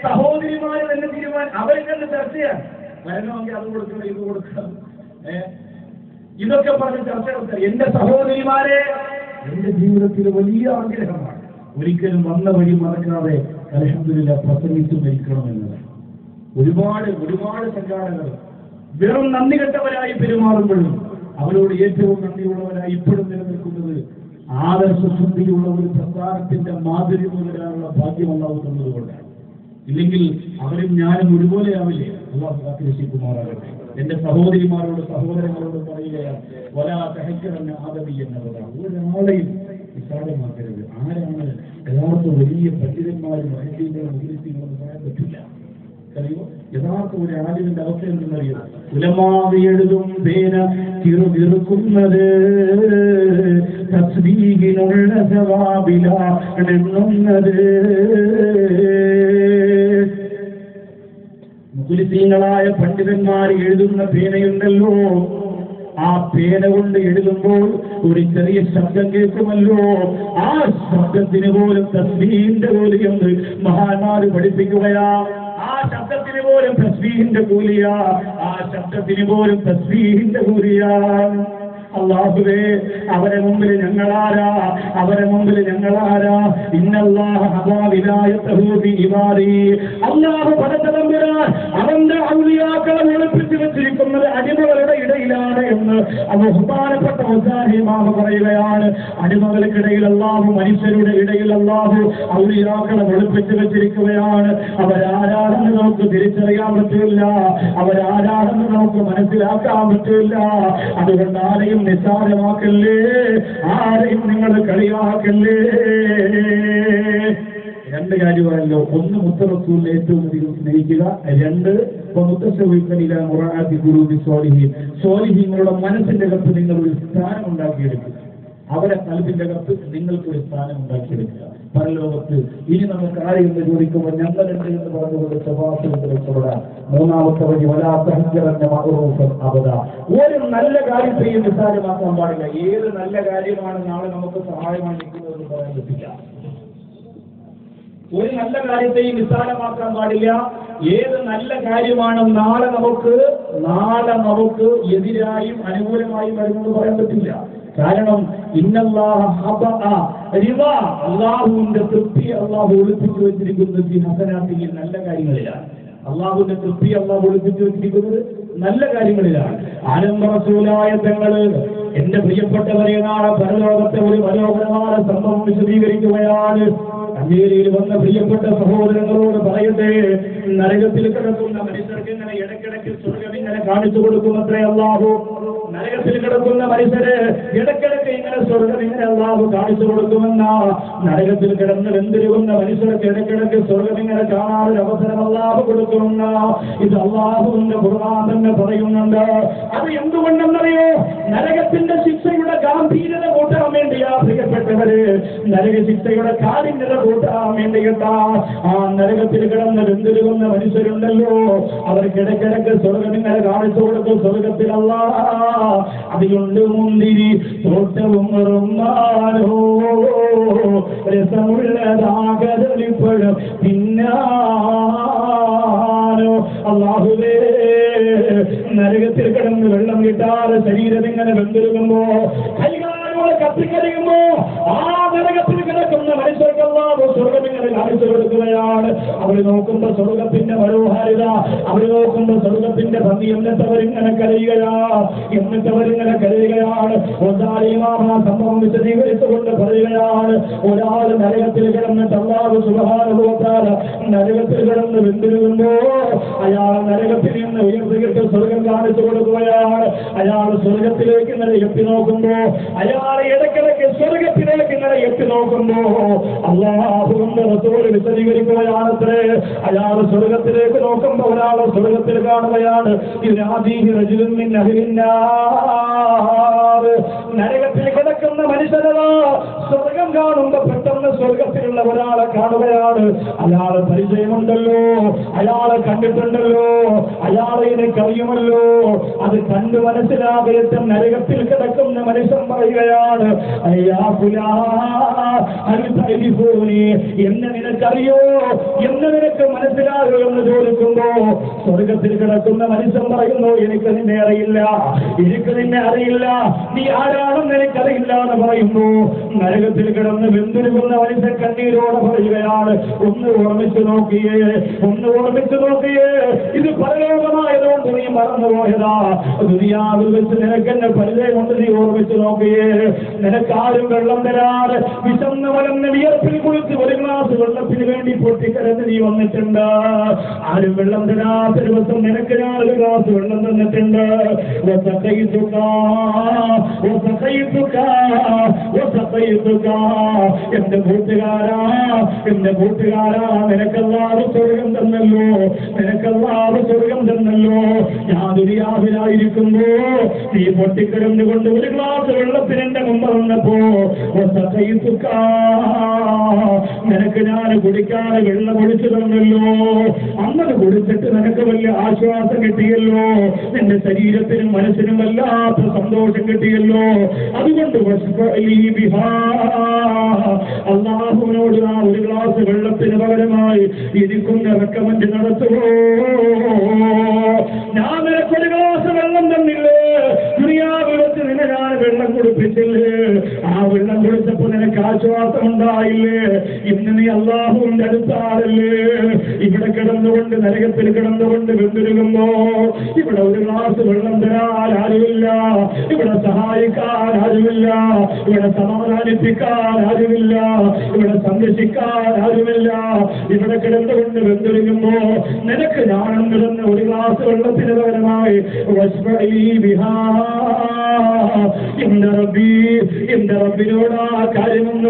സഹോദരിമാര് തന്നെ തീരുമാനം. അവർക്ക് തന്നെ ചർച്ചയാണ്. വരണമെങ്കിൽ അത് കൊടുക്കണം, ഇത് കൊടുക്കണം, ഇതൊക്കെ പറഞ്ഞ് ചർച്ച നടത്തുക. എന്റെ സഹോദരിമാരെ, എന്റെ ജീവിതത്തിൽ വലിയ ആഗ്രഹമാണ് ഒരിക്കലും വന്ന വഴി മറക്കാതെ അൽഹംദുലില്ലാഹ് പ്രസംഗിച്ചു മരിക്കണമെന്നത്. ഒരുപാട് സംഘാടകർ വെറും നന്ദി കെട്ടവരായി പെരുമാറുമ്പോഴും അവരോട് ഏറ്റവും നന്ദിയുള്ളവരായി ഇപ്പോഴും നിലനിൽക്കുന്നത് ആദർശശുദ്ധിയുള്ള ഒരു പ്രസ്ഥാനത്തിന്റെ മാധുര്യം വരാനുള്ള ഭാഗ്യം അല്ലാഹു തന്നതുകൊണ്ടാണ്. ഇല്ലെങ്കിൽ അവരും ഞാനും ഒരുപോലെ ആവില്ലേ? അല്ലാഹു കാത്തിരക്ഷിക്കുമാറാകട്ടെ. എന്റെ സഹോദരിമാരോട്, സഹോദരങ്ങളോട് പറയുകയാണ്, വലാ തഹക്കറന്ന ആദമി എന്നവരാ. ഒരാളെയും നിസ്സാരമാക്കരുത്. ആരാണ് യഥാർത്ഥ വലിയ പണ്ഡിതന്മാരും മഹദീങ്ങളും മുഖ്ലിസീങ്ങളും പറയാൻ പറ്റില്ല. അറിയോ? യഥാർത്ഥ ഒരു ആലിമിന്റെ അവസ്ഥ എന്തെന്നറിയോ? ഉലമാവ് എഴുതും പേന കിറുകിറുക്കുന്നത് തസ്ബീഹിനുള്ള സവാബിലാണെന്നുന്നത്. മുഖ്ലിസീങ്ങളായ പണ്ഡിതന്മാർ എഴുതുന്ന പേനയുണ്ടല്ലോ, ആ പേന കൊണ്ട് എഴുതുമ്പോൾ ഒരു ചെറിയ ശബ്ദം കേൾക്കുമല്ലോ. ആ ശബ്ദത്തിന് പോലും തസ്ബീഹിന്റെ പോലും എന്ന് മഹാന്മാര് പഠിപ്പിക്കുകയാ. ആ ശബ്ദത്തിന് പോലും തസ്ബീഹിന്റെ കൂലിയാ. ആ ശബ്ദത്തിന് പോലും തസ്ബീഹിന്റെ കൂലിയാ. അല്ലാഹുവേ, അവരെ മുമ്പിൽ ഞങ്ങളാരാ? അവരെ മുമ്പിൽ ഞങ്ങളാരാ? ഇന്നല്ലാഹ ഹദാ വിലായതഹു ഫീ ഇബാദി. അല്ലാഹു പടച്ചതമ്പുരാൻ അവന്റെ ഔലിയാക്കളെ ഒളിപ്പിച്ചു വെച്ചിരിക്കുന്നത് അടിമകളുടെ ഇടയിലാണ് എന്ന് ബഹുമാനപ്പെട്ട ഇമാം പറയുകയാണ്. അടിമകൾക്കിടയിൽ അല്ലാഹു, മനുഷ്യരുടെ ഇടയിൽ അല്ലാഹു ഔലിയാക്കളെ ഒളിപ്പിച്ചു വെച്ചിരിക്കുകയാണ്. അവരാരാണെന്ന് നമുക്ക് തിരിച്ചറിയാൻ പറ്റില്ല, അവരാരാണെന്ന് നമുക്ക് മനസ്സിലാക്കാൻ പറ്റില്ല. അതുകൊണ്ട് ആരെയും നിസ്സാരമാക്കല്ലേ, ആരെയും നിങ്ങൾ കളിയാക്കല്ലേ. 2 കാര്യമാണല്ലോ. 1, മുത്തറസൂലിനെ ഏറ്റവും അധികം സ്നേഹിക്കുക. 2, സ്വാലിഹീങ്ങളുടെ മനസ്സിന്റെ അകത്ത് നിങ്ങൾ ഒരു സ്ഥാനം ഉണ്ടാക്കിയെടുക്കുക. അവരെ കൽബിന്റെ അകത്ത് നിങ്ങൾക്കൊരു സ്ഥാനം ഉണ്ടാക്കിയെടുക്കുക. പരലോകത്ത് ഇനി നമുക്ക് ആരെയെന്ന് ചോദിക്കുമ്പോൾ ഞങ്ങളുണ്ട് എന്ന് പറഞ്ഞുകൊണ്ട് സ്വഭാവത്തിലുള്ള മൂന്നാമത്തെ വഴി വലാത്തഹഞ്ചറഞ്ഞ അവത. ഒരു നല്ല കാര്യത്തെയും നിസ്സാരമാക്കാൻ പാടില്ല. ഏത് നല്ല കാര്യമാണ് നാളെ നമുക്ക് സഹായമായി നിൽക്കുന്നതെന്ന് പറയാൻ പറ്റില്ല. ഒരു നല്ല കാര്യത്തെയും നിസ്സാരമാക്കാൻ പാടില്ല. ഏത് നല്ല കാര്യമാണ് നാളെ നമുക്ക് എതിരായും അനുകൂലമായും വരുമെന്ന് പറയാൻ പറ്റില്ല. കാരണം അള്ളാഹുവിന്റെ തൃപ്തി അള്ളാഹു ഒളിപ്പിച്ചു വെച്ചിരിക്കുന്നത് ഹസനാത്തിൽ നല്ല കാര്യങ്ങളിലാണ്. അള്ളാഹുവിന്റെ തൃപ്തി അള്ളാഹു ഒളിപ്പിച്ചു വെച്ചിരിക്കുന്നത് നല്ല കാര്യങ്ങളിലാണ്. ആനന്ദ റസൂലായ തങ്ങള് എന്റെ പ്രിയപ്പെട്ടവരെ നാളെ പരലോകത്തെ ഒരു മനോഹരമായ സംഭവം വിശദീകരിക്കുകയാണ്. അമേരിക്കയിൽ വന്ന പ്രിയപ്പെട്ട സഹോദരങ്ങളോട് പറയട്ടെ, നരകത്തിൽ കിടക്കുന്ന മനുഷ്യർക്ക് ഇങ്ങനെ ഇടയ്ക്കിടയ്ക്ക് സ്വർഗം ഇങ്ങനെ കാണിച്ചു കൊടുക്കുമത്രേ അല്ലാഹു. നരകത്തിൽ കിടക്കുന്ന മനുഷ്യര് ഇടയ്ക്കിടയ്ക്ക് ഇങ്ങനെ സ്വർഗം ഇങ്ങനെ അല്ലാഹു കാണിച്ചു കൊടുക്കുമെന്ന, നരകത്തിൽ കിടന്ന് വെന്തിരുകുന്ന മനുഷ്യർക്ക് ഇടയ്ക്കിടയ്ക്ക് സ്വർഗം ഇങ്ങനെ കാണാനൊരു അവസരം അല്ലാഹു കൊടുക്കുമെന്ന ഇത് അല്ലാഹുവിന്റെ ഖുർആൻ തന്നെ പറയുന്നുണ്ട്. അത് എന്തുകൊണ്ടെന്നറിയോ? നരകത്തിന്റെ ശിക്ഷയുടെ ഗാംഭീര്യത കൂട്ടാൻ വേണ്ടിയാ പ്രിയപ്പെട്ടവര്. നരക ശിക്ഷയുടെ കാഠിന്യത കൂട്ടാൻ വേണ്ടിയിട്ടാ. ആ നരകത്തിൽ കിടന്ന് വെന്തിരുകുന്ന മനുഷ്യരുണ്ടല്ലോ, അവർക്കിടയ്ക്കിടയ്ക്ക് സ്വർഗം ഇങ്ങനെ കാണിച്ചു കൊടുക്കും. സ്വർഗത്തിലല്ല അതിലുണ്ട് മുന്തിരി തോട്ടവും റുമ്മാനോ രസമുള്ളതാകലിപ്പഴും പിന്നാനോ. അല്ലാഹുവേ, നരകത്തിൽ കിടന്ന് വെള്ളം കിട്ടാതെ ശരീരം ഇങ്ങനെ വെന്തിരുകുമ്പോ, കൈകാലുകളെ കത്തിക്കരിയുമ്പോ, ആ നരകത്തിൽ കിടക്കുന്ന മനുഷ്യർക്ക് അല്ലാഹു സ്വർഗം ഇങ്ങനെ കാണിച്ചു കൊടുക്കുകയാണ്. അവർ നോക്കുമ്പോ സ്വർഗത്തിന്റെ മനോഹാരിത, അവർ നോക്കുമ്പോ സ്വർഗത്തിന്റെ ഭംഗി. എന്നിട്ടവരിങ്ങനെ കരയുകയാണ്. സംഭവം വിശദീകരിച്ചുകൊണ്ട് പറയുകയാണ്, ഒരാൾ നരകത്തിൽ കിടന്നിട്ട് അല്ലാഹു സുബ്ഹാനഹു വ തആല നരകത്തിൽ കിടന്ന് വെന്തിരുകുമ്പോ അയാൾ നരകത്തിൽ നിന്ന് ഉയർത്തിയിട്ട് സ്വർഗം കാണിച്ചു കൊടുക്കുകയാണ്. അയാൾ സ്വർഗത്തിലേക്ക് ഇങ്ങനെ എത്തി നോക്കുമ്പോ, അയാൾ ഇടയ്ക്കിടയ്ക്ക് സ്വർഗത്തിലേക്ക് ഇങ്ങനെ എത്തി നോക്കുമ്പോ അല്ലാഹുവിന്റെ റസൂൽ വിശദീകരിക്കുകയാണത്രേ. അയാൾ സ്വർഗത്തിലേക്ക് നോക്കുമ്പോ ഒരാൾ സ്വർഗത്തിൽ കാണുകയാണ്. നരകത്തിൽ കിടക്കുന്ന മനുഷ്യരോ സ്വർഗം കാണുമ്പോ പെട്ടെന്ന് സ്വർഗത്തിലുള്ള ഒരാളെ കാണുകയാണ്. അയാളെ പരിചയമുണ്ടല്ലോ, അയാളെ കണ്ടിട്ടുണ്ടല്ലോ, അയാളെ എനിക്കറിയുമല്ലോ. അത് കണ്ടു മനസ്സിലാകട്ടെ നരകത്തിൽ കിടക്കുന്ന മനുഷ്യൻ പറയുകയാണ്, എന്നെ നിനക്കറിയോ, എന്നെ നിനക്ക് മനസ്സിലാകോ എന്ന് ചോദിക്കുമ്പോ സ്വർഗത്തിൽ കിടക്കുന്ന മനുഷ്യൻ പറയുന്നു, എനിക്ക് നിന്നെ അറിയില്ല, എനിക്ക് നിന്നെ അറിയില്ല, നീ ആരാണെന്ന് എനിക്കറിയില്ല എന്ന് പറയുന്നു. നരകത്തിൽ കിടന്ന് വെന്തിരുകുന്ന മനുഷ്യൻ കണ്ണീരോടെ പറയുകയാണ്, ഒന്ന് ഓർമ്മിച്ചു നോക്കിയേ, ഇത് പരലോകമായതുകൊണ്ട് നീ മറന്നുപോയതാ. ദുനിയാവിൽ വെച്ച് നിനക്കെന്നെ പരിചയമുണ്ട്, നീ ഓർമ്മിച്ചു നോക്കിയേ. നിനക്കാരും വെള്ളം തരാതെ വിശന്ന വലന്ന വിയർപ്പിൽ കുളിച്ച് ഒരു ഗ്ലാസ് വെള്ളത്തിന് വേണ്ടി പൊട്ടിക്കരന്ന് നീ വന്നിട്ടുണ്ട്. ആരും വെള്ളം തരാത്ത ദിവസം നിനക്ക് ഞാൻ ഒരു ഗ്ലാസ് വെള്ളം തന്നിട്ടുണ്ട്. എന്റെ കൂട്ടുകാരാ, നിനക്കല്ലാതെ സ്വർഗം തന്നല്ലോ, ഞാൻ ദുനിയാവിലായിരിക്കുമ്പോ നീ പൊട്ടിക്കിടന്നുകൊണ്ട് ഒരു ഗ്ലാസ് വെള്ളത്തിന് എന്റെ മുമ്പ് വന്നപ്പോ നിനക്ക് ഞാൻ കുടിക്കാതെ വെള്ളം ഒഴിച്ചു തന്നല്ലോ. അങ്ങനെ കുടിച്ചിട്ട് നിനക്ക് വലിയ ആശ്വാസം കിട്ടിയല്ലോ, നിന്റെ ശരീരത്തിനും മനസ്സിനും വല്ലാത്ത സന്തോഷം കിട്ടിയല്ലോ. അതുകൊണ്ട് അല്ലാഹുവിനോട് ആ ഒരു ഗ്ലാസ് വെള്ളത്തിന് പകരമായി എനിക്കും റെക്കമെന്റ് നടത്തുമോ? ഞാൻ നിനക്കൊരു ഗ്ലാസ് വെള്ളം തന്നില്ലേ, ദുനിയാവിൽ വെച്ച് നിന്നെ ഞാൻ വെള്ളം കുടിപ്പിച്ചില്ലേ, ആ വെള്ളം കുടിച്ചപ്പോ നിനക്ക് ആശ്വാസം ഉണ്ടായില്ലേ? ഇന്ന് നീ അല്ലാഹുവിന്റെ അടുത്താളല്ലേ? ഇവിടെ കിടന്നുകൊണ്ട് നരകത്തിൽ കിടന്നുകൊണ്ട് വെന്തിരുകുമ്പോ ഇവിടെ ഒരു ഗ്ലാസ് വെള്ളം തരാൻ ആരുമില്ല, ഇവിടെ സഹായിക്കാൻ ആരുമില്ല, ഇവിടെ സമാധാനിപ്പിക്കാൻ ആരുമില്ല, ഇവിടെ സംരക്ഷിക്കാൻ ആരുമില്ല. ഇവിടെ കിടന്നുകൊണ്ട് വെന്തിരുകുമ്പോ നിനക്ക് ഞാനും കിടന്ന് ഒരു ഗ്ലാസ് വെള്ളത്തിന് പകരമായി എന്റെ റബ്ബിനോട് ആ കാര്യമെന്ന്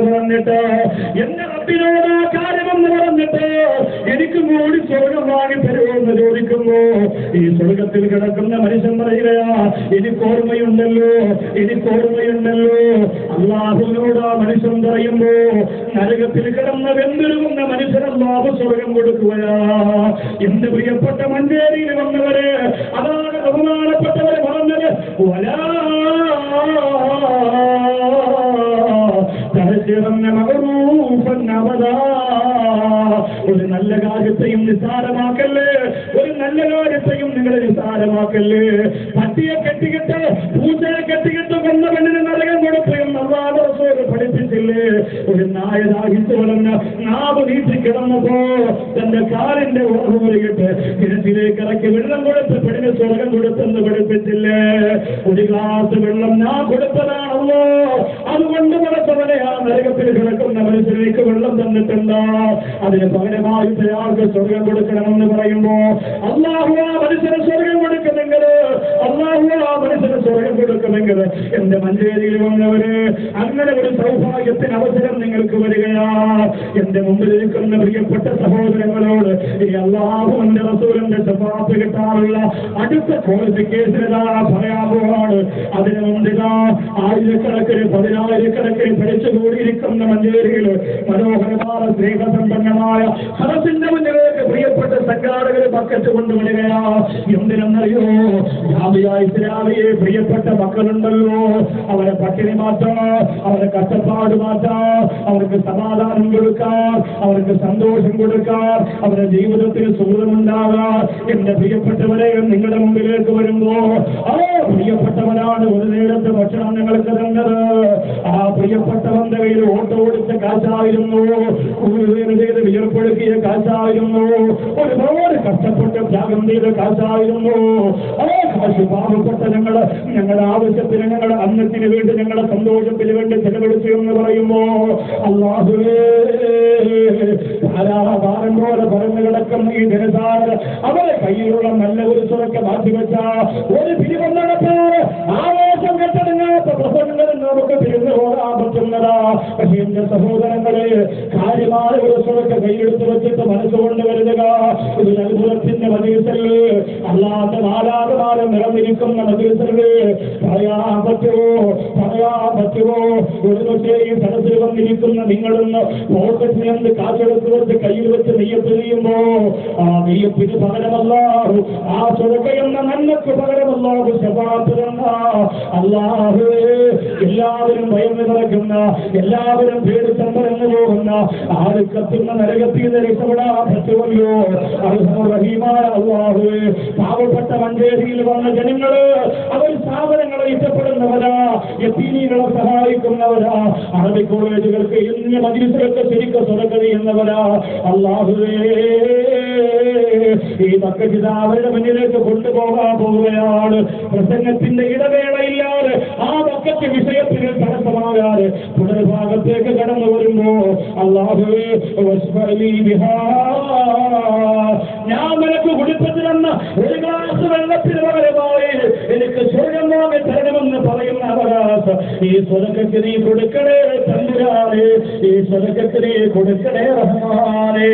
പറഞ്ഞിട്ട് എനിക്ക് കൂടി സ്വർഗം വാങ്ങി തരുമെന്ന് ചോദിക്കുമ്പോ ഈ സ്വർഗത്തിൽ കിടക്കുന്ന മനുഷ്യൻ പറയുകയാ, എനിക്ക് ഓർമ്മയുണ്ടല്ലോ, അല്ലാഹു അള്ളാഹുവിനോട് ആ മനുഷ്യൻ പറയുമ്പോ നരകത്തിൽ കിടന്ന വെന്തിരുന്ന മനുഷ്യൻ അള്ളാഹു സ്വർഗം കൊടുക്കുകയാ. എന്റെ പ്രിയപ്പെട്ട മഞ്ചേരിയിൽ വന്നവര്, അതാണ് ബഹുമാനപ്പെട്ടവര് പറഞ്ഞത്. ഒരു നല്ല കാര്യത്തെയും നിസ്സാരമാക്കല്ലേ, ഒരു നല്ല കാര്യത്തെയും നിങ്ങൾ നിസ്സാരമാക്കല്ലേ. പട്ടിയെ കെട്ടിക്കിട്ട് പൂച്ചയെ കെട്ടിക്കിട്ട് കൊന്ന പെണ്ണിന് നരകം കൊടുക്കുകയും അല്ലാഹു റസൂൽ പഠിപ്പിച്ചില്ലേ. ഒരു നായ ദാഹിച്ചു വളർന്ന് നാവ് നീട്ടി കിടന്നപ്പോ തന്റെ കാലിന്റെ ഓർമ്മയിട്ട് കിണറ്റിലേക്ക് ഇറക്കി വെള്ളം കൊടുത്ത് പെണ്ണിന് സ്വർഗം കൊടുത്തെന്ന് പഠിപ്പിച്ചില്ലേ. ഒരു ഗ്ലാസ് വെള്ളം ഞാൻ കൊടുത്തതാണല്ലോ, അതുകൊണ്ട് നടത്തവനെ ആ നരകത്തിൽ കിടക്കുന്ന മനുഷ്യലേക്ക് വെള്ളം തന്നിട്ടുണ്ടോ, അതിന് പകരമായിട്ട് അയാൾക്ക് സ്വർഗം കൊടുക്കണമെന്ന് പറയുമ്പോ അല്ലാഹു ആ മനുഷ്യന് സ്വർഗം കൊടുക്കുമെങ്കിൽ, അല്ലാഹു ആ മനുഷ്യന് സ്വർഗം കൊടുക്കുമെങ്കിൽ എന്റെ മഞ്ചേരിയിൽ വന്നവര് അങ്ങനെ ഒരു സൗഭാഗ്യത്തിന് അവസരം നിങ്ങൾക്ക് വരികയാ. എന്റെ മുമ്പിൽ ഇരിക്കുന്ന പ്രിയപ്പെട്ട സഹോദരങ്ങളോട് ഈ അല്ലാഹുവിന്റെ റസൂലിന്റെ ശഫാഅത്ത് കിട്ടാനുള്ള അടുത്ത ക്വാളിഫിക്കേഷൻ പറയാൻ പോവാണ്. അതിന് മുമ്പിതാ ആയിരക്കണക്കിന് പതിനായിരക്കണക്കിന് പഠിച്ചുകൂടിയിരിക്കുന്ന മഞ്ചേരിയിൽ മനോഹരമായ സ്നേഹസമ്പന്നമായ ഹറസിന്റെ മുന്നിലേക്ക് പ്രിയപ്പെട്ട സംഘാടകര് ബക്കറ്റ് കൊണ്ടുവരികയാ. എന്തിനെന്നറിയോ, ഇസ്ലാമിയെ പ്രിയപ്പെട്ട മക്കളുണ്ടല്ലോ, അവരെ പട്ടിണി മാറ്റാം, അവരെ കഷ്ടപ്പാട് മാറ്റാം, അവർക്ക് സമാധാനം കൊടുക്കാം, അവർക്ക് സന്തോഷം കൊടുക്കാം, അവരുടെ ജീവിതത്തിൽ സുഖമുണ്ടാകാം. എന്റെ പ്രിയപ്പെട്ടവരെ നിങ്ങളുടെ മുമ്പിലേക്ക് വരുമ്പോ ആ പ്രിയപ്പെട്ടവരാണ് ഒരു നേരത്തെ ഭക്ഷണം നിങ്ങൾക്ക് തന്നത്. ആ പ്രിയപ്പെട്ടവന്റെ കയ്യിൽ ഓട്ടോ ഓടിച്ച കാശായിരുന്നു, ചെയ്ത് വിയർപ്പെടുക്കിയ കാശായിരുന്നു, ഒരുപാട് കഷ്ടപ്പെട്ട് ത്യാഗം ചെയ്ത കാശായിരുന്നു. ആ കാശ് പാവപ്പെട്ട ഞങ്ങളുടെ ആവശ്യത്തിന്, ഞങ്ങളുടെ അന്നത്തിന് വേണ്ടി, ഞങ്ങളുടെ സന്തോഷത്തിന് വേണ്ടി ചെലവഴിച്ചു എന്ന് പറയുമ്പോ അല്ലാഹുവേ ധാരാളം പോലെ പറഞ്ഞു കിടക്കുന്ന ഈ ജനതാര അവരെ കയ്യിലുള്ള നല്ല ഒരു സുരക്ഷ മാറ്റിവെച്ച ഒരു പിരിവം നടത്താറ് ആവേശം കെട്ടടങ്ങാത്ത പ്രസംഗങ്ങളിൽ നമുക്ക് തിരിഞ്ഞു പോകാൻ പറ്റുന്നതാ. പക്ഷേ എന്റെ സഹോദരങ്ങളെ, കാര്യമായ ഒരു സുരക്ഷ കൈയെടുത്ത് വെച്ചിട്ട് മനസ്സുകൊണ്ട് കരുതുക. ഇത് അത്ഭുതത്തിന്റെ മജീസല്, അല്ലാത്ത നാലാകമാരം നിറഞ്ഞിരിക്കുന്ന മജീസല്. പറയാൻ പറ്റുമോ ഒരു പക്ഷേ ഈ സദസ്സിൽ വന്നിരിക്കുന്ന നിങ്ങളൊന്ന് പോക്കറ്റിൽ നിന്ന് കാശെടുത്ത് വെച്ച് കയ്യിൽ വെച്ച് നെയ്യത്ത് ചെയ്യുമ്പോ ആ നെയ്യപ്പിന് പകരമല്ലാഹു, ആ സുരക്ഷ എന്ന നന്മക്ക് പകരമല്ലാഹു ശഫാഅത്ത് തന്ന അല്ലാഹുവേ, എല്ലാവരും ഭയന്ന് കിടക്കുന്ന, എല്ലാവരും പേടിച്ചമ്പരന്ന് പോകുന്ന ആര് കത്തുന്ന നരകത്തിൽ നിന്ന് രക്ഷപ്പെടാൻ പറ്റുമല്ലോ. റഹീമായ അല്ലാഹുവേ, പാവപ്പെട്ട മഞ്ചേരിയിൽ വന്ന ജനങ്ങള് അവർ സ്ഥാപനങ്ങളെ ഇഷ്ടപ്പെടുന്നവരാ, യതീമികളെ സഹായിക്കുന്നവരാ, അറബി കോളേജുകൾക്ക് ഇന്ന് മജ്‌ലിസുകൾക്ക് ശരിക്കും സ്വതക്ക ചെയ്യുന്നവരാ. അല്ലാഹുവേ, ഈ ബക്കറ്റ് അവരുടെ മുന്നിലേക്ക് കൊണ്ടുപോകാൻ പോവുകയാണ്. പ്രസംഗത്തിന്റെ ഇടവേളയില്ലാതെ ആ ബക്കറ്റ് വിഷയത്തിന് തടസ്സമാകാതെ പുനർഭാഗത്തേക്ക് കടന്നു വരുമ്പോ അല്ലാഹുവേ ഞാൻ നിനക്ക് കുടിപ്പത്തിൽ തന്ന ഒരു ഗ്ലാസ് വെള്ളത്തിന് പകരമായി എനിക്ക് സ്വർഗം വാങ്ങി തരണമെന്ന് പറയുന്ന അവകാശം ഈ സ്വതക്കക്ക് നീ കൊടുക്കണേ തമ്പുരാനേ, ഈ സ്വതക്കക്ക് നീ കൊടുക്കണേ റഹ്മാനേ.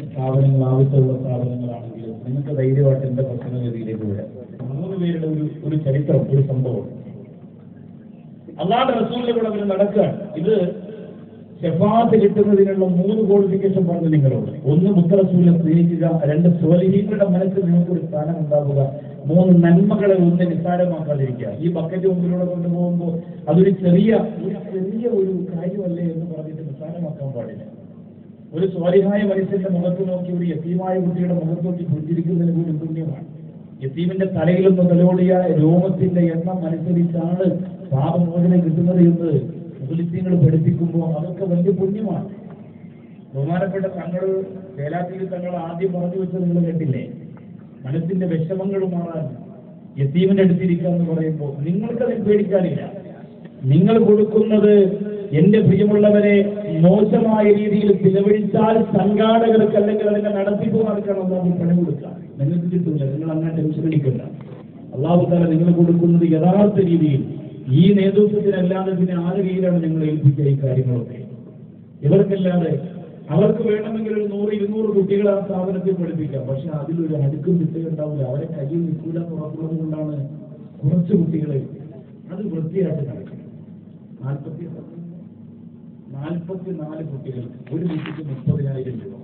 സ്ഥാപനങ്ങൾ ആവശ്യമുള്ള സ്ഥാപനങ്ങളാണെങ്കിലും നിങ്ങൾക്ക് ധൈര്യമായിട്ട് എന്റെ പ്രസംഗഗതിയിലേക്ക് വരാം. 3 പേരുടെ ഒരു ചരിത്രം, ഒരു സംഭവം അല്ലാഹുവിന്റെ റസൂലിന്റെ കൂടെ അവർ നടക്കുകയാണ്. ഇത് ശഫാഅത്ത് കിട്ടുന്നതിനുള്ള 3 ക്വാളിഫിക്കേഷൻ പറഞ്ഞു നിങ്ങളോട്. 1 മുത്തറസൂലിനെ സ്നേഹിക്കുക, 2 സ്വാലിഹീങ്ങളുടെ മനസ്സിൽ നിങ്ങൾക്കൊരു സ്ഥാനം ഉണ്ടാവുക, 3 നന്മകളെ ഒന്ന് നിസ്സാരമാക്കാതിരിക്കുക. ഈ ബക്കറ്റ് മുമ്പിലൂടെ കൊണ്ടുപോകുമ്പോൾ അതൊരു ചെറിയ ഒരു കാര്യമല്ലേ എന്ന് പറഞ്ഞിട്ട് നിസ്സാരമാക്കാൻ പാടില്ല. ഒരു സ്വാലിഹായ മനുഷ്യന്റെ മുഖത്ത് നോക്കി ഒരു യതീമായ കുട്ടിയുടെ മുഖത്ത് നോക്കി പുഞ്ചിരിക്കുന്നതിന് കൂടി പുണ്യമാണ്. യതീമിന്റെ തലയിലൊന്ന് തലോടിയ രോമത്തിന്റെ എണ്ണം അനുസരിച്ചാണ് പാപമോചനം കിട്ടുന്നത് എന്ന് മുസ്ലിങ്ങൾ പഠിപ്പിക്കുമ്പോൾ അതൊക്കെ വലിയ പുണ്യമാണ്. ബഹുമാനപ്പെട്ട തങ്ങൾ വേലാത്തിൽ തങ്ങൾ ആദ്യം പറഞ്ഞു വെച്ചത് നിങ്ങൾ കേട്ടില്ലേ, മനസ്സിന്റെ വിഷമങ്ങൾ മാറാൻ യതീമിന്റെ അടുത്തിരിക്കുക എന്ന് പറയുമ്പോൾ നിങ്ങൾക്കതിൽ പേടിക്കാനില്ല. നിങ്ങൾ കൊടുക്കുന്നത് എന്റെ പ്രിയമുള്ളവരെ മോശമായ രീതിയിൽ ചിലവഴിച്ചാൽ സംഘാടകർക്ക് അല്ലെങ്കിൽ അതിന്റെ നടത്തിപ്പ് നടക്കണം നമുക്ക് പണം കൊടുക്കാം. നിങ്ങൾക്ക് കിട്ടില്ല, നിങ്ങൾ അങ്ങനെ ടെൻഷൻ അടിക്കണ്ട. അല്ലാഹു തആല നിങ്ങൾ കൊടുക്കുന്നത് യഥാർത്ഥ രീതിയിൽ ഈ നേതൃത്വത്തിനല്ലാതെ പിന്നെ ആര് കീഴിലാണ് നിങ്ങൾ ഏൽപ്പിച്ച ഈ കാര്യങ്ങളൊക്കെ. ഇവർക്കല്ലാതെ അവർക്ക് വേണമെങ്കിൽ ഒരു 100-200 കുട്ടികളെ ആ സ്ഥാപനത്തിൽ പഠിപ്പിക്കാം. പക്ഷെ അതിലൊരു അടുക്കും വിട്ടുണ്ടാവില്ല. അവരെ കയ്യിൽ നിൽക്കില്ല എന്ന് ഉറപ്പുള്ളത് കൊണ്ടാണ് കുറച്ച് കുട്ടികളെ അത് വൃത്തിയായിട്ട് നടക്കുന്നത്. 44 കുട്ടികൾ, ഒരു കുട്ടിക്ക് 30,000 രൂപ.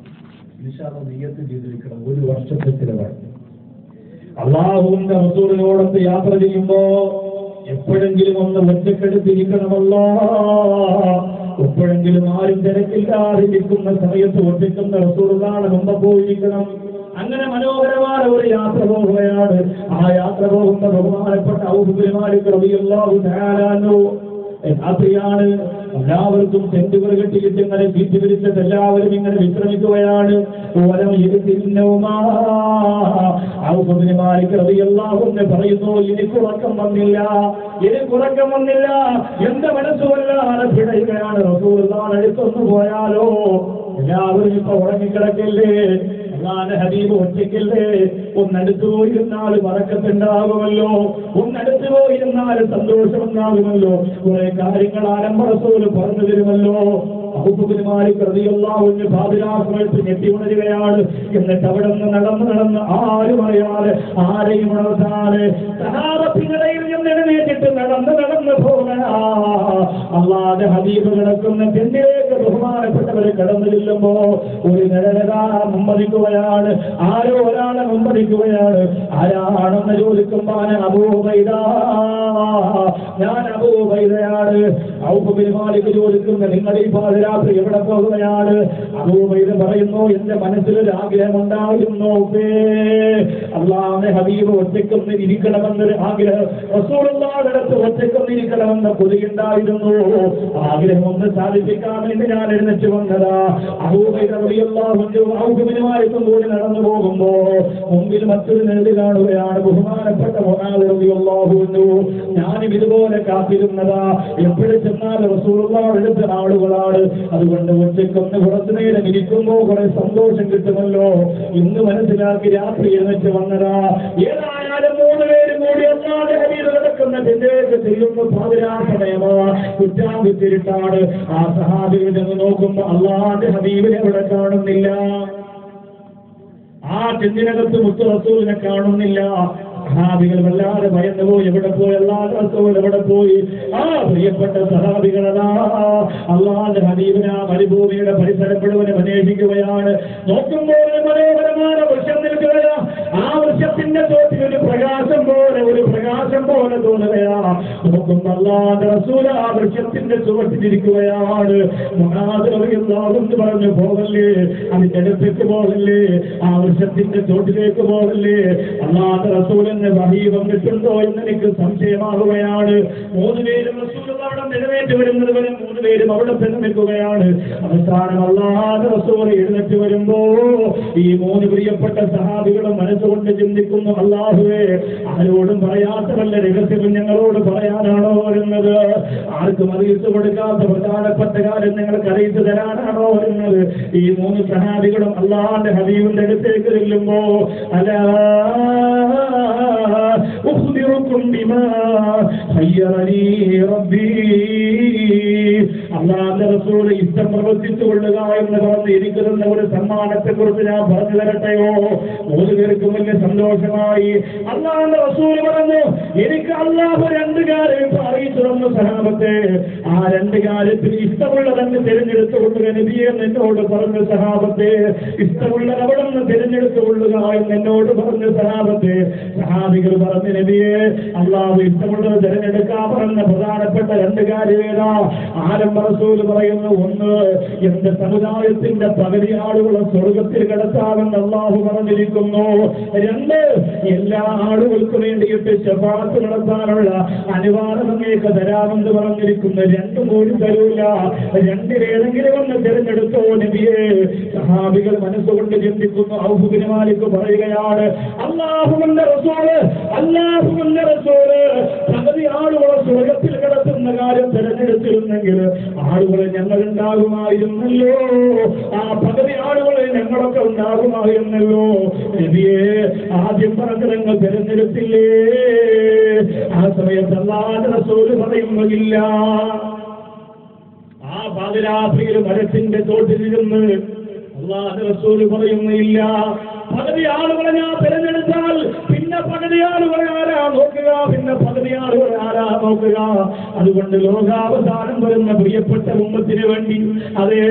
ഇൻഷാല്ലാഹ് നിയ്യത്ത് ചെയ്തിരിക്കണം, ഒരു വർഷത്തെ ചിലവാണ്. അള്ളാഹുവിന്റെ റസൂലിനോടൊത്ത് യാത്ര ചെയ്യുമ്പോ എപ്പോഴെങ്കിലും ഒന്ന് ഒറ്റക്കെടുത്തിരിക്കണമല്ലോ. എപ്പോഴെങ്കിലും ആരും തിരക്കില്ലാതെ ഇരിക്കുന്ന സമയത്ത് ഒറ്റക്കുന്ന റസൂലുള്ളാഹിയുടെ മുമ്പ് പോയിരിക്കണം. അങ്ങനെ മനോഹരമായ ഒരു യാത്ര പോവുകയാണ്. ആ യാത്ര പോകുന്ന ബഹുമാനപ്പെട്ട ഔഫ് ബിൻ മാലിക് റളിയല്ലാഹു തആല അൻഹു രാത്രിയാണ്. എല്ലാവർക്കും സെന്റുകൾ കെട്ടിയിട്ട് ഇങ്ങനെ സീറ്റ് വിരിച്ചിട്ട് എല്ലാവരും ഇങ്ങനെ വിശ്രമിക്കുകയാണ്. പറയുന്നു, എനിക്കുറക്കം വന്നില്ല. എന്റെ മനസ്സുവല്ലാതെ പിടയുകയാണ്. റസൂലുള്ളാഹി അടുത്തൊന്നു പോയാലോ? എല്ലാവരും ഇപ്പൊ ഉറങ്ങിക്കിടക്കല്ലേ? അല്ലാഹുവിന്റെ ഹബീബ് ഒറ്റയ്ക്കല്ലേ? ഒന്നടുത്ത് പോയിരുന്നാൽ ബറക്കത്തുണ്ടാകുമല്ലോ, ഒന്നടുത്ത് പോയിരുന്നാൽ സന്തോഷമുണ്ടാകുമല്ലോ, കുറെ കാര്യങ്ങൾ ആരംഭ റസൂൽ പറഞ്ഞു തരുമല്ലോ. ഔഫ് ബിൻ മാലിക് റളിയല്ലാഹു അൻഹു പാതിരാത്രിയിൽ ഞെട്ടി ഉണരുകയാണ്. എന്നിട്ട് അവിടെ നിന്ന് നടന്ന് ആരും അറിയാതെ ആരെയും ഉണർത്താതെ സഹാബത്തിനിടയിൽ നിന്ന് എഴുന്നേറ്റിട്ട് നടന്ന് പോകണ അല്ലാഹുവിന്റെ ഹബീബ് കിടക്കുന്ന ടെന്റിലേക്ക് ബഹുമാനപ്പെട്ടവരെ കടന്നു ചെല്ലുമ്പോ ഒരു നിഴലതാ മുമ്പതിക്കുകയാണ്. ആരോ ഒരാളെ മുമ്പതിക്കുകയാണ്. ആരാണെന്ന് ചോദിക്കുമ്പോൾ അബൂ ഉബൈദ, ഞാൻ അബൂ ഉബൈദയാണ്. ഔഫ് ബിൻ മാലിക് ചോദിക്കുന്ന, നിങ്ങൾ ഈ പാതിരാത്രി എവിടെ പോകുകയാണ്? അബൂ ഉബൈദ പറയുന്നു, എന്റെ മനസ്സിലൊരു ആഗ്രഹമുണ്ടായിരുന്നു. അല്ലാഹുവിന്റെ ഹബീബ് ഒറ്റയ്ക്കൊന്ന് ഇരിക്കണമെന്നൊരു ആഗ്രഹം, റസൂലുള്ളാഹിയുടെ അടുത്ത് ഒറ്റയ്ക്കൊന്ന് ഇരിക്കണമെന്ന കൊതിയുണ്ടായിരുന്നു. ആഗ്രഹം ഒന്ന് സാധിപ്പിക്കാൻ വേണ്ടി ഞാൻ എഴുന്നേറ്റ് വന്നതാ. അബൂ ഉബൈദ റളിയല്ലാഹു അൻഹു ഔഫ് ബിൻ മാലിക്കും കൂടി നടന്നു പോകുമ്പോ മുമ്പിൽ മറ്റൊരു നെല്ല് കാണുകയാണ്. ബഹുമാനപ്പെട്ട മുആദ് റളിയല്ലാഹു അൻഹു, ഞാനും ഇതുപോലെ കാത്തിരുന്നതാ. എപ്പോഴും ചെന്നാൽ റസൂലുള്ളാഹിയുടെ അടുത്ത് ആളുകളാണ്. അതുകൊണ്ട് ഒറ്റയ്ക്കൊന്ന് കുറച്ചു നേരം ഇരിക്കുമ്പോ കുറെ സന്തോഷം കിട്ടുമല്ലോ. ഇന്ന് മനസ്സിലാക്കി രാത്രി എഴുന്നേറ്റ് വന്നതാ. ഏതായാലും 3 പേരും കൂടി അല്ലാഹുവിന്റെ ഹബീബ് കിടക്കുന്ന ടെന്റിലേക്ക് ചെല്ലുന്ന പാതിരാ സമയമാ, കുറ്റാകുത്തിരിട്ടാണ്. ആ സഹാബികൾ ചെന്ന് നോക്കുമ്പോ അല്ലാഹുവിന്റെ ഹബീബിനെ അവിടെ കാണുന്നില്ല. ആ ടെന്റിനകത്ത് മുത്ത് റസൂലിനെ കാണുന്നില്ല. സഹാബികൾ വല്ലാതെ ഭയന്നുപോയി. എവിടെ പോയി? അല്ലാഹുവിന്റെ റസൂൽ എവിടെ പോയി? ആ പ്രിയപ്പെട്ട സഹാബികളാ അല്ലാഹുവിന്റെ ഹബീബിനെ ആ മരുഭൂമിയുടെ പരിസരം മുഴുവൻ അന്വേഷിക്കുകയാണ്. നോക്കുമ്പോൾ മനോഹരമായ വൃക്ഷം നിൽക്കുകയാ. ആ വൃക്ഷത്തിന്റെ ചോട്ടിൽ ഒരു പ്രകാശം പോലെ തോന്നുകയാ. നോക്കുമ്പോൾ അല്ലാഹുവിന്റെ റസൂൽ ആ വൃക്ഷത്തിന്റെ ചുവട്ടിലിരിക്കുകയാണ്. മുആദ് റളിയല്ലാഹു അൻഹു പറഞ്ഞു, പോകല്ലേ, അതിന്റെ അടുത്തേക്ക് പോകല്ലേ, ആ വൃക്ഷത്തിന്റെ ചോട്ടിലേക്ക് പോകല്ലേ. അല്ലാഹുവിന്റെ റസൂൽ വഹി വന്നിട്ടുണ്ടോ എന്ന് എനിക്ക് സംശയമാകുകയാണ്. 3 പേരും റസൂലുള്ളാഹിയുടെ എഴുന്നേറ്റ് വരുന്നത് വരെ 3 പേരും അവിടെ തന്നെ നിൽക്കുകയാണ്. അവസാനം അല്ലാഹുവിന്റെ റസൂൽ എഴുന്നേറ്റ് വരുമ്പോ ഈ 3 പ്രിയപ്പെട്ട സഹാബികളും മനസ്സുകൊണ്ട് ചിന്തിക്കുന്നു, അല്ലാഹുവേ, ആരോടും പറയാത്ത വല്ല രഹസ്യവും ഞങ്ങളോട് പറയാനാണോ വരുന്നത്? ആർക്കും അറിയിച്ചു കൊടുക്കാത്ത പ്രധാനപ്പെട്ട കാര്യം ഞങ്ങൾക്ക് അറിയിച്ചു തരാനാണോ വരുന്നത്? ഈ 3 സഹാബികളും അല്ലാഹുവിന്റെ ഹബീബിന്റെ അടുത്തേക്ക് ചെല്ലുമ്പോ, അല്ലാ أخبركم بما خيرني ربي, അല്ലാഹുവിന്റെ റസൂൽ ഇഷ്ടം പ്രവർത്തിച്ചു കൊള്ളുക എന്ന് പറഞ്ഞിരിക്കുന്ന ഒരു സമ്മാനത്തെ കുറിച്ച് ഞാൻ പറഞ്ഞു തരട്ടെയോ? 3 പേർക്കും വലിയ സന്തോഷമായി. അല്ലാഹുവിന്റെ റസൂൽ പറഞ്ഞു, എനിക്ക് അല്ലാഹു 2 കാര്യം അറിയിച്ചു തന്നു സഹാബത്തെ. ആ 2 കാര്യത്തിൽ ഇഷ്ടമുള്ളതെന്ന് തിരഞ്ഞെടുത്തു കൊള്ളുക നബിയെ എന്ന് എന്നോട് പറഞ്ഞു സഹാബത്തെ. ഇഷ്ടമുള്ളത് അവിടെ നിന്ന് തിരഞ്ഞെടുത്തു കൊള്ളുക എന്ന് എന്നോട് പറഞ്ഞു സഹാബത്തെ. സഹാബികൾ പറഞ്ഞു, നബിയെ, അല്ലാഹു ഇഷ്ടമുള്ളത് തിരഞ്ഞെടുക്കാൻ പറഞ്ഞ പ്രധാനപ്പെട്ട 2 കാര്യം ഏതാ? ആരംഭ റസൂൽ പറയുന്നു, 1, എന്റെ സമുദായത്തിന്റെ പകുതി ആളുകളെ സ്വർഗത്തിൽ കിടത്താമെന്ന് അല്ലാഹു പറഞ്ഞിരിക്കുന്നു. 2, എല്ലാ ആളുകൾക്കും വേണ്ടിയിട്ട് ശഫാഅത്ത് നടത്താനുള്ള അനുവാദം അങ്ങേക്ക് തരാമെന്ന് പറഞ്ഞിരിക്കുന്നു. 2 കൂടി തരൂല, 2 ഏതെങ്കിലും ഒന്ന് തിരഞ്ഞെടുത്തോ നബിയെ. സഹാബികൾ മനസ്സുകൊണ്ട് ചിന്തിക്കുന്നു. ഔഫ് ബിൻ മാലിക് പറയുകയാണ്, അല്ലാഹുവിന്റെ റസൂല് പകുതി ആളുകളെ സ്വർഗത്തിൽ കിടത്തുന്ന കാര്യം തിരഞ്ഞെടുത്തിരുന്നെങ്കിൽ ആളുകളെ ഞങ്ങൾ ഉണ്ടാകുമായിരുന്നല്ലോ. ആ പകുതി ആളുകളെ ഞങ്ങളൊക്കെ ഉണ്ടാകുമായിരുന്നല്ലോ. നബിയെ, ആദ്യം പറഞ്ഞ ഞങ്ങൾ തിരഞ്ഞെടുത്തില്ലേ? ആ സമയത്ത് അല്ലാഹുവിന്റെ റസൂൽ പറയുന്നില്ല. ആ പാതിരാത്രിയിൽ മരത്തിന്റെ തോട്ടിലിരുന്ന് അല്ലാഹുവിന്റെ റസൂൽ പറയുന്നില്ല, പകുതി ആളുകളെ ഞാൻ തിരഞ്ഞെടുത്താൽ പിന്നെ പകുതി ആളുകൾ ആരാ നോക്കുക? പിന്നെ പകുതി ആളുകൾ ആരാ നോക്കുക. അതുകൊണ്ട് ലോകാവസാനം വരുന്ന പ്രിയപ്പെട്ട ഉമ്മത്തിന് വേണ്ടി അതേ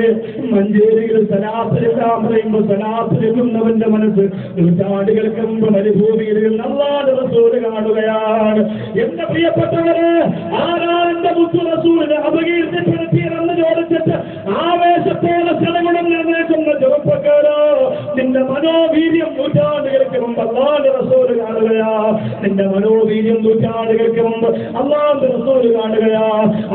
മഞ്ചേരിയിൽ സലാത്തിലെല്ലാം പറയുമ്പോൾ സലാത്തിലെത്തുന്നവന്റെ മനസ്സ് നൂറ്റാണ്ടുകൾക്ക് മുമ്പ് മരുഭൂമിയിൽ അല്ലാഹുവിന്റെ റസൂൽ കാണുകയാണ്. എന്റെ പ്രിയപ്പെട്ടവര്, ആരാണ് എന്റെ മുത്തു റസൂലിനെ അപകീർത്തിപ്പെടുത്തിയതെന്ന് ചോദിച്ചിട്ട് ആവേശത്തോടെ സ്ഥലങ്ങളും നിർണയിക്കുന്ന ചെറുപ്പക്കാരോ, നിന്റെ മനോവീര്യം നൂറ്റാണ്ടുകൾക്ക് മുമ്പ് അല്ലാഹുവിന്റെ റസൂൽ കാണുകയാ. നിന്റെ മനോവീര്യം നൂറ്റാണ്ടുകൾക്ക് മുമ്പ് അല്ലാഹുവിന്റെ റസൂൽ കാണുകയാ.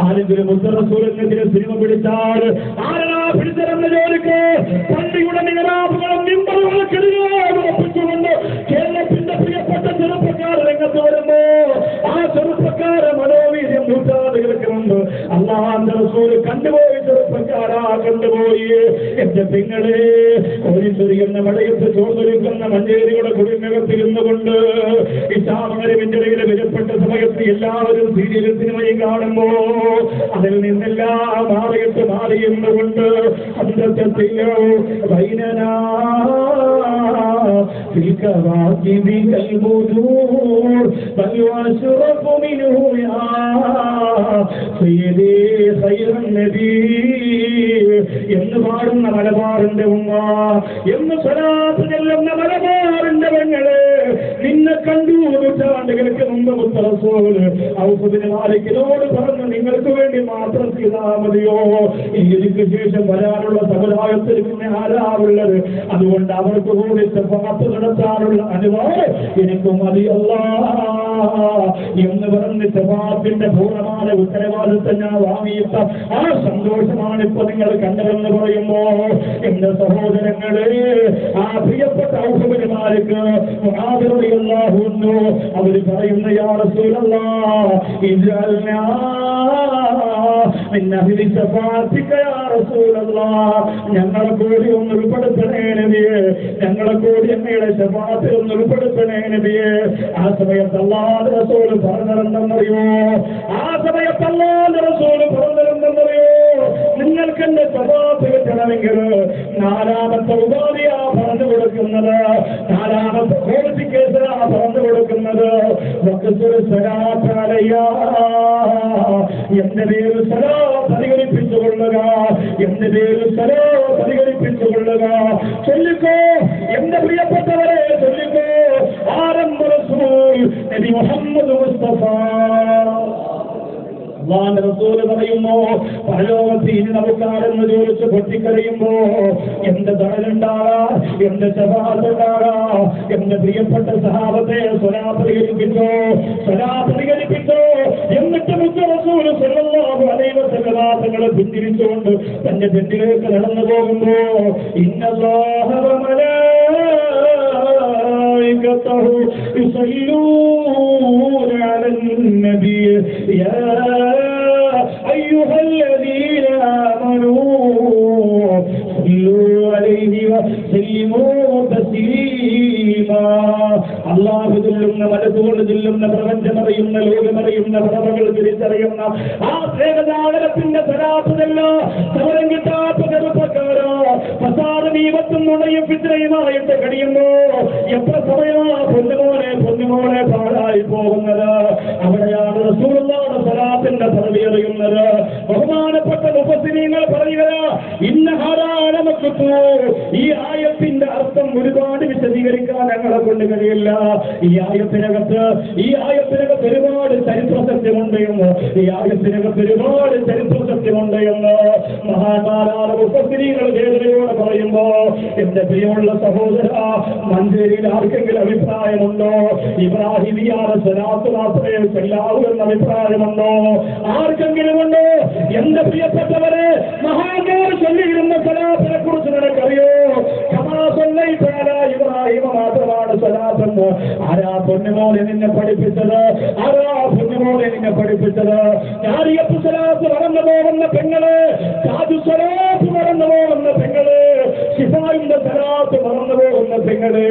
ആരെങ്കിലും മുത്തു റസൂലിനെതിരെ സിനിമ പിടിച്ചാൽ ആരാ പിടിച്ചതെന്ന് ചോദിക്ക്. പള്ളിയുടെ നികരാപുകളും മിമ്പറുകളും ഉറപ്പിച്ചുകൊണ്ട് കേരളത്തിന്റെ പ്രിയപ്പെട്ട ചെറുപ്പക്കാർ രംഗത്ത് വരുമ്പോ ആ ചെറുപ്പക്കാരെ മനോവീര്യം നൂറ്റാണ്ടുകൾക്ക് മുമ്പ് അല്ലാഹുവിന്റെ റസൂൽ കണ്ടുപോയി. ചെറുപ്പക്കാരാ കണ്ടുപോയി. എന്റെ പെങ്ങളെ, ഓരിച്ചൊരിയുന്ന മഴയത്ത് ചോർന്നൊരുക്കുന്ന മഞ്ചേരിയുടെ കുടിനകത്തിരുന്നുകൊണ്ട് ഇസ്ലാമിന്റെ ഇടയിൽ വിലപ്പെട്ട സമയത്ത് എല്ലാവരും സീരിയൽ സിനിമയും കാണുമ്പോ അതിൽ നിന്നെല്ലാം മാറിയുന്നുകൊണ്ട് അന്തത്തെ വൈനനാ എന്ന് പാടുന്ന മലബാറിന്റെ ഉമ്മ, എന്ന് സ്വലാത്ത് ചെല്ലുന്ന മലബാറിന്റെ പെങ്ങള്, നിന്നെ കണ്ടു നൂറ്റാണ്ടുകൾക്ക് മുമ്പ് മുത്ത് റസൂൽ ഔഫ് ബിൻ മാലിക്കിനോട് പറഞ്ഞു, നിങ്ങൾക്ക് വേണ്ടി മാത്രം ചെയ്താൽ മതിയോ? ഇതിക്ക് ശേഷം വരാനുള്ള സമുദായത്തിൽ പിന്നെ ആരാവുള്ളത്? അതുകൊണ്ട് അവർക്ക് കൂടി ശഫാഅത്ത് നടത്താനുള്ള അനുവാദം എനിക്ക് മതിയല്ല എന്ന് പറഞ്ഞ് ശഫാഅത്തിന്റെ പൂർണ്ണമായ ഉത്തരവാദിത്തം ഞാൻ വാങ്ങിയിട്ട ആ സന്തോഷമാണ് ഇപ്പൊ നിങ്ങൾ കണ്ടതെന്ന് പറയുമ്പോ എന്റെ സഹോദരങ്ങളെ, ആ പ്രിയപ്പെട്ട ഔഫ് ബിൻ മാലിക് മുആദ് റളിയല്ലാഹു അൻഹു അവര് പറയുന്ന, യാ റസൂലല്ലാഹ് ഇജ്അൽനാ മിൻ അഹ്ലി ശഫാഅതിക യാ റസൂലല്ലാഹ്, ഞങ്ങളെ കൂടി ഒന്ന് ഉൾപ്പെടുത്തണേ നബിയേ, ഞങ്ങളെ കൂടി അങ്ങയുടെ ശഫാഅത്തിൽ ഒന്ന് ഉൾപ്പെടുത്തണേ നബിയേ. ആ സമയത്ത് അല്ലാഹുവിന്റെ റസൂൽ പറഞ്ഞതെന്തെന്നറിയോ? ആ സമയത്ത് അല്ലാഹുവിന്റെ റസൂൽ പറഞ്ഞതെന്തെന്നറിയോ? നിങ്ങൾക്ക് എന്റെ ശഫാഅത്ത് കിട്ടണമെങ്കിൽ നാലാമത്തെ ഉപാധിയാ പറഞ്ഞു കൊടുക്കുന്നത്, നാലാമത്തെ ക്വാളിഫിക്കേഷനാ പറഞ്ഞു കൊടുക്കുന്നത്. എന്റെ പേര് സലാത്ത് അധികരിപ്പിച്ചുകൊള്ളുക, എന്റെ പേര് സലാത്ത് അധികരിപ്പിച്ചുകൊള്ളുക. ചൊല്ലിക്കോ എന്റെ പ്രിയപ്പെട്ടവരെ, ചൊല്ലിക്കോ. ആരംഭ റസൂൽ നബി മുഹമ്മദ് മുസ്തഫ അല്ലാഹുവിന്റെ റസൂൽ പറയുമ്പോ പരലോകത്ത് ഇനി നമുക്കാരെന്ന് ചോദിച്ച് പൊട്ടിക്കറിയുമ്പോ എന്റെ തണലുണ്ടാകാ, എന്റെ ശഫാഅത്തുണ്ടാകാ. എന്റെ പ്രിയപ്പെട്ട സഹാബത്തെ സ്വലാത്ത് അധികരിപ്പിച്ചോ, സ്വലാത്ത് അധികരിപ്പിച്ചോ. എന്നിട്ട് മുത്ത് റസൂൽ സ്വല്ലല്ലാഹു അലൈഹി വസല്ലം തങ്ങളെ പിന്തിരിച്ചുകൊണ്ട് തന്റെ തെറ്റിലേക്ക് നടന്നു പോകുമ്പോ ഇന്നല്ലാഹ വ മലായികതഹു യുസല്ലൂന അലൻ നബി യാ أيها الذين آمنوا صلوا عليه وسلموا تسليما. അല്ലാഹു ചൊല്ലുന്ന മലക്കുകൾ ചൊല്ലുന്ന പ്രപഞ്ചമറിയുന്ന ലോകമറിയുന്ന പ്രഭകൾ തിരിച്ചറിയുന്ന ആ സേവനാടനത്തിന്റെ സലാത്തല്ല സമരം കിട്ടാത്ത ചെറുപ്പക്കാരോ ഫസാദ് ദീപത്തും നുണയും ഫിത്നയുമായിട്ട് കഴിയുമ്പോ എത്ര സമയമാ പൊന്നുമോനെ പാഴായി പോകുന്നത്. അവിടെയാണ് റസൂലുള്ളാഹിയുടെ സലാത്തിന്റെ പദവി അറിയുന്നത്. ബഹുമാനപ്പെട്ട മുഫസ്സിരീങ്ങൾ പറയുക, ഇന്ന ഹാദാ മക്തു. ഈ ആയത്തിന്റെ അർത്ഥം ഒരുപാട് വിശദീകരിക്കാൻ ഞങ്ങളെ കൊണ്ട് കഴിയില്ല. ഈ ആയത്തിനകത്ത് ഒരുപാട് ചരിത്ര സത്യമുണ്ട് എന്ന്, ഈ ആയത്തിനകത്ത് ഒരുപാട് ചരിത്ര സത്യമുണ്ട് എന്ന് മഹാന്മാരായ മുഫസ്സിരീങ്ങൾ വേദനയോടെ പറയുമ്പോ എന്റെ പ്രിയമുള്ള സഹോദര, മഞ്ചേരിയിൽ ആർക്കെങ്കിലും അഭിപ്രായമുണ്ടോ? ഇബ്രാഹിമിയാണ് സ്വലാത്ത് മാത്രമേ ചെല്ലാവൂ എന്ന അഭിപ്രായമുണ്ടോ? ആർക്കെങ്കിലും ഉണ്ടോ? എന്റെ പ്രിയപ്പെട്ടവരെ, മഹാന്മാർ ചൊല്ലിയിരുന്ന സ്വലാത്തിനെ കുറിച്ച് നിനക്കറിയോ? ഇബ്രാഹിമ മാത്രമാണ് സ്വലാത്തെന്ന്. ആരാ പൊന്നുമോനെ നിന്നെ പഠിപ്പിച്ചത്? ആരാ പൊന്നുമോനെ നിന്നെ പഠിപ്പിച്ചത്? ജാരിയത്ത് സ്വലാത്ത് മറന്നു പോകുന്ന പെങ്ങള്, സാധു സ്വലാത്ത് മറന്നു പോകുന്ന പെങ്ങള്, ശിഫായിന്റെ സ്വലാത്ത് മറന്നു പോകുന്ന പെങ്ങള്, സഹോദരങ്ങളെ,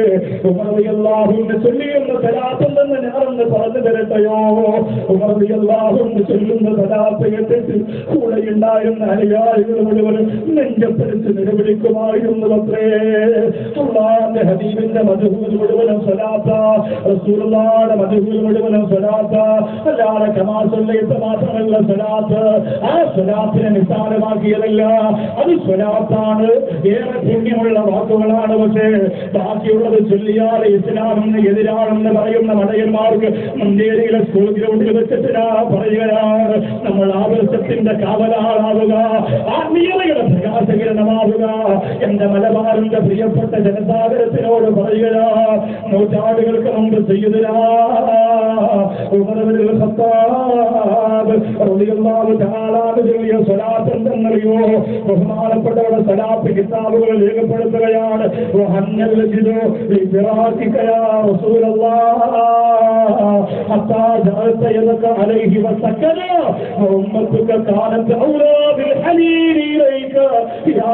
ഉമർ റളിയല്ലാഹു അൻഹു ചൊല്ലിയുന്ന സലാത്തുണ്ടെന്ന് ഞാനൊന്ന് പറഞ്ഞു തരട്ടെയോ? ഉമർ റളിയല്ലാഹു അൻഹു ചൊല്ലുന്ന സലാത്ത് കേട്ടിട്ട് കൂടെയുണ്ടായിരുന്ന അനുയായികൾ മുഴുവനും നെഞ്ചപ്പടിച്ച് നിലവിളിക്കുമായിരുന്നു. അത്രേ അല്ലാഹുവിന്റെ ഹബീബിന്റെ മദ്ഹൂൽ മുഴുവനും സലാത്താ, റസൂലുള്ളാഹിയുടെ മദ്ഹൂൽ മുഴുവനും സലാത്താ. അല്ലാതെ കമാ സല്ലൈത മാത്രമല്ല സലാത്ത്. ആ സലാത്തിനെ നിസ്സാരമാക്കിയതല്ല, അത് സലാത്താണ്. ഏറെ പുണ്യമുള്ള വാക്കുകളാണ്. പക്ഷേ ബാക്കിയുള്ളത് ചൊല്ലിയാൽ ഇസ്ലാമിന് എതിരാണെന്ന് പറയുന്ന മടയന്മാർക്ക് മഞ്ചേരിയിലെ സ്കൂൾ ഗ്രൗണ്ടിൽ വെച്ചിട്ട് പറയുകയാണ്, നമ്മൾ ആദർശത്തിന്റെ കാവലാളാവുക, ആത്മീയതയുടെ പ്രകാശകിരണമാവുക. എന്റെ മലബാറിന്റെ പ്രിയപ്പെട്ട ജനസാഗരത്തിനോട് പറയുക, നൂറ്റാണ്ടുകൾക്ക് മുമ്പ് സയ്യിദുനാ ഉമർ ഇബ്നുൽ ഖത്താബ് റളിയല്ലാഹു തആല ചൊല്ലിയ സ്വലാത്ത് എന്തെന്നറിയോ? ബഹുമാനപ്പെട്ടവരുടെ സ്വലാത്ത് കിതാബുകൾ രേഖപ്പെടുത്തുകയാണ്. വഹന്നൽ ജിദു ലിഫിറാഖിക യാ റസൂലല്ലാഹ് ഹത്താ ജഅൽത യദക അലൈഹി വസക്കന ഉമ്മത്തുക കാനത് ഔലാ ബിൽ ഹനീൻ ഇലൈക യാ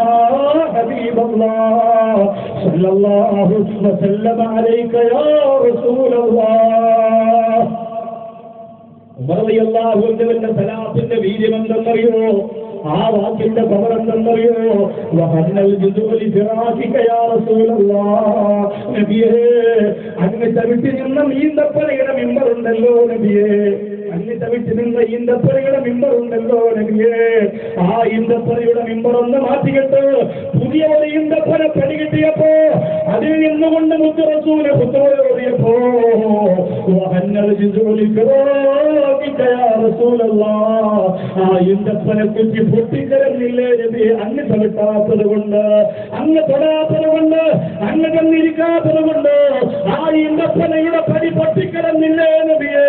ഹബീബല്ലാഹ് സല്ലല്ലാഹു വസല്ലമ അലൈക യാ റസൂലല്ലാഹ്. ഉമർ റളിയല്ലാഹു അൻഹുവിന്റെ സലാത്തിന്റെ വീര്യം എന്തെന്നറിയോ? ആ വാക്കിന്റെ പവർ എന്തെന്നറിയോ? വഹന്നൽ ജിദുലി ഫിറാഖിക യാ റസൂലല്ലാഹ്. നബിയേ, അങ്ങ് ചവിട്ടി നിന്ന ഈന്തപ്പനയുടെ മിമ്പറുണ്ടല്ലോ നബിയേ, അങ്ങ് ചവിട്ടി നിന്ന ഈന്തപ്പനയുടെ മിമ്പറുണ്ടല്ലോ നബിയേ, ആ ഈന്തപ്പനയുടെ മിമ്പറൊന്ന് മാറ്റിയിട്ട് പുതിയ ഒരു ഈന്തപ്പന പണി കിട്ടിയപ്പോ അതിൽ നിന്നുകൊണ്ട് മുത്ത് റസൂല് പുത്രയോടിയപ്പോ വഹന്നൽ ജിദുലി ഫിറാഖിക യാ റസൂലല്ലാഹ്. ആ ഈന്തപ്പനെ കുറിച്ച് പൊട്ടിക്കരന്നില്ലേ നബി? അങ്ങ് ചവിട്ടാത്തത് കൊണ്ട്, അങ്ങ് തൊടാത്തത് കൊണ്ട്, അങ്ങ് കന്നിരിക്കാത്തത് കൊണ്ട് ആ ഈന്തപ്പനയുടെ പടി പൊട്ടിക്കരന്നില്ലേ നബിയേ?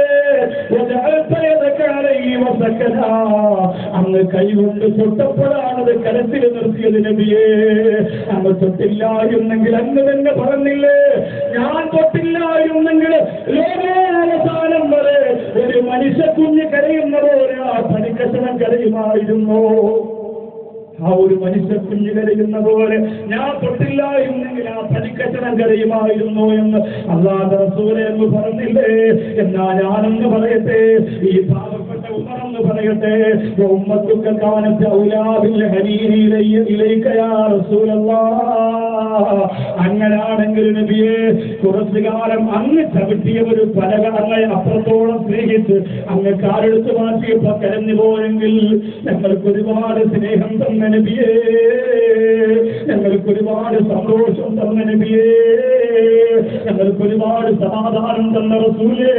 അങ്ങ് കൈകൊണ്ട് തൊട്ടപ്പോഴാണത് കരത്തിൽ നിർത്തിയത് നബിയേ. അങ്ങ് തൊട്ടില്ലായിരുന്നെങ്കിൽ അങ്ങ് തന്നെ പറഞ്ഞില്ലേ, ഞാൻ തൊട്ടില്ലായിരുന്നെങ്കിൽ ലോകാവസാനം വരെ ഒരു മനുഷ്യ കുഞ്ഞ് കരയുന്ന പോലെ ആ പനിക്കഷണം കരയുമായിരുന്നു. ആ ഒരു മനുഷ്യ കുഞ്ഞ് കരയുന്ന പോലെ ഞാൻ തൊട്ടില്ലായിരുന്നെങ്കിൽ ആ പനിക്കഷണം കരയുമായിരുന്നു എന്ന് അല്ലാഹുവിന്റെ റസൂലേ എന്ന് പറഞ്ഞില്ലേ? എന്നാ ഞാനെന്ന് പറയട്ടെ, ഈ പാവപ്പെട്ട ഉമറെന്ന് പറയട്ടെ, ഉമ്മത്തുക കാനത് ഔലാ ബിൽ ഹനീൻ ഇലൈക യാ റസൂലല്ലാഹ്. അങ്ങനാണെങ്കിൽ നബിയെ, കുറച്ചു കാലം അങ്ങ് ചവിട്ടിയ ഒരു പലക അങ്ങയെ അപ്പുറത്തോളം സ്നേഹിച്ച് അങ്ങ് കാലെടുത്ത് മാറ്റിയപ്പോ കരഞ്ഞു പോയെങ്കിൽ ഞങ്ങൾക്ക് ഒരുപാട് സ്നേഹം തന്ന നബിയേ, ഞങ്ങൾക്ക് ഒരുപാട് സന്തോഷം തന്ന നബിയേ, ഞങ്ങൾക്ക് ഒരുപാട് സമാധാനം തന്ന റസൂലേ,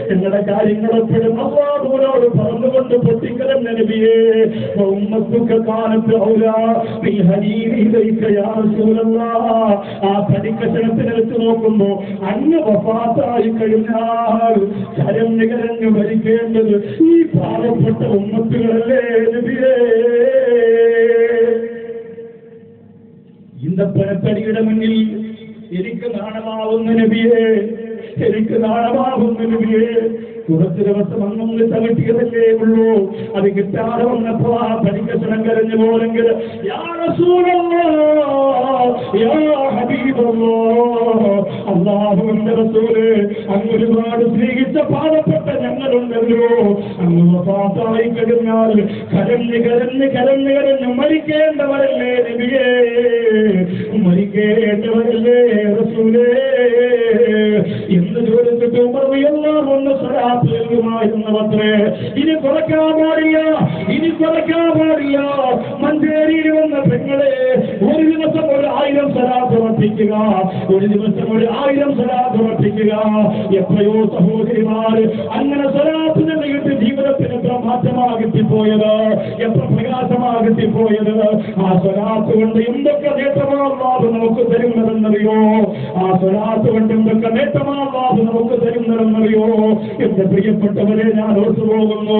ഞങ്ങളുടെ കാര്യങ്ങളെപ്പോഴും അല്ലാഹുവിനോട് പറഞ്ഞുകൊണ്ട് പൊട്ടിക്കരഞ്ഞ നബിയേ, ഉമ്മത്തുക കാനത് ഔലാ ബിൽ ഹനീൻ ഇലൈക യാ റസൂലല്ലാഹ്. ആ പടിക്കഷണത്തിനെ വെച്ച് നോക്കുമ്പോ അങ്ങ് വഫാത്തായി കഴിഞ്ഞാൽ കരഞ്ഞു കരഞ്ഞു മരിക്കേണ്ടത് ഈ പാവപ്പെട്ട ഉമ്മത്തുകളല്ലേ നബിയേ? ഈന്തപ്പനപ്പടിയുടെ മുന്നിൽ എനിക്ക് നാണമാവുന്ന നബിയേ, എനിക്ക് നാണമാവുന്ന നബിയേ. കുറച്ച് ദിവസം അന്നൊന്ന് ചവിട്ടിയതല്ലേ ഉള്ളൂ, അത് കിട്ടാതെ വന്നപ്പോ ആ പടിക്കഷണം കരഞ്ഞു പോലെങ്കിൽ യാ റസൂലല്ലാഹ് യാ ഹബീബല്ലാഹ്, അല്ലാഹുവിന്റെ റസൂലേ, അങ്ങ് ഒരുപാട് സ്നേഹിച്ച പാവപ്പെട്ട ഞങ്ങളുണ്ടല്ലോ, അങ്ങ് വഫാത്തായി കഴിഞ്ഞാൽ കരഞ്ഞ് കരഞ്ഞ് കരഞ്ഞ് കരഞ്ഞ് മരിക്കേണ്ടവരല്ലേ നബിയേ, മരിക്കേണ്ടവരല്ലേ റസൂലേ എന്ന് ചോദിച്ചിട്ട് ഉമർ റളിയല്ലാഹു അൻഹു സ്വലാത്ത് ചൊല്ലുമായിരുന്നവത്രേ. ഇനി കുറയ്ക്കാൻ പാടില്ല, ഇനി കുറയ്ക്കാൻ പാടില്ല. മഞ്ചേരിയിൽ വന്ന പെങ്ങളെ, ഒരു ദിവസം 1000 സ്വലാത്ത് ഉറപ്പിക്കുക, ഒരു ദിവസം 1000 സ്വലാത്ത് ഉറപ്പിക്കുക. എത്രയോ സഹോദരിമാർ അങ്ങനെ സ്വലാത്ത് നൽകിയിട്ട് ജീവിതത്തിന് എത്ര മാറ്റമാകിപ്പോയത്, എത്ര പ്രകാശമാകിപ്പോയത്. ആ സ്വലാത്ത് കൊണ്ട് എന്തൊക്കെ നേട്ടമാണ് അല്ലാഹു നമുക്ക് തരുന്നതെന്നറിയോ? ആ സ്വലാത്ത് കൊണ്ട് എന്തൊക്കെ നേട്ടമാണ് അല്ലാഹു നമുക്ക് തരുന്നതെന്നറിയോ? എന്റെ പ്രിയപ്പെട്ടവരെ, ഞാൻ ഓർത്തു പോകുന്നു,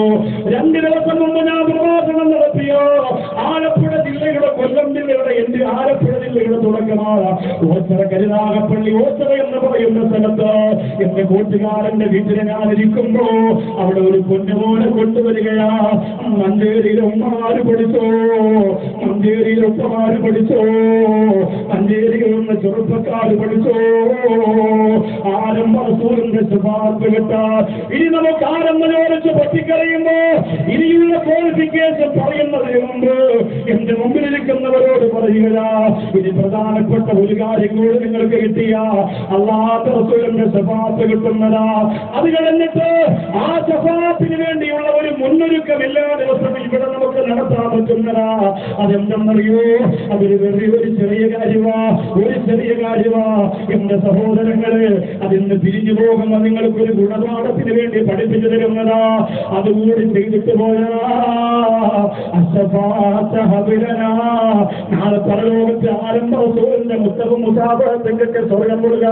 2 ദിവസം മുമ്പ് ഞാൻ പ്രഭാഷണം നടത്തിയോ ആലപ്പുഴ ജില്ലയുടെ, കൊല്ലം ജില്ലയുടെ, എന്റെ ആലപ്പുഴ ജില്ലയുടെ തുടക്കമാണ് ഓച്ചറ, കരുനാഗപ്പള്ളി ഓച്ചറ എന്ന് പറയുന്ന സ്ഥലത്ത് എന്റെ കൂട്ടുകാരന്റെ വീട്ടിൽ ഞാൻ ഇരിക്കുമ്പോ അവിടെ ഒരു പൊന്നുപോലെ കൊണ്ടുവരികയാ. മഞ്ചേരിയിലെ ഉമ്മാര് പഠിച്ചോ, മഞ്ചേരിയിൽ ഒപ്പമാര് പഠിച്ചോ, മഞ്ചേരിയിൽ നിന്ന് ചെറുപ്പക്കാർ പഠിച്ചോ. ആരംഭ റസൂലിന്റെ ശുപാർശ കിട്ടാൻ ഇനി നമുക്ക് ആരംഭ ചോദിച്ച് പൊട്ടിക്കറിയുമ്പോ ഇനിയുള്ള ക്വാളിഫിക്കേഷൻ പറയുന്നതിന് മുമ്പ് എന്റെ മുമ്പിലിരിക്കുന്നവരോട് പറയുക, ഇനി പ്രധാനപ്പെട്ട ഒരു കാര്യം കൂടി നിങ്ങൾക്ക് കിട്ടിയ അല്ലാത്ത റസൂലിന്റെ ശുപാർശ കിട്ടുന്നതാ. അത് കഴിഞ്ഞിട്ട് ആ ശഫാഅത്തിന് വേണ്ടിയുള്ള ഒരു മുന്നൊരുക്കം എല്ലാ ദിവസവും ഇവിടെ നമുക്ക് നടത്താൻ പറ്റുന്നതാ. അതെന്തെന്നറിയോ? അതൊരു ഒരു ചെറിയ കാര്യമാ, ഒരു ചെറിയ കാര്യമാ. എന്റെ സഹോദരങ്ങള്, അതിന്ന് പിരിഞ്ഞു പോകുന്ന നിങ്ങൾക്കൊരു ഗുണപാഠത്തിന് വേണ്ടി പഠിപ്പിച്ചു തരുന്നതാ. അതുകൂടി ചെയ്തിട്ട് പോയാ നാളെ പരലോകത്ത് ആരംഭ റസൂലിന്റെ മുത്തവും മുസാഫറത്തിന്റെയൊക്കെ സ്വർഗം കൊടുക്ക.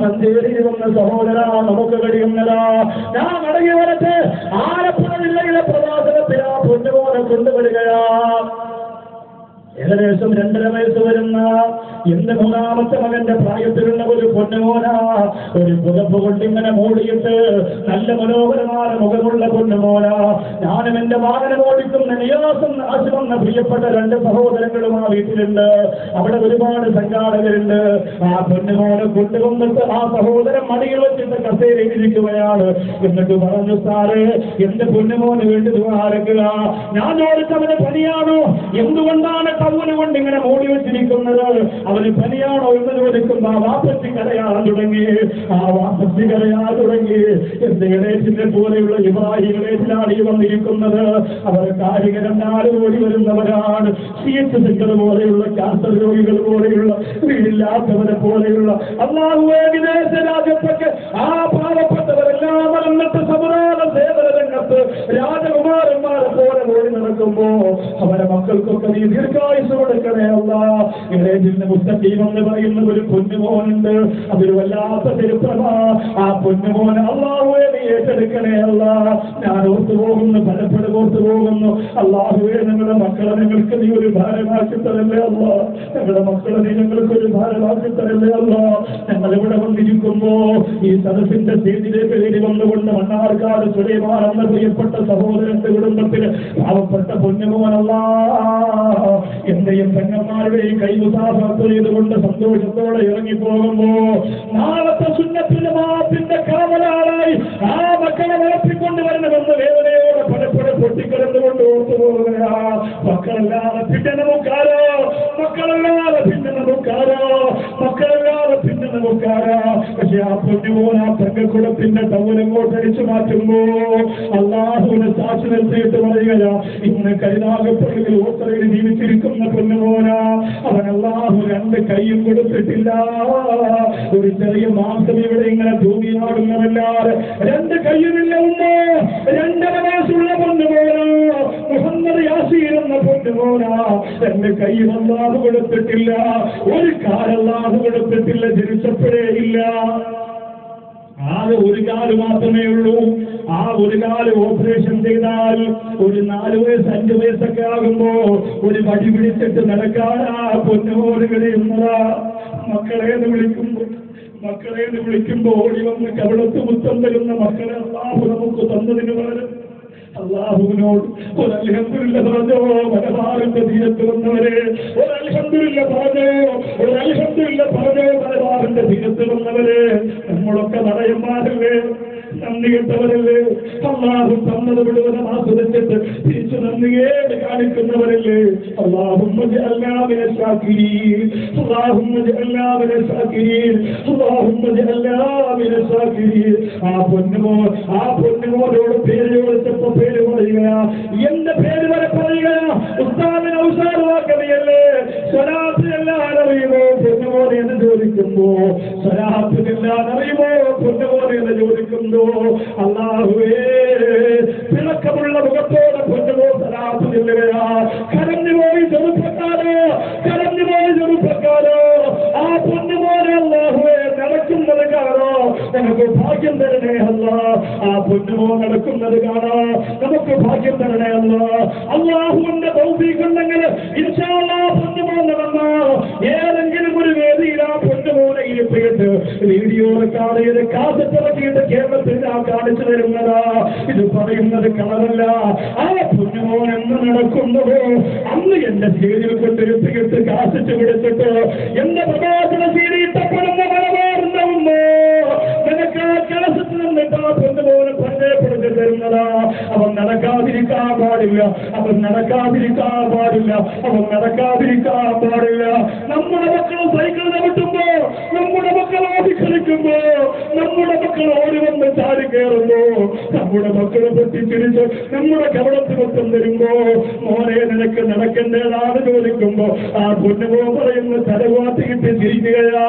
മഞ്ചേരി വന്ന സഹോദര നമുക്ക് കഴിയുന്നതാ. ഞാൻ അടങ്ങി വരട്ടെ. ആലപ്പുഴ ജില്ലയിലെ പ്രവാസനത്തിൽ ആ പൊന്നുപോലെ കൊണ്ടുവരികയാ. ഏകദേശം 2.5 വയസ്സ് വരുന്ന എന്റെ 3ാമത്തെ മകന്റെ പ്രായത്തിലുള്ള ഒരു പൊന്നുമോന, ഒരു പുതപ്പ് കൊണ്ടിങ്ങനെ മൂടിയിട്ട് നല്ല മനോഹരമായ മുഖമുള്ള പൊന്നുമോന. ഞാനും എന്റെ വാഹനം ഓടിക്കുന്ന നിയാസം ആശുവന്ന പ്രിയപ്പെട്ട 2 സഹോദരങ്ങളും ആ വീട്ടിലുണ്ട്. അവിടെ ഒരുപാട് സംഘാടകരുണ്ട്. ആ പൊന്നുമോനെ കൊണ്ടുവന്നിട്ട് ആ സഹോദരൻ മടിയിൽ വെച്ചിട്ട് കസേരയിൽ ഇരിക്കുകയാണ്. എന്നിട്ട് പറഞ്ഞു, സാറ് എന്റെ പൊന്നുമോന് വേണ്ടി ആരക്കുക. ഞാൻ ഓടിച്ചവന് പനിയാണോ? എന്തുകൊണ്ടാണ് കവന് കൊണ്ട് ഇങ്ങനെ മൂടി വെച്ചിരിക്കുന്നത്? അവന് പനിയാണോ എന്ന് ചോദിക്കുന്ന ആ വാപ്പത്തി കരയാൻ തുടങ്ങി. ആ വാപ്പത്തി കരയാൻ തുടങ്ങി. എന്റെ ഇളയച്ചിനെ പോലെയുള്ള ഇബ്രാഹിം ഇളയച്ചിലാണ് ഈ വന്നിരിക്കുന്നത്. അവർ കാരികരന്മാരും ഓടി വരുന്നവരാണ്. സീറ്റ് സെന്റർ പോലെയുള്ള ക്യാൻസർ രോഗികൾ പോലെയുള്ള വീടില്ലാത്തവരെ പോലെയുള്ള അല്ലാഹുവേ, വിദേശ രാജ്യത്തൊക്കെ ആ പാവപ്പെട്ടവരെല്ലാം വന്നിട്ട് സമാന സേവന രംഗത്ത് രാജകുമാരന്മാരെ പോലെ ഓടി നടക്കുമ്പോ അവരെ മക്കൾക്കൊക്കെ നീ ദീർഘായുസ് കൊടുക്കണേ അല്ലാ. ഇളയജിന് മുസ്തഖീം എന്ന് പറയുന്ന ഒരു പൊന്നുമോനുണ്ട്. അതൊരു വല്ലാത്ത ചരിത്രമാ. ആ പൊന്നുമോനെ അല്ലാഹുവേ നീ ഏറ്റെടുക്കണേ അല്ലാ. ഞാൻ ഓർത്തു പോകുന്നു, പലപ്പോഴും ഓർത്തു പോകുന്നു. അല്ലാഹുവേ, ഞങ്ങളുടെ മക്കളെ നിങ്ങൾക്ക് നീ ഒരു ഭാരമാക്കി തരല്ലേ അല്ലാ. ഞങ്ങളുടെ മക്കളെ നീ ഞങ്ങൾക്ക് ഒരു ഭാരമാക്കി തരല്ലേ അല്ലാ. ഞങ്ങളിവിടെ വന്നിരിക്കുമ്പോ ഈ സദസ്സിന്റെ സ്റ്റേജിലേക്ക് വേണ്ടി വന്നുകൊണ്ട് മണ്ണാർക്കാട് സുലൈമാൻ എന്ന പ്രിയപ്പെട്ട സഹോദരന്റെ കുടുംബത്തിൽ പാവപ്പെട്ട പൊന്നുമോനല്ല എന്റെയും പെങ്ങന്മാരുടെയും കൈമുസാഫത്ത് ചെയ്തുകൊണ്ട് സന്തോഷത്തോടെ ഇറങ്ങിപ്പോകുമ്പോ നാളത്തെ സുന്നത്തിന്റെ മാപ്പിന്റെ കാവലാളായി ആ മക്കളെ വളർത്തിക്കൊണ്ടുവരണമെന്ന് വേദനയോടെ പലപ്പോഴും പൊട്ടിക്കിടന്നുകൊണ്ട് ഓർത്തുപോകുകയാ. മക്കളല്ലാതെ പിന്നെ നമുക്കാരോ, മക്കളല്ലാതെ പിന്നെ നമുക്കാരോ, മക്കളല്ലാതെ പിന്നെ നമുക്കാരാ. പക്ഷെ ആ പൊന്നുമോൻ ആ തങ്കക്കുടത്തിന്റെ ടവലങ്ങോട്ടടിച്ചു മാറ്റുമ്പോ അല്ലാഹുവിനെ സാക്ഷി നിർത്തിയിട്ട് പറയുകയാ, ഇന്ന് കരുനാഗപ്പള്ളിയിൽ ഓത്തറയിൽ ജീവിച്ചിരിക്കുന്ന പൊന്നുമോന, അവൻ അല്ലാഹു 2 കൈയും കൊടുത്തിട്ടില്ല. ഒരു ചെറിയ മാസം ഇവിടെ ഇങ്ങനെ തൂങ്ങിയാടുന്നവല്ലാതെ 2 കൈയുമില്ല. ഉമ്മോ 2.5 വയസ്സുള്ള പൊന്നുമോന, മുഹമ്മദ് യാസീൻ എന്ന പൊന്നുമോന, 2 കൈയും അല്ലാഹു കൊടുത്തിട്ടില്ല. ഒരു കാലല്ലാഹു കൊടുത്തിട്ടില്ല. ജനിച്ചപ്പോഴേ ഇല്ല. ആകെ ഒരു കാല് മാത്രമേ ഉള്ളൂ. ആ ഒരു കാല് ഓപ്പറേഷൻ ചെയ്താൽ ഒരു 4 വയസ്സ് 5 വയസ്സൊക്കെ ആകുമ്പോ ഒരു വടി പിടിച്ചിട്ട് നടക്കാനാ പൊന്നുപോലെ കഴിയുന്നതാ. മക്കളേന്ന് വിളിക്കുമ്പോ ഓടി വന്ന് കവിളത്ത് മുത്തം തരുന്ന മക്കളെ അല്ലാഹു നമുക്ക് തന്നതിന് പകരം അല്ലാഹുവിനോട് ഒരു അൽഹംദുലില്ലാഹ് പറഞ്ഞോ. മലബാറിന്റെ തീരത്ത് വന്നവരെ ഒരു അൽഹംദുലില്ലാഹ് പറഞ്ഞോ, ഒരു അൽഹംദുലില്ലാഹ് പറഞ്ഞോ. മലബാറിന്റെ തീരത്ത് വന്നവരെ നമ്മളൊക്കെ നടയന്മാരല്ലേ, നന്ദി കെട്ടവരല്ലേ. അല്ലാഹു തന്നത് മുഴുവനും ആസ്വദിച്ചിട്ട് തിരിച്ചു നന്ദിയേട് കാണിക്കുന്നവരല്ലേ. അല്ലാഹുമ്മ ജഅൽനാ മിന ശാകിരീൻ, അല്ലാഹുമ്മ ജഅൽനാ മിന ശാകിരീൻ, അല്ലാഹുമ്മ ജഅൽനാ മിന ശാകിരീൻ. ആ പൊന്നുമോനോട് പേര് ചോദിച്ചപ്പോ പേര് പറയുകയാ. എന്റെ പേര് വരെ പറയുകയാ. ഉസ്താദിനെ ഉസാറുവാക്കറിയല്ലേ, സ്വലാത്ത് എല്ലാം അറിയുമോ പൊന്നുമോനെ എന്ന് ചോദിക്കുമ്പോ, സ്വലാത്ത് എല്ലാം അറിയുമോ പൊന്നുമോനെ എന്ന് ചോദിക്കുമ്പോ അല്ലാഹുവേ, തിളക്കമുള്ള മുഖത്തോടെ പൊന്നുമോ സ്വലാത്ത് ചെല്ലുകയാ. കരഞ്ഞുപോയി ചെറുപ്പക്കാരോ, കരഞ്ഞുപോയി ചെറുപ്പക്കാരോ. ആ പൊന്നുമോനെ അല്ലാഹുവേ നടക്കുന്നത് കാരോ, നമുക്ക് ഭാഗ്യം തരണേ അല്ലാ. ആ പൊന്നുമോൻ നടക്കുന്നത് കാണാം. നമുക്ക് ഭാഗ്യം തരണേ അല്ലാഹുവിന്റെ തൗഫീഖ് ഉണ്ടെങ്കിൽ ഇൻഷാ അല്ലാഹ് പൊന്നുമോൻ നടന്ന ഏതെങ്കിലും ഒരു വേദിയിൽ ആ പൊന്നുമോനെ ഇരുത്തിയിട്ട് വീഡിയോ റെക്കോർഡ് ചെയ്ത് കാസറ്റ് ഇറക്കിയിട്ട് കേരളത്തിൽ ഞാൻ കാണിച്ചു തരുന്നതാ. ഇത് പറയുന്നത് കളറല്ല. ആ പൊന്നുമോൻ എന്ന് നടക്കുന്നത് അന്ന് എന്റെ സ്റ്റേജിൽ കൊണ്ടിരുത്തിയിട്ട് കാസറ്റ് കൊടുത്തിട്ട് എന്റെ പ്രകാശന സീരി ഇഷ്ടപ്പെടുന്ന മലബാറുണ്ടാവുമ്പോ നിനക്ക് ആ കാസറ്റ് നിന്നിട്ട് ആ പൊന്നുമോനെ പരിചയപ്പെടുത്തി തരുന്നതാ. അവൻ നടക്കാതിരിക്കാൻ പാടില്ല, അവൻ നടക്കാതിരിക്കാൻ പാടില്ല, അവൻ നടക്കാതിരിക്കാൻ പാടില്ല. നമ്മുടെ മക്കൾ സൈക്കിൾ ചവിട്ടുമ്പോ, നമ്മുടെ മക്കൾ ഓടി കളിക്കുമ്പോ, നമ്മുടെ മക്കൾ ഓടി വന്ന് ചാടി കയറുമ്പോ, നമ്മുടെ മക്കളെ പൊട്ടിച്ചിരിച്ച് നമ്മുടെ കവളത്ത് മൊത്തം തരുമ്പോ മോനെ നിനക്ക് നടക്കേണ്ടതാണ് ചോദിക്കുമ്പോ ആ പൊന്നുമോ പറയുന്ന തലവാത്തിയിട്ട് ചിരിക്കുകയാ,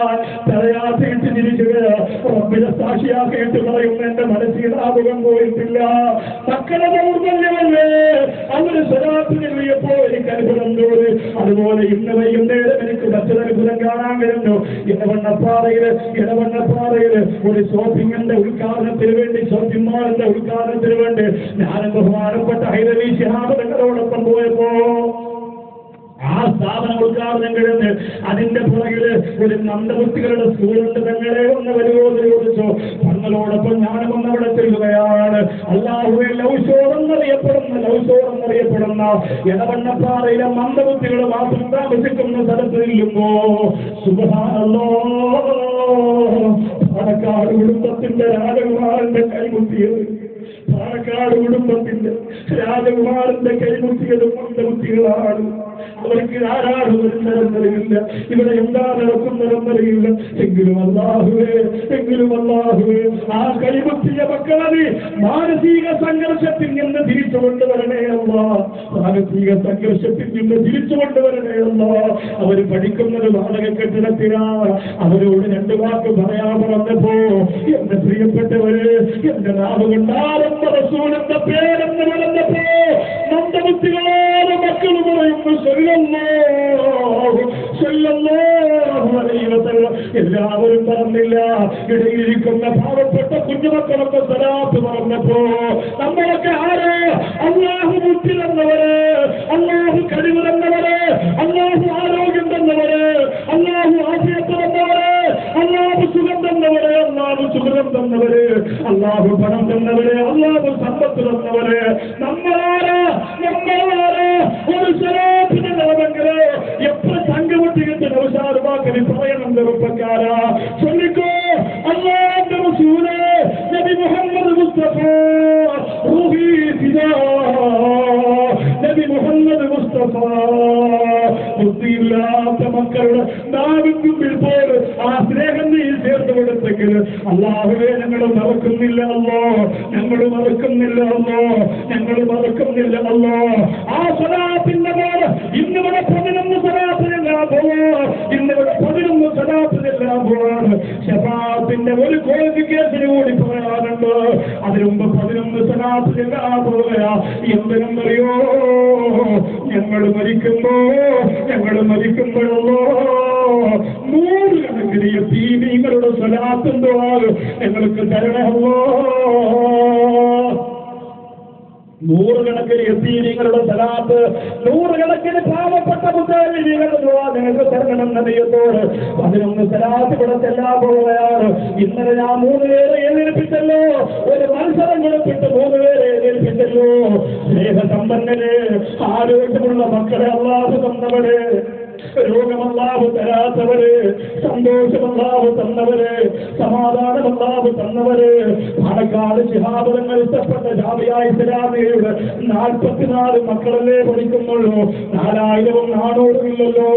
തലയാത്തിയിട്ട് ചിരിക്കുകയാ. റബ്ബിനെ സാക്ഷിയാക്കിയിട്ട് പറയുന്ന എന്റെ മനസ്സിൽ ആ മുഖം പോയിട്ടില്ല. മക്കളെ ദൗർബല്യമല്ലേ അവര് സ്വരാത്തിൽ എഴുതിയപ്പോ എനിക്ക് അനുഭവം തോന്നി. അതുപോലെ ഇന്ന് വൈകുന്നേരം എനിക്ക് മറ്റൊരനുഭവം കാണാൻ കഴിഞ്ഞു. ഇടവണ്ണപ്പാറയില് ഒരു ഷോപ്പിങ്ങിന്റെ ഉദ്ഘാടനത്തിന് വേണ്ടി, ഷോപ്പിംഗ് മാളിന്റെ ഉദ്ഘാടനത്തിന് വേണ്ടി ഞാൻ ബഹുമാനപ്പെട്ട ഹൈദരലി ശിഹാബ് തങ്ങളോടൊപ്പം പോയപ്പോ ആ സ്ഥാപനം ഉദ്ഘാടനം കഴിഞ്ഞ് അതിന്റെ പുറകില് ഒരു നന്ദകുട്ടികളുടെ സ്കൂളുണ്ട്. തങ്ങളെ ഒന്ന് വരുവോന്ന് ചോദിച്ചു. തങ്ങളോടൊപ്പം ഞാനും ഒന്നവിടെ ചെല്ലുകയാണ്. അല്ലാഹുവേ ലൗഷോറെന്നറിയപ്പെടുന്ന ഇടവണ്ണപ്പാറയിലെ നന്ദകുട്ടികൾ മാത്രം താമസിക്കുന്ന സ്ഥലത്ത് നില്ലുമ്പോ സുബ്ഹാനല്ലാഹ് പാലക്കാട് കുടുംബത്തിന്റെ രാജകുമാരന്റെ കൈമുട്ടിയത്, പാലക്കാട് കുടുംബത്തിന്റെ രാജകുമാരന്റെ കൈമുട്ടിയത് നന്ദകുട്ടികളാണ്. അവർക്ക് ആരാണ് വരുന്നതെന്നറിയില്ല, ഇവിടെ എന്താ നടക്കുന്നതെന്നറിയില്ല. എങ്കിലും അല്ലാഹുവേ ആ കൈമുട്ടിയ മക്കളെ മാനസിക സംഘർഷത്തിൽ നിന്ന് തിരിച്ചു കൊണ്ടുവരണേ അല്ലാഹ്, മാനസിക സംഘർഷത്തിൽ നിന്ന് തിരിച്ചു കൊണ്ടുവരണേ അല്ലാഹ്. അവര് പഠിക്കുന്നത് വാടക കെട്ടിടത്തിലാണ്. അവരോട് രണ്ടു വാക്ക് പറയാൻ പറഞ്ഞപ്പോ എന്റെ പ്രിയപ്പെട്ടവര് എന്റെ നാവ് കൊണ്ടാരെന്ന റസൂലിന്റെ പേരെന്ന് പറഞ്ഞപ്പോ നന്ദകുട്ടികളോട് മക്കൾ പറയുന്നു എല്ലാവരും പറഞ്ഞില്ല. ഇടയിലിരിക്കുന്ന പാവപ്പെട്ട കുഞ്ഞുമക്കളൊക്കെ സലാത്ത് പറഞ്ഞപ്പോ നമ്മളൊക്കെ ആര്? അല്ലാഹു ബുദ്ധി തന്നവര്, അല്ലാഹു കഴിവ് തന്നവര്, അല്ലാഹു ആരോഗ്യം തന്നവര്, അല്ലാഹു ആഫിയത്ത് തന്നവര്, അല്ലാഹു സുഖം തന്നവര്, അല്ലാഹു സുഖം തന്നവര്, അല്ലാഹു പണം തന്നവര്, അല്ലാഹു സമ്പത്ത് തന്നവര്. നമ്മളാര്? ഒരു സ്വലാത്തിന് നടന്നെങ്കില് എത്ര സംഘമുട്ടിയിട്ട് നൗഷാദ് പറയണം. ചെറുപ്പക്കാരാ ചൊല്ലിക്കോ അല്ലാഹുവിന്റെ റസൂലേ നബി മുഹമ്മദ് മുസ്തഫ റൂഹി ഫിദാ, നബി മുഹമ്മദ് മുസ്തഫ. ബുദ്ധിയില്ലാത്ത മക്കളുടെ നാവിന്തുമ്പിൽ പോലും ആ സ്നേഹം നീ ചേർത്ത് കൊടുത്തെങ്കിൽ അല്ലാഹുവേ ഞങ്ങൾ മറക്കുന്നില്ല അല്ലോ, ഞങ്ങൾ മറക്കുന്നില്ല അല്ലോ, ഞങ്ങൾ മറക്കുന്നില്ല അല്ലോ. ആ സ്വലാത്തിന്റെ പോലെ ഇന്നിവിടെ 11 സ്വലാത്തിനെല്ലാം പോവാ, ഇന്നിവിടെ 11 സ്വലാത്തിനെല്ലാം പോവാണ്. ശഫാഅത്തിന്റെ ഒരു ക്വാളിഫിക്കേഷന് കൂടി പറയാനുണ്ട്. അതിനു മുമ്പ് 11 സ്വലാത്തിനെല്ലാം പോവുക. എന്തിനെന്നറിയോ? ഞങ്ങൾ മരിക്കുമ്പോഴല്ലോ 100 കണക്കിന് യതീമീങ്ങളുടെ സ്വലാത്തുണ്ടോ ഞങ്ങൾക്ക് തരണമല്ലോ. 100 കണക്കിന് യതീമീങ്ങളുടെ സ്വലാത്ത്, 100 കണക്കിന് പാവപ്പെട്ട മുസ്ലിമീങ്ങളുടെ ദുആ ഞങ്ങൾക്ക് തരണമെന്ന ദൈവത്തോട് 11 സ്വലാത്ത് ഇവിടെ ചെല്ലാൻ പോവുകയാണ്. ഇന്നലെ ഞാൻ 3 പേരെ എഴുന്നേൽപ്പിച്ചല്ലോ, ഒരു മത്സരം കൊടുത്തിട്ട് 3 പേരെ എഴുന്നേൽപ്പിച്ചല്ലോ. സ്നേഹസമ്പന്നര്, ആരോഗ്യമുള്ള മക്കളെ അല്ലാഹു തന്നവര്, രോഗമല്ലാഹു തരാത്തവര്, സന്തോഷമല്ലാഹു തന്നവര്, സമാധാനമല്ലാഹു തന്നവര്. പാലക്കാട് ശിഹാബ് തങ്ങൾ ഇഷ്ടപ്പെട്ട ജാമിഅ ഇസ്ലാമിയയുടെ 44 മക്കളല്ലേ പഠിക്കുന്നുള്ളൂ. 4000 നാടോടുമില്ലല്ലോ.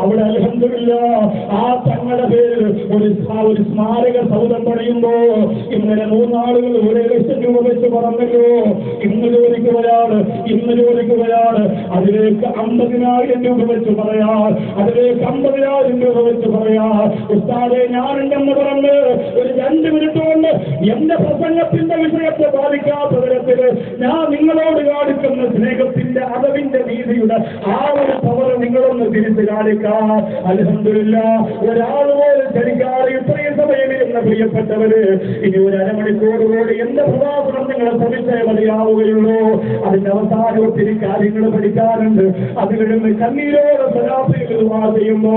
അവിടെ അൽഹംദുലില്ലാഹ് ആ തങ്ങളുടെ പേരിൽ ഒരു സ്മാരക സൗധം പണിയുമ്പോ ഇന്നലെ 3 ആളുകൾ 1 ലക്ഷം രൂപ വെച്ച് പറഞ്ഞല്ലോ. ഇന്ന് ജോലിക്ക് വരാണ് അതിലേക്ക് 50,000 രൂപ വെച്ച് പറയാ, അതിലേക്ക് 50,000 രൂപ വെച്ച് പറയാ. ഉസ്താദേ ഞാനുണ്ടെന്ന് പറഞ്ഞ് ഒരു 2 മിനിറ്റ് കൊണ്ട് എന്റെ പ്രസംഗത്തിന്റെ വിഷയത്തെ ബാധിക്കാത്ത തരത്തില് ഞാൻ നിങ്ങളോട് കാണിക്കുന്ന സ്നേഹത്തിന്റെ അളവിന്റെ രീതിയുടെ ആ ഒരു പവർ നിങ്ങളൊന്ന് തിരിച്ചു കാണിക്കാം. അൽഹംദുലില്ലാഹ് ഒരാൾ പോലും ശരിക്കാതെ ഇത്രയും സമയം എന്ന പ്രിയപ്പെട്ടവര് ഇനി ഒരു അരമണിക്കൂറുകൂടി എന്റെ പ്രഭാഷണം നിങ്ങളെ ശ്രമിച്ചേ മതിയാവുകയുള്ളൂ. അതിന്റെ അവസാനം ഒത്തിരി കാര്യങ്ങൾ പഠിക്കാറുണ്ട്. അത് കഴിഞ്ഞ് കണ്ണീരോടെ ചെയ്യുമ്പോ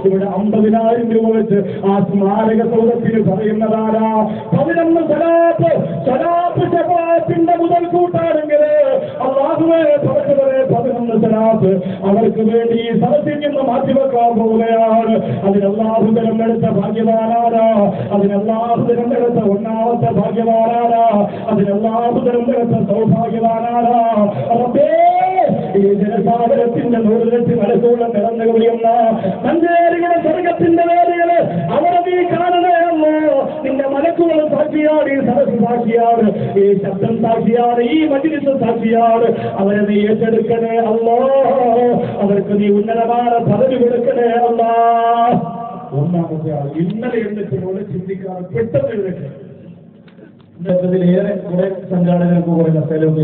ഇവിടെ 50,000 രൂപ വെച്ച് ആ സ്മാരക സൗധത്തിന് പറയുന്നതാരാ? 11 സലാത്ത് ശഫാഅത്തിന്റെ മുതൽ കൂട്ടാണെങ്കിൽ അല്ലാഹുവേ പറഞ്ഞവരെ 11 സലാത്ത് അവർക്ക് വേണ്ടി സദസ്സിൽ നിന്ന് മാറ്റിവെക്കാൻ പോവുകയാണ്. അതിന് അല്ലാഹു തിരഞ്ഞെടുത്ത ഭാഗ്യവാനാരാ? അതിന് അല്ലാഹു തിരഞ്ഞെടുത്ത ഒന്നാമത്തെ ഭാഗ്യവാനാരാ? അതിന് അല്ലാഹു തിരഞ്ഞെടുത്ത സൗഭാഗ്യവാനാരാ? റബ്ബേ, ഈ ജനസാഗരത്തിന്റെ 100 ലക്ഷം മലക്കൂളം നിറഞ്ഞു കഴിയുന്ന സഞ്ചാരികളെ സ്വർഗത്തിന്റെ വേദികള് അവരെ നീ കാണുകയല്ലോ. നിന്റെ മലക്കുകൾ സാക്ഷിയാണ്, ഈ സദസ് സാക്ഷിയാണ്, ഈ ശബ്ദം സാക്ഷിയാണ്, ഈ മജ്‌ലിസ് സാക്ഷിയാണ്. അവരെ നീ ഏറ്റെടുക്കണേ അല്ലാ. അവർക്ക് നീ ഉന്നതമായ പദവി കൊടുക്കണേ അല്ലാ. ഒന്നാമത്തെ ആൾ ഇന്നലെ എഴുന്നേറ്റപോലെ ചിന്തിക്കാതെ പെട്ടെന്ന് എഴുന്നേറ്റ്. ഇതിലേറെ കുറെ സംഘാടകർക്ക് കുറെ കസേലൊക്കെ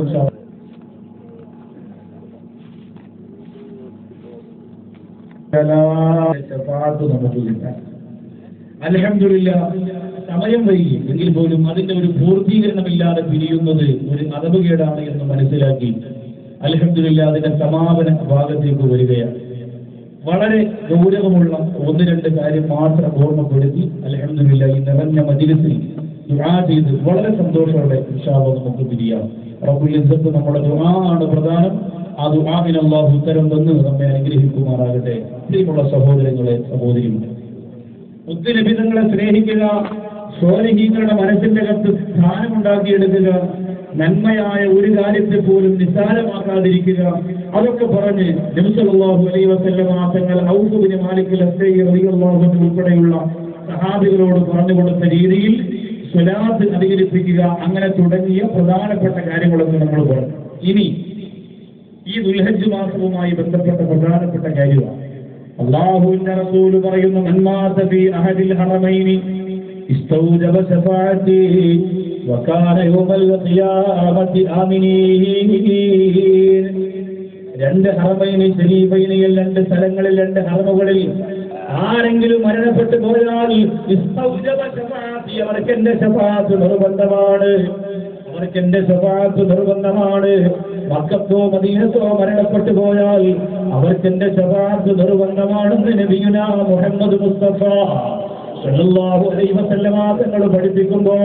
നമുക്കില്ല. അൽഹംദുലില്ലാഹ്, സമയം വൈകി എങ്കിൽ പോലും അതിന്റെ ഒരു പൂർത്തീകരണമില്ലാതെ പിരിയുന്നത് ഒരു അദബുകേടാണ് എന്ന് മനസ്സിലാക്കി അൽഹംദുലില്ലാഹ് അതിന്റെ സമാപന ഭാഗത്തേക്ക് വരികയാണ്. വളരെ ഗൗരവമുള്ള 1-2 കാര്യം മാത്രം ഓർമ്മപ്പെടുത്തി അൽഹംദുലില്ലാഹ് ഈ നിറഞ്ഞ മജ്‌ലിസിൽ ദുആ ചെയ്ത് വളരെ സന്തോഷത്തോടെ ഇൻഷാ അല്ലാഹ് നമുക്ക് പിരിയാം. റബ്ബുൽ ഇസ്സത്ത് നമ്മുടെ ദുആ ആണ് പ്രധാനം. ആ ദുആഇന് അല്ലാഹു ഉത്തരം തന്ന് നമ്മെ അനുഗ്രഹിക്കുമാറാകട്ടെ. പ്രിയമുള്ള സഹോദരങ്ങളെ, സഹോദരിമാരെ, മുത്തുനബിതങ്ങളെ സ്നേഹിക്കുക, സ്വാലിഹീങ്ങളുടെ മനസ്സിന്റെ അകത്ത് സ്ഥാനമുണ്ടാക്കിയെടുക്കുക, നന്മയായ ഒരു കാര്യത്തെ പോലും നിസ്സാരമാക്കാതിരിക്കുക, അതൊക്കെ പറഞ്ഞ് നബി സല്ലല്ലാഹു അലൈഹി വസല്ലം തങ്ങൾ ഔഫ് ബിൻ മാലിക് അൽ-അസ്സരി റളിയല്ലാഹു അൻഹു ഉൾപ്പെടെയുള്ള സഹാബികളോട് പറഞ്ഞു കൊടുത്ത രീതിയിൽ സ്വലാത്ത് അധികരിപ്പിക്കുക, അങ്ങനെ തുടങ്ങിയ പ്രധാനപ്പെട്ട കാര്യങ്ങളൊക്കെ നമ്മൾ പറഞ്ഞു. ഇനി ഈ ദുൽഹജ്ജ് മാസവുമായി ബന്ധപ്പെട്ട പ്രധാനപ്പെട്ട കാര്യമാണ് അല്ലാഹുവിന്റെ റസൂൽ പറയുന്നു, മൻമാത ഫീ അഹദിൽ ഹറമൈനി ഇസ്തൗജബ ശഫാഅതി വകാന യൗമൽ ഖിയാമത്തി ആമിനീൻ. 2 ഹറമൈനി ശരീഫൈനിൽ 2 സ്ഥലങ്ങളിൽ 2 ഹറമുകളിൽ ആരെങ്കിലും മരണപ്പെട്ടു പോയാൽ ഇസ്തൗജബ ശഫാഅതി, അവർക്ക് എന്റെ ശഫാഅത്ത് നിർബന്ധമാണ്, അവർക്ക് എന്റെ ശഫാഅത്ത് നിർബന്ധമാണ്. മക്കത്തോ മദീനത്തോ മരണപ്പെട്ടു പോയാൽ അവർക്ക് എന്റെ ശഫാഅത്ത് നിർബന്ധമാണെന്ന് നബിയുനാ മുഹമ്മദ് മുസ്തഫ സല്ലല്ലാഹു അലൈഹി വസല്ലം തങ്ങൾ പഠിപ്പിക്കുമ്പോ,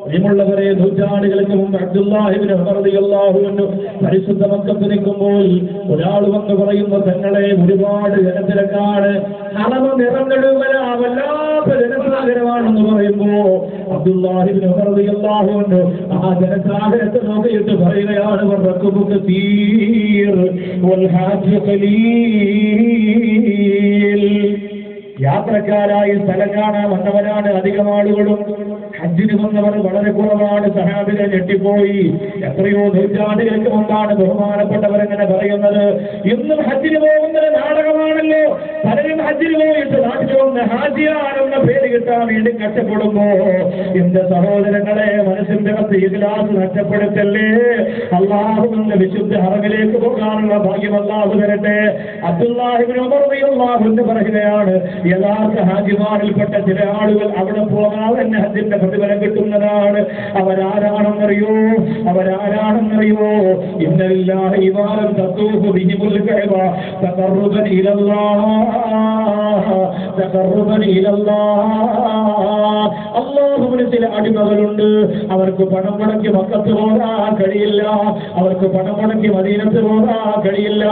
പ്രിയമുള്ളവരെ, നൂറ്റാണ്ടുകൾക്ക് മുമ്പ് അബ്ദുല്ലാഹി ഇബ്നു ഉമർ റളിയല്ലാഹു അൻഹു പരിശുദ്ധ മക്കത്ത് നിൽക്കുമ്പോൾ ഒരാൾ വന്ന് പറയുന്നു, തങ്ങളെ ഒരുപാട് ജനത്തിരക്കാണ്, ഹറം നിറഞ്ഞൊഴുകല വല്ലാത്ത ജനസാഗരമാണെന്ന് പറയുമ്പോ അബ്ദുല്ലാഹി ഇബ്നു ഉമർ റളിയല്ലാഹു അൻഹു ആ ജനസാഗരത്തെ നോക്കിയിട്ട് പറയുകയാണ്, വറക്കുബുക തീർ വൽ ഹാജ് ഖലീൽ. യാത്രക്കാരായി സ്ഥലം കാണാൻ വന്നവരാണ് അധികം ആളുകളും, ഹജ്ജിന് വന്നവർ വളരെ കുറവാണ്. സഹാബികൾ ഞെട്ടിപ്പോയി. എത്രയോ നൂറ്റാണ്ടുകൾക്ക് മുമ്പാണ് ബഹുമാനപ്പെട്ടവരെങ്ങനെ പറയുന്നത്. ഇന്നും ഹജ്ജിന് പോകുന്നത് നാടകമാണല്ലോ. പലരും ഹജ്ജിന് പോയിട്ട് നാട്ടിൽ വന്ന് ഹാജിയാണെന്ന പേര് കിട്ടാൻ വേണ്ടി കഷ്ടപ്പെടുമ്പോ എന്റെ സഹോദരങ്ങളെ, മനസ്സിന്റെ അകത്ത് ഇഖ്ലാസ് നഷ്ടപ്പെടുത്തല്ലേ. അല്ലാഹുവിന്റെ വിശുദ്ധ ഹറമിലേക്ക് പോകാനുള്ള ഭാഗ്യം അല്ലാഹു തരട്ടെ. അബ്ദുല്ലാഹി ഇബ്നു ഉമർ റളിയല്ലാഹു അൻഹു പറയുകയാണ്, യഥാർത്ഥ ഹാജിമാരിൽപ്പെട്ട ചില ആളുകൾ അവിടെ പോകാതെ തന്നെ ഹജ്ജിന്റെ പ്രതിഫലം കിട്ടുന്നതാണ്. അവരാരാണെന്നറിയോ? ഇന്നലില്ലാഹി ഇബാദൻ തതൂഫു ബിഹിമുൽ കഅബ തഖർറുബൻ ഇലല്ലാഹ്. അല്ലാഹുവിന് ചില അടിമകളുണ്ട്, അവർക്ക് പണം മുടക്കി മക്കത്ത് പോകാൻ കഴിയില്ല, അവർക്ക് പണം മുടക്കി മദീനത്ത് പോകാൻ കഴിയില്ല.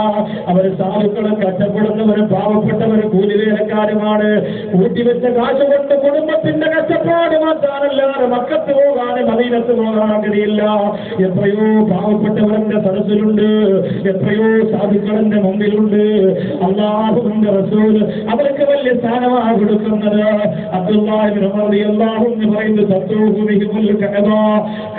അവർ സാധുക്കളും കഷ്ടപ്പെടുന്നവരും പാവപ്പെട്ടവരും കൂലിവേലക്കാരുമാണ്. കൂട്ടിവെച്ച കാശ് കൊണ്ട് കുടുംബത്തിന്റെ കഷ്ടപ്പാട് മാറ്റാനല്ലാതെ മക്കത്ത് പോകാനും മദീനത്ത് പോകാൻ കഴിയില്ല. എത്രയോ പാവപ്പെട്ടവരുടെ സദസ്സിലുണ്ട്, എത്രയോ സാധുക്കളുടെ മുമ്പിലുണ്ട്. അല്ലാഹുവിന്റെ റസൂൽ അവർക്ക് വലിയ സ്ഥാനമാണ് കൊടുക്കുന്നത്. അബ്ദുല്ലാഹി ഇബ്നു ഉമർ റളിയല്ലാഹു അൻഹു പറയുന്നു, തതൂഫു ബിഹിമുൽ കഅബ.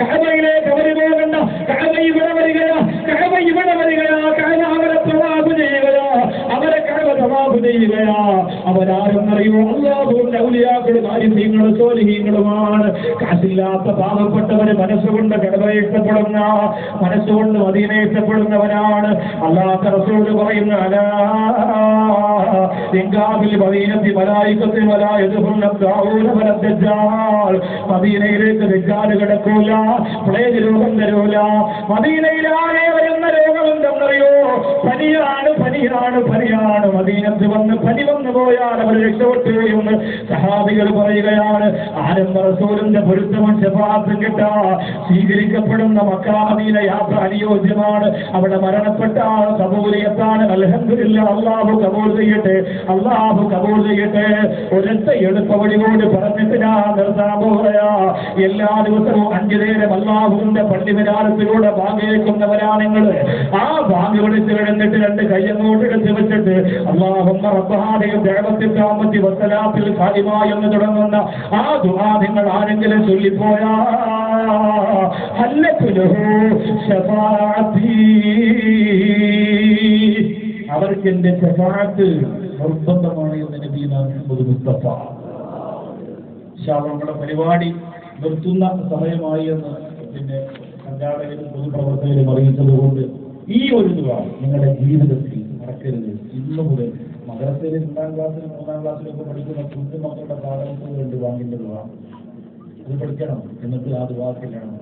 കഅബയിലേക്ക് അവർ പോകണ്ട, കഅബ ഇവിടെ വരികയാ, കഅബ ഇവിടെ വരികയാ, കഅബ അവരെ തവാഫ് ചെയ്യുകയാ, അവരെ കഅബ തവാഫ് ചെയ്യുകയാ. അവരാരെന്നറിയോ? അല്ലാഹുവിന്റെ അള്ളാഹുവിന്റെ ഔലിയാക്കളും ആലിമീങ്ങളും സ്വാലിഹീങ്ങളുമാണ്. കാശില്ലാത്ത പാവപ്പെട്ടവര് മനസ്സുകൊണ്ട് കഅബയെ ഇഷ്ടപ്പെടുന്ന, മനസ്സുകൊണ്ട് മദീനയെ ഇഷ്ടപ്പെടുന്നവരാണ്. അല്ലാഹുവിന്റെ റസൂൽ പറയുന്ന അലാ ഇൻകാബിൽ മദീനത്തി മലായികത്തി വലാ യദ്ഖുലുന ദാഊന വല ദജ്ജാൽ. മദീനയിലേക്ക് ദജ്ജാൽ കിടക്കൂല, പ്ലേഗ് രോഗം തരൂല. മദീനയിലാകെ വരുന്ന രോഗം എന്തെന്നറിയോ? പനിയാണ്, പനിയാണ്, പനിയാണ്. മദീനത്ത് വന്ന് പനി വന്നു പോയാൽ അവർ രക്ഷപ്പെട്ടുകയെന്ന് സഹാബികൾ പറയുകയാണ്. ആരംഭ റസൂലിന്റെ പൊരുത്തവും ശഫാഅത്തും കിട്ടാ സ്വീകരിക്കപ്പെടുന്ന മക്ക മദീന യാത്ര അനുയോജ്യമാണ്. അവിടെ മരണപ്പെട്ട കബൂലിയത്താണ്. അൽഹംദുലില്ലാഹ്, അല്ലാഹു കബൂൽ ചെയ്യട്ടെ, അല്ലാഹു കബൂൽ ചെയ്യട്ടെ. ഒരൊറ്റ എളുപ്പ വഴി കൊണ്ട് പറഞ്ഞിട്ട് ഞാൻ നിർത്താൻ പോവുകയാ. എല്ലാ ദിവസവും 5 നേരം അല്ലാഹുവിന്റെ പള്ളി വിരാരത്തിലൂടെ ബാങ്ക് കേൾക്കുന്നവരാ നിങ്ങൾ. ആ ബാങ്ക് വിളിച്ച് കിടന്നിട്ട് 2 കയ്യങ്ങോട്ട് എടുത്ത് വെച്ചിട്ട് അല്ലാഹുമ്മ റബ്ബഹാദിഹി ദഅവത്തി താമത്തി വസ്സലാത്തിൽ ഖാദിമ എന്ന് തുടങ്ങുന്ന ആ ദുആ നിങ്ങൾ ആരെങ്കിലും ചൊല്ലിപ്പോയാ ഹല്ലത്തുലഹു ശഫാഅത്തി, അവർക്ക് എന്റെ ശഫാഅത്ത് നിർബന്ധമാണ് എന്ന് നബിയുനാ മുഹമ്മദ് മുസ്തഫ. നമ്മുടെ പരിപാടി നിർത്തുന്ന സമയമായി എന്ന് പിന്നെ സംഘാടകരും പൊതുപ്രവർത്തകരും അറിയിച്ചതുകൊണ്ട് ഈ ഒരു ദുആ നിങ്ങളുടെ ജീവിതത്തിൽ മറക്കരുത്. ഇന്നു മുതൽ മദ്രസയിൽ 2ാം ക്ലാസ്സിലും 3ാം ക്ലാസ്സിലൊക്കെ പഠിക്കുന്ന കുഞ്ഞുമക്കളുടെ പാഠങ്ങളുണ്ട് വാങ്ങിന്റെ ദുആ. അത് പഠിക്കണം. എന്നിട്ട് ആ ദുആക്കിലാണ്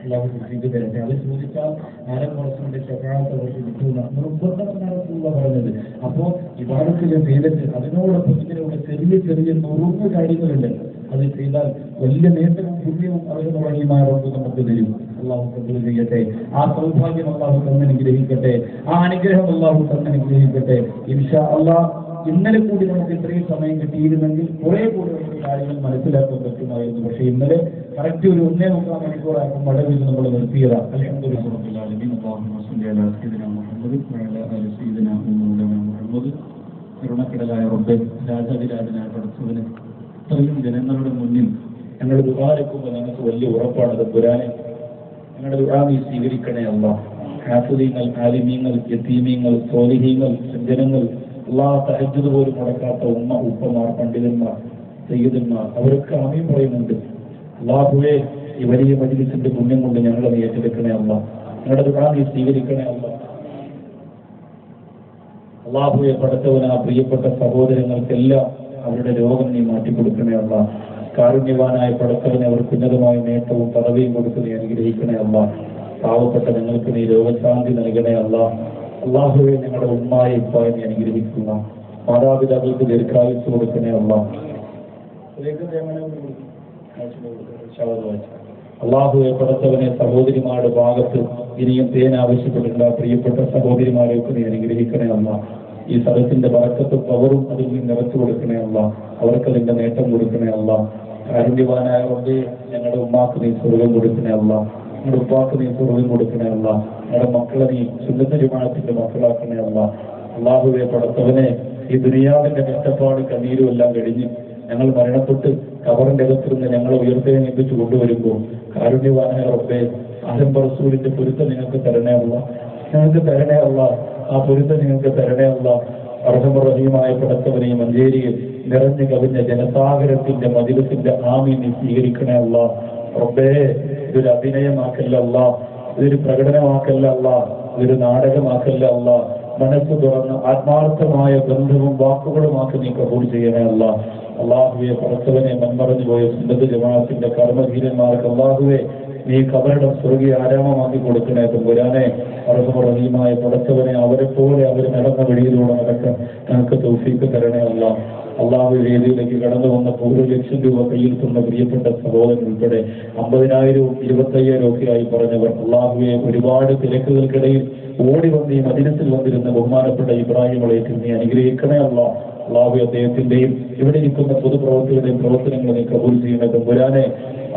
അല്ലാഹു തൗഫീഖ് തരട്ടെ. അത് ചോദിച്ചാൽ ആരംഭത്തിന്റെ ശഫാഅത്ത് അവർക്ക് കിട്ടുന്ന നിർബന്ധമെന്നാണ് പറഞ്ഞത്. അപ്പോ ഇബാദത്ത് ചെയ്തിട്ട് അതിനോടൊപ്പം ഇതിലൂടെ ചെറിയ ചെറിയ 100 കാര്യങ്ങളുണ്ട്. അത് ചെയ്താൽ വലിയ നേട്ടവും പുണ്യവും അറിയുന്ന വഴിയുമായിട്ട് നമുക്ക് തരും. അല്ലാഹു കബൂൽ ചെയ്യട്ടെ. ആ സൗഭാഗ്യം അല്ലാഹു തന്നനുഗ്രഹിക്കട്ടെ. ആ അനുഗ്രഹം അല്ലാഹു തന്നനുഗ്രഹിക്കട്ടെ. ഇൻഷാ അല്ലാഹ് ഇന്നലെ കൂടി നമുക്ക് ഇത്രയും സമയം കിട്ടിയിരുന്നെങ്കിൽ കുറെ കൂടി നമുക്ക് കാര്യങ്ങൾ മനസ്സിലാക്കാൻ പറ്റുമായിരുന്നു. പക്ഷെ ഇന്നലെ കറക്റ്റ് ഒരു 1.25 മണിക്കൂറായപ്പോൾ മഴ പെയ്ത് നമ്മൾ നിർത്തിയതാണ്. അൽഹംദുലില്ലാഹി റബ്ബിൽ ആലമീൻ. അല്ലാഹുമ്മ സ്വല്ലി അലാ സയ്യിദിനാ മുഹമ്മദ് വഅലാ ആലി സയ്യിദിനാ മുഹമ്മദ്. കരുണക്കടലായ റബ്ബേ, രാജാതിരാജനായ പടച്ചവനെ, ഇത്രയും ജനങ്ങളുടെ മുന്നിൽ ഞങ്ങൾ ദുആരക്കുമ്പോൾ ഞങ്ങൾക്ക് വലിയ ഉറപ്പാണ്. തമ്പുരാനെ, ഞങ്ങളുടെ ദുആ നീ സ്വീകരിക്കണേ അല്ലാഹ്. ഹാഫിളീങ്ങൾ, ആലിമീങ്ങൾ, യതീമീങ്ങൾ, സ്വാലിഹീങ്ങൾ, സജ്ജനങ്ങൾ, അല്ലാഹ് തഹജ്ജുദ് പോലും മുടക്കാത്ത ഉമ്മ, ഉപ്പമാർ, പണ്ഡിതന്മാർ, സയ്യിദന്മാർ, അവരൊക്കെ ആമീൻ പറയുന്നുണ്ട്. അല്ലാഹുവേ, ഈ വലിയ മജ്‌ലിസിന്റെ പുണ്യം കൊണ്ട് ഞങ്ങളെ നീ ഏറ്റെടുക്കണേ അല്ലാഹ്. ഞങ്ങളുടെ ദുആ നീ സ്വീകരിക്കണേ അല്ലാഹ്. അല്ലാഹുവേ, പടച്ചവനാ പ്രിയപ്പെട്ട സഹോദരങ്ങൾക്കെല്ലാം അവരുടെ രോഗം നീ മാറ്റിക്കൊടുക്കണേ അല്ലാഹ്. കാരുണ്യവാനായ പടച്ചവനെ അവർക്ക് ഉന്നതമായ നേട്ടവും പദവിയും കൊടുത്ത് നീ അനുഗ്രഹിക്കണേ അല്ലാഹ്. പാവപ്പെട്ട ഞങ്ങൾക്ക് നീ രോഗശാന്തി നൽകണേ അല്ലാഹ്. അല്ലാഹുവേ, ഞങ്ങളുടെ ഉമ്മായ ഇപ്പായെ നീ അനുഗ്രഹിക്കുക. മാതാപിതാക്കൾക്ക് ദീർഘായുസ്സ് കൊടുക്കണേ അല്ലാഹ്. അല്ലാഹുവേ, പടച്ചവനെ സഹോദരിമാരുടെ ഭാഗത്ത് ഇനിയും തേൻ ആവശ്യപ്പെട്ടിട്ടുള്ള പ്രിയപ്പെട്ട സഹോദരിമാരെയൊക്കെ നീ അനുഗ്രഹിക്കണേ അല്ലാഹ്. ഈ സദസ്സിന്റെ ബറക്കത്തും പവറും അതിൽ നീ നിറച്ചു കൊടുക്കണേ അല്ലാഹ്. അവർക്ക് അതിന്റെ നേട്ടം കൊടുക്കണേ അല്ലാഹ്. കാരുണ്യവാനായ റബ്ബേ, ഞങ്ങളുടെ ഉമ്മാക്ക് നീ സ്വർഗം കൊടുക്കണേ അല്ലാഹ്. ഞങ്ങളുടെ ഉപ്പാക്ക് നീ സ്വർഗം കൊടുക്കണേ അല്ലാഹ്. ഞങ്ങളുടെ മക്കളെ നീ സുന്നത്ത് ജമാഅത്തിന്റെ മക്കളാക്കണേ അല്ലാഹ്. അല്ലാഹുവേ, പടച്ചവനെ, ഈ ദുനിയാവിന്റെ കഷ്ടപ്പാട് കണ്ണീരും എല്ലാം കഴിഞ്ഞ് ഞങ്ങൾ മരണപ്പെട്ട് കബറിന്റെ അകത്തിരുന്ന് ഞങ്ങളെ ഉയർത്തെഴുന്നേൽപ്പിച്ചു കൊണ്ടുവരുമ്പോൾ കാരുണ്യവാനായ റബ്ബേ, ആരംഭ റസൂലിന്റെ പൊരുത്തം നിങ്ങൾക്ക് തരണേ അല്ലാഹ്. ഞങ്ങൾക്ക് തരണേ അല്ലാഹ്. ആ പൊരുത്തം നിങ്ങൾക്ക് തരണേ അല്ലാഹ്. അർഹമറഹീമായ പടച്ചവനെ, മഞ്ചേരിയിൽ നിറഞ്ഞു കവിഞ്ഞ ജനസാഗരത്തിന്റെ മജിലിസിന്റെ ആമീൻ നീ സ്വീകരിക്കണേ അല്ലാഹ്. റബ്ബേ, ഇതൊരു അഭിനയമാക്കല്ല അല്ലാഹ്, ഇതൊരു പ്രകടനമാക്കല്ല അല്ലാഹ്, ഇതൊരു നാടകമാക്കല്ല അല്ലാഹ്. മനസ്സ് തുറന്ന് ആത്മാർത്ഥമായ ബന്ധവും വാക്കുകളുമാക്കി നീ കബൂൽ ചെയ്യണേ അല്ലാഹ്. അല്ലാഹുവേ, പടച്ചവനെ, മൺമറഞ്ഞു പോയ സുന്നത്ത് ജമാഅത്തിന്റെ കർമ്മധീരന്മാർക്ക് അല്ലാഹുവേ നീ ഖബറിടം സ്വർഗീയ ആരാമമാക്കി കൊടുക്കണേ തമ്പുരാനെ. അർഹമറഹീമായ പടച്ചവനെ, അവരെ പോലെ അവർ നടന്ന വഴിയിലൂടെ നടക്കാൻ ഞങ്ങൾക്ക് തൗഫീഖ് തരണേ അല്ലാഹ്. അള്ളാഹു വേദിയിലേക്ക് കടന്നു വന്നപ്പോൾ 1 ലക്ഷം രൂപ കയ്യിൽ തന്ന പ്രിയപ്പെട്ട സഹോദരൻ ഉൾപ്പെടെ 50,000-ഉം 25,000-ഉം ഒക്കെ ആയി പറഞ്ഞവർ, അള്ളാഹുവെ, ഒരുപാട് തിരക്കുകൾക്കിടയിൽ ഓടി വന്ന് ഈ മജ്‌ലിസിൽ വന്നിരുന്ന ബഹുമാനപ്പെട്ട ഇബ്രാഹിം അലൈഹി നീ അനുഗ്രഹിക്കണേ അല്ലാഹ്. അള്ളാഹു അദ്ദേഹത്തിന്റെയും ഇവിടെ ഇരിക്കുന്ന പൊതുപ്രവർത്തകരുടെയും പ്രവർത്തനങ്ങൾ നീ കബൂൽ ചെയ്യണേ തമ്പുരാനെ.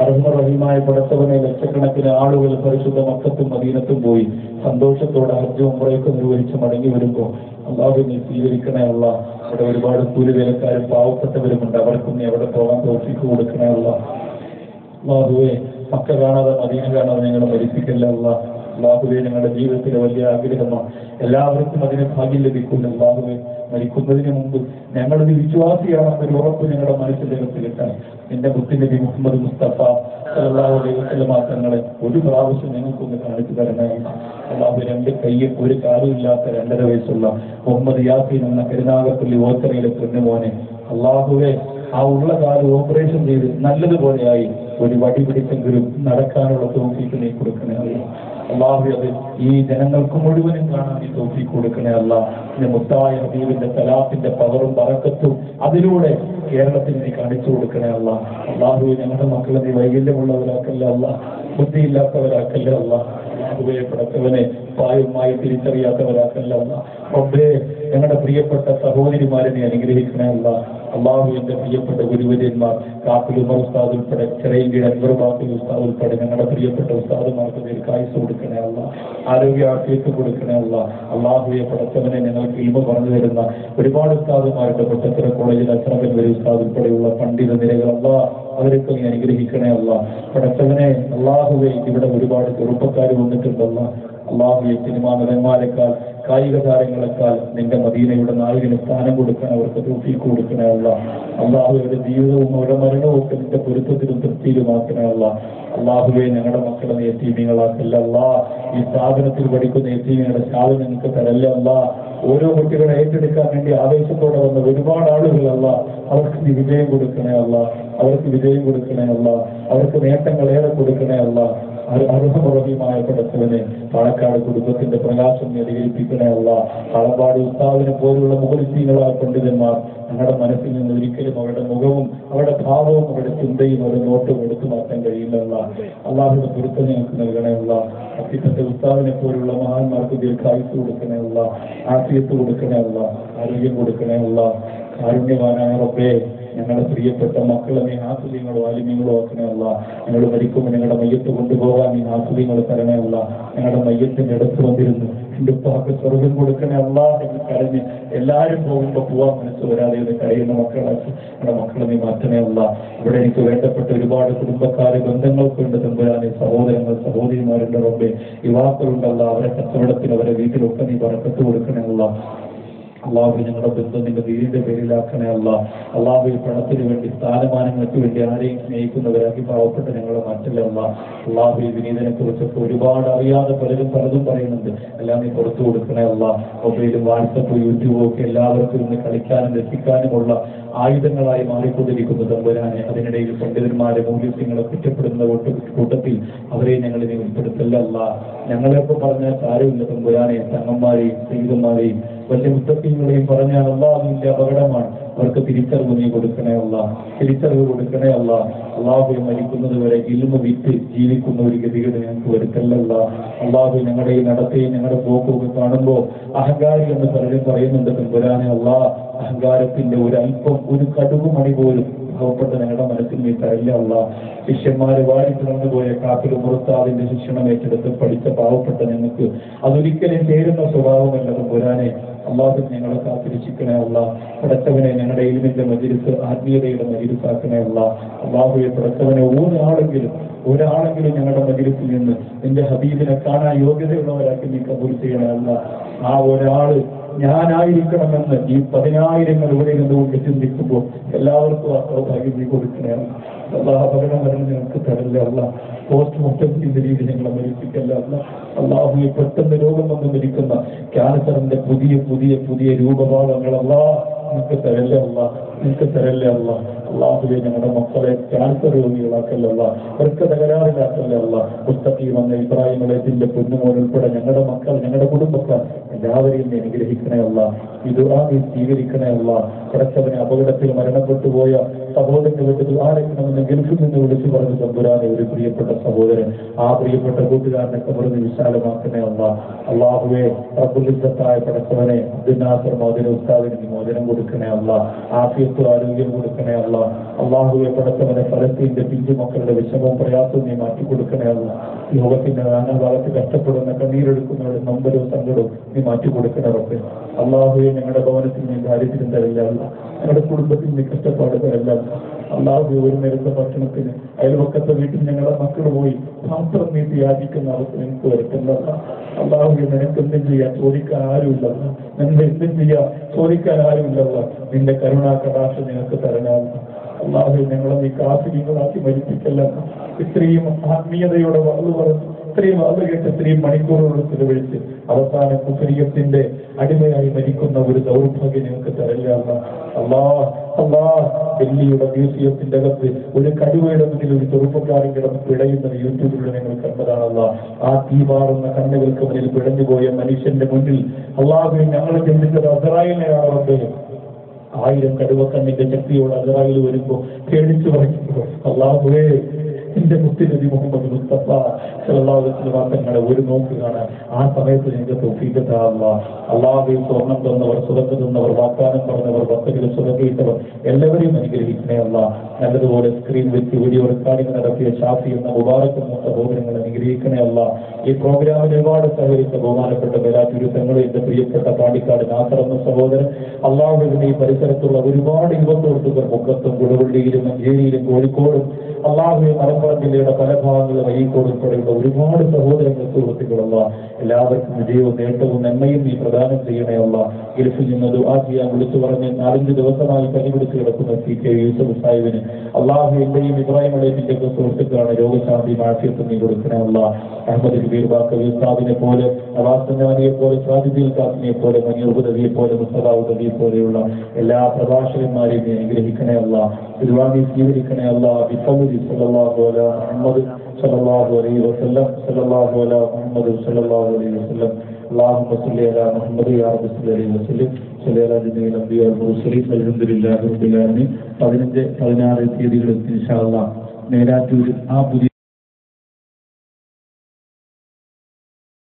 അർഹമറഹീമായ പടച്ചവനെ, ലക്ഷക്കണക്കിന് ആളുകൾ പരിശുദ്ധ മക്കത്തും മദീനത്തും പോയി സന്തോഷത്തോടെ ഹജ്ജും ഉംറയൊക്കെ നിർവഹിച്ച് മടങ്ങി വരുമ്പോൾ അള്ളാഹു നീ സ്വീകരിക്കണേ അല്ലാഹ്. അവിടെ ഒരുപാട് കൂലിവേലക്കാരും പാവപ്പെട്ടവരുമുണ്ട്, അവർക്കും നീ അവിടെ പോകാൻ തൗഫീഖ് കൊടുക്കണേ അല്ലാഹ്. അള്ളാഹുവേ, മക്ക കാണാതെ മദീന കാണാതെ ഞങ്ങളെ മരിപ്പിക്കല്ലേ അല്ലാഹ്. അള്ളാഹുവെ ഞങ്ങളുടെ ജീവിതത്തിലെ വലിയ ആഗ്രഹമാണ്, എല്ലാവർക്കും അതിന് ഭാഗ്യം ലഭിക്കുന്നു. അള്ളാഹുവെ മരിക്കുന്നതിന് മുമ്പ് ഞങ്ങളൊരു വിശ്വാസിയാണെന്നൊരു ഉറപ്പ് ഞങ്ങളുടെ മനസ്സിലേക്ക് കിട്ടണം. എന്റെ മുത്തുനബി മുഹമ്മദ് മുസ്തഫ സല്ലല്ലാഹു അലൈഹി വസല്ലം തങ്ങളെ ഒരു പ്രാവശ്യം ഞങ്ങൾക്കൊന്ന് കാണിച്ചു തരണേ. അള്ളാഹു രണ്ട് കയ്യും ഒരു കാലും ഇല്ലാത്ത 2.5 വയസ്സുള്ള മുഹമ്മദ് യാസീൻ എന്ന കരുനാഗപ്പള്ളി ഓച്ചറയിലെ പൊന്നുമോനെ അള്ളാഹുവെ ആ ഉള്ള കാലം ഓപ്പറേഷൻ ചെയ്ത് നല്ലതുപോലെയായി ഒരു വടി പിടിച്ചെങ്കിലും നടക്കാനുള്ള തൗഫീഖ് നീ കൊടുക്കണേ അള്ളാഹു. അത് ഈ ജനങ്ങൾക്ക് മുഴുവനും കാണാൻ നീ തൗഫീഖ് കൊടുക്കണേ അല്ലാഹ്. പിന്നെ മുത്തായ ഹബീബിന്റെ സലാത്തിന്റെ പവറും ബറക്കത്തും അതിലൂടെ കേരളത്തിൽ നീ കാണിച്ചു കൊടുക്കണേ അല്ലാഹ്. അള്ളാഹു ഞങ്ങളുടെ മക്കളെ നീ വൈകല്യമുള്ളവരാക്കല്ലേ അല്ലാഹ്, ബുദ്ധിയില്ലാത്തവരാക്കല്ലേ അല്ലാഹ്. പടച്ചവനെ പായവുമായി തിരിച്ചറിയാത്തവരാക്കല്ല റബ്ബേ. ഞങ്ങളുടെ പ്രിയപ്പെട്ട സഹോദരിമാരെ നീ അനുഗ്രഹിക്കണേ അല്ലാഹ്. അള്ളാഹുവിന്റെ പ്രിയപ്പെട്ട ഗുരുവര്യന്മാർ കാപ്പിൽ ഉമർ ഉസ്താദ് ഉൾപ്പെടെ ചെറിയ അൻവർ ബാക്കിൽ ഉസ്താദ് ഉൾപ്പെടെ ഞങ്ങളുടെ പ്രിയപ്പെട്ട ഉസ്താദുമാർക്ക് ദീർഘായുസ്സ് കൊടുക്കണേ അല്ലാഹ്, ആരോഗ്യ ആഫിയത്ത് കൊടുക്കണേ അല്ലാഹ്. അള്ളാഹുവെ പടച്ചവനെ ഞങ്ങൾക്ക് ഇൽമ പറഞ്ഞു തരുന്ന ഒരുപാട് ഉസ്താദുമാരുടെ പൊട്ടത്തര കോളേജിൽ അസ്രബിൽ വരെ ഉസ്താദ് ഉൾപ്പെടെയുള്ള പണ്ഡിത നിരകൾ അല്ലാഹ് അവരൊക്കെ നീ അനുഗ്രഹിക്കണേ അല്ലാഹ്. പടച്ചവനെ അള്ളാഹുവെ ഇവിടെ ഒരുപാട് ചെറുപ്പക്കാർ വന്നിട്ടുണ്ടല്ലോ അള്ളാഹുവെ. സിനിമാ നടന്മാരെക്കാൾ കായിക താരങ്ങളെക്കാൾ നിന്റെ മദീനയുടെ നായകന് സ്ഥാനം കൊടുക്കാൻ അവർക്ക് തൗഫീഖ് കൊടുക്കണേ അല്ലാഹ്. അള്ളാഹുവയുടെ ജീവിതവും അവരുടെ മരണവും ഒക്കെ നിന്റെ പൊരുത്തത്തിലും തൃപ്തിയിലുമാക്കണേ അല്ലാഹ്. അള്ളാഹുവെ ഞങ്ങളുടെ മക്കളെ നീ യതീമീങ്ങളാക്കല്ല അല്ലാഹ്. ഈ സ്ഥാപനത്തിൽ പഠിക്കുന്ന യതീമീങ്ങളുടെ ശാല നിങ്ങൾക്ക് തരല്ല അല്ലാഹ്. ഓരോ കുട്ടികളെ ഏറ്റെടുക്കാൻ വേണ്ടി ആവേശത്തോടെ വന്ന ഒരുപാട് ആളുകളല്ല, അവർക്ക് നീ വിജയം കൊടുക്കണേ അല്ലാഹ്, അവർക്ക് വിജയം കൊടുക്കണേ അല്ലാഹ്, അവർക്ക് നേട്ടങ്ങളേറെ കൊടുക്കണേ അല്ലാഹ്. അർഹമറഹിമായ പടച്ചവനെ പാലക്കാട് കുടുംബത്തിന്റെ പ്രകാശം അധികരിപ്പിക്കണേ അല്ലാഹ്. കളപ്പാട് ഉസ്താദിനെ പോലുള്ള മുഖലിസീകളായ പണ്ഡിതന്മാർ ഞങ്ങളുടെ മനസ്സിൽ നിന്ന് ഒരിക്കലും അവരുടെ മുഖവും അവരുടെ ഭാവവും അവരുടെ ചിന്തയും അവരുടെ നോട്ടവും എടുത്തു മാറ്റാൻ കഴിയില്ല. അള്ളാഹുവിന്റെ പൊരുത്തം ഞങ്ങൾക്ക് നൽകണേ അല്ലാഹ്. അത്തിപ്പത്തെ ഉസ്താദിനെ പോലുള്ള മഹാന്മാർക്ക് ദീർഘായുസ്സ് കൊടുക്കണേ അല്ലാഹ്, ആഫിയത്ത് കൊടുക്കണേ അല്ലാഹ്, ആരോഗ്യം കൊടുക്കണേ അല്ലാഹ്. കാരുണ്യവാനായ റബ്ബേ ഞങ്ങളുടെ പ്രിയപ്പെട്ട മക്കളെ നീ ആസുലിങ്ങളോ ആലിമ്യങ്ങളോ ആക്കണേ അല്ലാഹ്. ഞങ്ങൾ മരിക്കുമ്പോൾ ഞങ്ങളുടെ മയ്യത്ത് കൊണ്ടുപോകാൻ നീ ആസുലിങ്ങൾ തരണേ അല്ലാഹ്. ഞങ്ങളുടെ മയ്യത്തിന്റെ അടുത്ത് വന്നിരുന്നു എന്റെ ഉപ്പാക്ക് സ്വർഗം കൊടുക്കണേ അല്ലാഹ് എന്ന് കരഞ്ഞ് എല്ലാവരും പോകുമ്പോൾ പോവാൻ മനസ്സ് വരാതെ എന്ന് കരയുന്ന മക്കളാക്കി ഞങ്ങളുടെ മക്കളെ നീ മാറ്റണേ അല്ലാഹ്. ഇവിടെ എനിക്ക് വേണ്ടപ്പെട്ട ഒരുപാട് കുടുംബക്കാര് ബന്ധങ്ങൾക്കുണ്ട് തമ്പുരാനെ, സഹോദരങ്ങൾ സഹോദരിമാരുണ്ട് റബ്ബേ, യുവാക്കളുണ്ടല്ല, അവരെ കച്ചവടത്തിൽ അവരെ വീട്ടിലൊക്കെ നീ ബറക്കത്ത് കൊടുക്കണേ അല്ലാഹ്. അള്ളാഹു ഞങ്ങളുടെ ബന്ധം നിന്റെ ദീനിന്റെ പേരിലാക്കണേ അല്ലാഹ്. അള്ളാഹു പണത്തിന് വേണ്ടി സ്ഥാനമാനങ്ങൾക്ക് വേണ്ടി ആരെയും സ്നേഹിക്കുന്നവരാക്കി പാവപ്പെട്ട ഞങ്ങളെ മാറ്റില്ല അല്ലാഹ്. അള്ളാഹു വിനീതനെ കുറിച്ചൊക്കെ ഒരുപാട് അറിയാതെ പലതും പറയുന്നുണ്ട്, എല്ലാം നീ പുറത്തു കൊടുക്കണേ അല്ലാഹ്. മൊബൈലും വാട്സപ്പും യൂട്യൂബും ഒക്കെ എല്ലാവർക്കും ഇന്ന് കളിക്കാനും രസിക്കാനുമുള്ള ആയുധങ്ങളായി മാറിക്കൊണ്ടിരിക്കുന്നു തമ്പുരാനെ. അതിനിടയിൽ പണ്ഡിതന്മാരെ മൂല്യങ്ങളെ കുറ്റപ്പെടുന്ന കൂട്ടത്തിൽ അവരെ ഞങ്ങൾ നീ ഉൾപ്പെടുത്തല്ല അല്ലാഹ്. ഞങ്ങളെയൊക്കെ പറഞ്ഞാൽ കാര്യമില്ല തമ്പുരാനെ, തങ്ങന്മാരെയും സ്ത്രീകന്മാരെയും വലിയ മുത്തഖീങ്ങളെയും പറഞ്ഞാൽ അല്ലാഹുവിന്റെ അപകടമാണ്. അവർക്ക് തിരിച്ചറിവ് നീ കൊടുക്കണേ അല്ലാഹ്, തിരിച്ചറിവ് കൊടുക്കണേ അല്ലാഹ്. അള്ളാഹു മരിക്കുന്നത് വരെ ഇൽമ വിറ്റ് ജീവിക്കുന്ന ഒരു ഗതികേട് ഞങ്ങൾക്ക് വരുത്തല്ല. അള്ളാഹു ഞങ്ങളുടെ ഈ നടത്തുകയും ഞങ്ങളുടെ പോക്കൊക്കെ കാണുമ്പോൾ അഹങ്കാരി എന്ന് പലരും പറയുന്നുണ്ട് തമ്പുരാനെ അല്ലാഹ്. അഹങ്കാരത്തിന്റെ ഒരല്പം ഒരു കടുകുമണി പോലും പാവപ്പെട്ട ഞങ്ങളുടെ മനസ്സിൽ നീ തരല്ല അല്ലാഹ്. ശിഷ്യന്മാരെ വാരി തുറന്നു പോയ കാപ്പിൽ മുറുത്താവിന്റെ ശിക്ഷണം ഏറ്റെടുത്ത് പഠിച്ച പാവപ്പെട്ട ഞങ്ങൾക്ക് അതൊരിക്കലും ചേരുന്ന സ്വഭാവമല്ല തമ്പുരാനെ. അള്ളാഹു ഞങ്ങളെ കാത്തിരക്ഷിക്കണേ അല്ലാഹ്. പടച്ചവനെ ഞങ്ങളുടെ ഇൽമിന്റെ മജ്‌ലിസ് ആത്മീയതയുടെ മജ്‌ലിസാക്കണേ അല്ലാഹ്. അള്ളാഹുവെ പടച്ചവനെ ഒരാളെങ്കിലും ഞങ്ങളുടെ മജ്‌ലിസിൽ നിന്ന് നിന്റെ ഹബീബിനെ കാണാൻ യോഗ്യതയുള്ളവരാക്കി നീ കബൂൽ ചെയ്യണേ അല്ലാഹ്. ആ ഒരാള് ഞാനായിരിക്കണമെന്ന് ഈ 10,000 ഇവിടെ നിന്നുകൊണ്ട് ചിന്തിക്കുമ്പോൾ എല്ലാവർക്കും ആ സൗഭാഗ്യം നീ കൊടുക്കണേ അല്ലാഹ്. അപകടം വരണം ഞങ്ങൾക്ക് തരല്ല അല്ലാഹ്. പോസ്റ്റ്മോർട്ടത്തിന്റെ രീതി ഞങ്ങളെ മരിപ്പിക്കല്ല അല്ലാഹ്. അള്ളാഹുവെ പെട്ടെന്ന് രോഗം വന്ന് മരിക്കുന്ന ക്യാൻസറിന്റെ പുതിയ പുതിയ പുതിയ രൂപഭാവങ്ങളല്ലാ നിങ്ങൾക്ക് തരല്ലേ അല്ലാഹ്, നിങ്ങൾക്ക് തരല്ലേ അല്ലാഹ്. അള്ളാഹുവെ ഞങ്ങളുടെ മക്കളെ ക്യാൻസർ രോഗികളാക്കല്ല, അവർക്ക് തകരാറിലാക്കല്ല. മുസ്തഖീം എന്ന ഇബ്രാഹിം അലൈഹിന്റെ പൊന്നുമോൻ ഉൾപ്പെടെ ഞങ്ങളുടെ മക്കൾ ഞങ്ങളുടെ കുടുംബക്കാർ എല്ലാവരെയും നീ അനുഗ്രഹിക്കണേ അല്ലാഹ്. ഈ ദുആ നീ സ്വീകരിക്കണേ അല്ലാഹ്. പടച്ചവനെ അപകടത്തിൽ മരണപ്പെട്ടു പോയ സഹോദരനെ വിട്ട് ദുആരക്കണമെന്ന് ഗൾഫിൽ നിന്ന് വിളിച്ചു പറഞ്ഞ തമ്പുരാനെ ഒരു പ്രിയപ്പെട്ട സഹോദരൻ, ആ പ്രിയപ്പെട്ട കൂട്ടുകാരനെ കബറിന് വിശാലമാക്കണേ അല്ലാഹ്. അള്ളാഹുവെ റബ്ബുൽ ഇസ്സത്തായ പടച്ചവനെ അബ്ദുൽ നാസർ മോദിന ഉസ്താദിന് നീ മോചനം കൊടുക്കണേ അല്ലാഹ്. ആഫിയത്ത് ആരോഗ്യം കൊടുക്കണേ അല്ലാഹ്. അള്ളാഹുവെ പടച്ചവനെ ഫലസ്തീന്റെ പിഞ്ചു മക്കളുടെ വിഷമവും പ്രയാസവും നീ മാറ്റിക്കൊടുക്കണേ അല്ലാഹ്. ലോകത്തിന്റെ നാനാഭാഗത്ത് കഷ്ടപ്പെടുന്ന കണ്ണീരെടുക്കുന്നവരുടെ നമ്പരവും സങ്കടവും നീ മാറ്റിക്കൊടുക്കണേ റബ്ബേ. അള്ളാഹുവെ ഞങ്ങളുടെ ഭവനത്തിൽ നീ ദാരിദ്ര്യം തരില്ല, ഞങ്ങളുടെ കുടുംബത്തിൽ നീ കഷ്ടപ്പാട് തരില്ല. അള്ളാഹു ഒരു നേരത്തെ ഭക്ഷണത്തിന് അയൽവക്കത്തെ വീട്ടിൽ ഞങ്ങളുടെ മക്കൾ പോയി പാത്രം നീട്ടി യാചിക്കുന്ന അവസ്ഥ എനിക്ക് വരുത്തുന്നതല്ല. അള്ളാഹു നിനക്ക് എന്തും ചെയ്യാൻ ചോദിക്കാൻ ആരുമില്ലല്ല, നിന്റെ എന്തും ചെയ്യാൻ ചോദിക്കാൻ ആരുമില്ലല്ല. നിന്റെ കരുണാ കടാക്ഷം നിനക്ക് തരണമല്ല. അള്ളാഹു ഞങ്ങളെ നീ കാഫിരികളാക്കി മരിപ്പിക്കല്ല. ഇത്രയും ആത്മീയതയോടെ വാള് പറഞ്ഞു, ഇത്രയും വാള് കേട്ട് ഇത്രയും മണിക്കൂറുകൾ ചെലവഴിച്ച് അവസാന കുഫരിയത്തിന്റെ അടിമയായി മരിക്കുന്ന ഒരു ദൗർഭാഗ്യം ഞങ്ങൾക്ക് തരല്ല. ഡൽഹിയുടെ മ്യൂസിയത്തിന്റെ അകത്ത് ഒരു കടുവയുടെ മുന്നിൽ ഒരു ചെറുപ്പക്കാരൻ കിടന്ന് പിടയുന്നത് യൂട്യൂബിലൂടെ ഞങ്ങൾ കണ്ടതാണല്ല. ആ തീപാറുന്ന കണ്ണുകൾക്ക് മുന്നിൽ പിടഞ്ഞുപോയ മനുഷ്യന്റെ മുന്നിൽ അള്ളാഹു ഞങ്ങൾ ചിന്തിച്ചത് അസ്രായേലിനെയാണ്. 1000 കടുവക്കണ്ണിന്റെ ശക്തിയോട് അസ്രായേൽ വരുമ്പോ പേടിച്ചു പറയുമ്പോ അള്ളാഹുവേ എന്റെ മുത്തുനബി മുഹമ്മദ് മുസ്തഫ സല്ലല്ലാഹു അലൈഹി വസല്ലം തങ്ങളുടെ ഒരു നോക്ക് കാണാൻ ആ സമയത്ത് നിങ്ങൾക്ക് തൗഫീഖ് താ അല്ലാഹ്. അള്ളാഹു സ്വർണം തന്നവർ, സുദഖ തന്നവർ, വാഗ്ദാനം പറഞ്ഞവർ, ഭക്തരിൽ സുദഖയിട്ടവർ എല്ലാവരെയും അനുഗ്രഹിക്കണേ അല്ലാഹ്. നല്ലതുപോലെ സ്ക്രീൻ വെച്ച് വീഡിയോ റെക്കോർഡിംഗ് നടത്തിയ ഷാഫി എന്ന മുബാറക് എന്ന സഹോദരങ്ങൾ അനുഗ്രഹിക്കണേ അല്ലാഹ്. ഈ പ്രോഗ്രാമിൽ ഒരുപാട് സഹകരിച്ച ബഹുമാനപ്പെട്ട ബലാറ്റൂർ തങ്ങളെ, എന്റെ പ്രിയപ്പെട്ട പാണ്ടിക്കാട് നാസർ എന്ന സഹോദരൻ, അള്ളാഹുവിന്റെ ഈ പരിസരത്തുള്ള ഒരുപാട് യുവസുഹൃത്തുക്കൾ മുക്കത്തും കൊടുവള്ളിയിലും മഞ്ചേരിയിലും കോഴിക്കോടും അള്ളാഹുവെ മലപ്പുറം ജില്ലയുടെ പല ഭാഗങ്ങളിലും അഴീക്കോട് ഉൾപ്പെടെയുള്ള ഒരുപാട് സഹോദരങ്ങൾ സുഹൃത്തുക്കളുള്ള എല്ലാവർക്കും വിജയവും നേട്ടവും നന്മയും നീ പ്രദാനം ചെയ്യണേ അല്ലാഹ്. ഗൾഫിൽ നിന്ന് ദുആ ചെയ്യാൻ വിളിച്ചു പറഞ്ഞ് 4-5 ദിവസമായി പനിപിടിച്ച് കിടക്കുന്ന CK യൂസഫ് സാഹിബിന് അള്ളാഹു എന്റെയും ഇബ്രാഹിം അലൈഹിന്റെ സുഹൃത്തുക്കളാണ് രോഗശാന്തി മാഫിയത്ത് നീ കൊടുക്കണേ അല്ലാഹ്. അഹമ്മദ് കബീർ ബാക്കവി ഉസ്താദിനെ പോലെ, നവാസ് സഞ്ചാരിയെ പോലെ, സാജിദുൽ കാസിനെ പോലെ, മനിയൂബ് നബിയെ പോലെ, മുസ്തഫാവ് നബിയെ പോലെയുള്ള എല്ലാ പ്രഭാഷകന്മാരെയും നീ അനുഗ്രഹിക്കണേ അല്ലാഹ്. ദുആ സ്വീകരിക്കണേ അല്ലാഹ്. ബിഫദ്ലി സല്ലല്ലാഹു അലൈഹി മുഹമ്മദ് സല്ലല്ലാഹു അലൈഹി വസല്ലം സല്ലല്ലാഹു അലൈഹി മുഹമ്മദ് സല്ലല്ലാഹു അലൈഹി വസല്ലം. اللهم صل على محمد يا رب صل عليه وسلم صل على جميع الانبياء والمرسلين والحمد لله رب العالمين. 15-16 തീയതികളിൽ ഇൻഷാ അല്ലാഹ് മേലാറ്റൂരിൽ ആ പുതിയ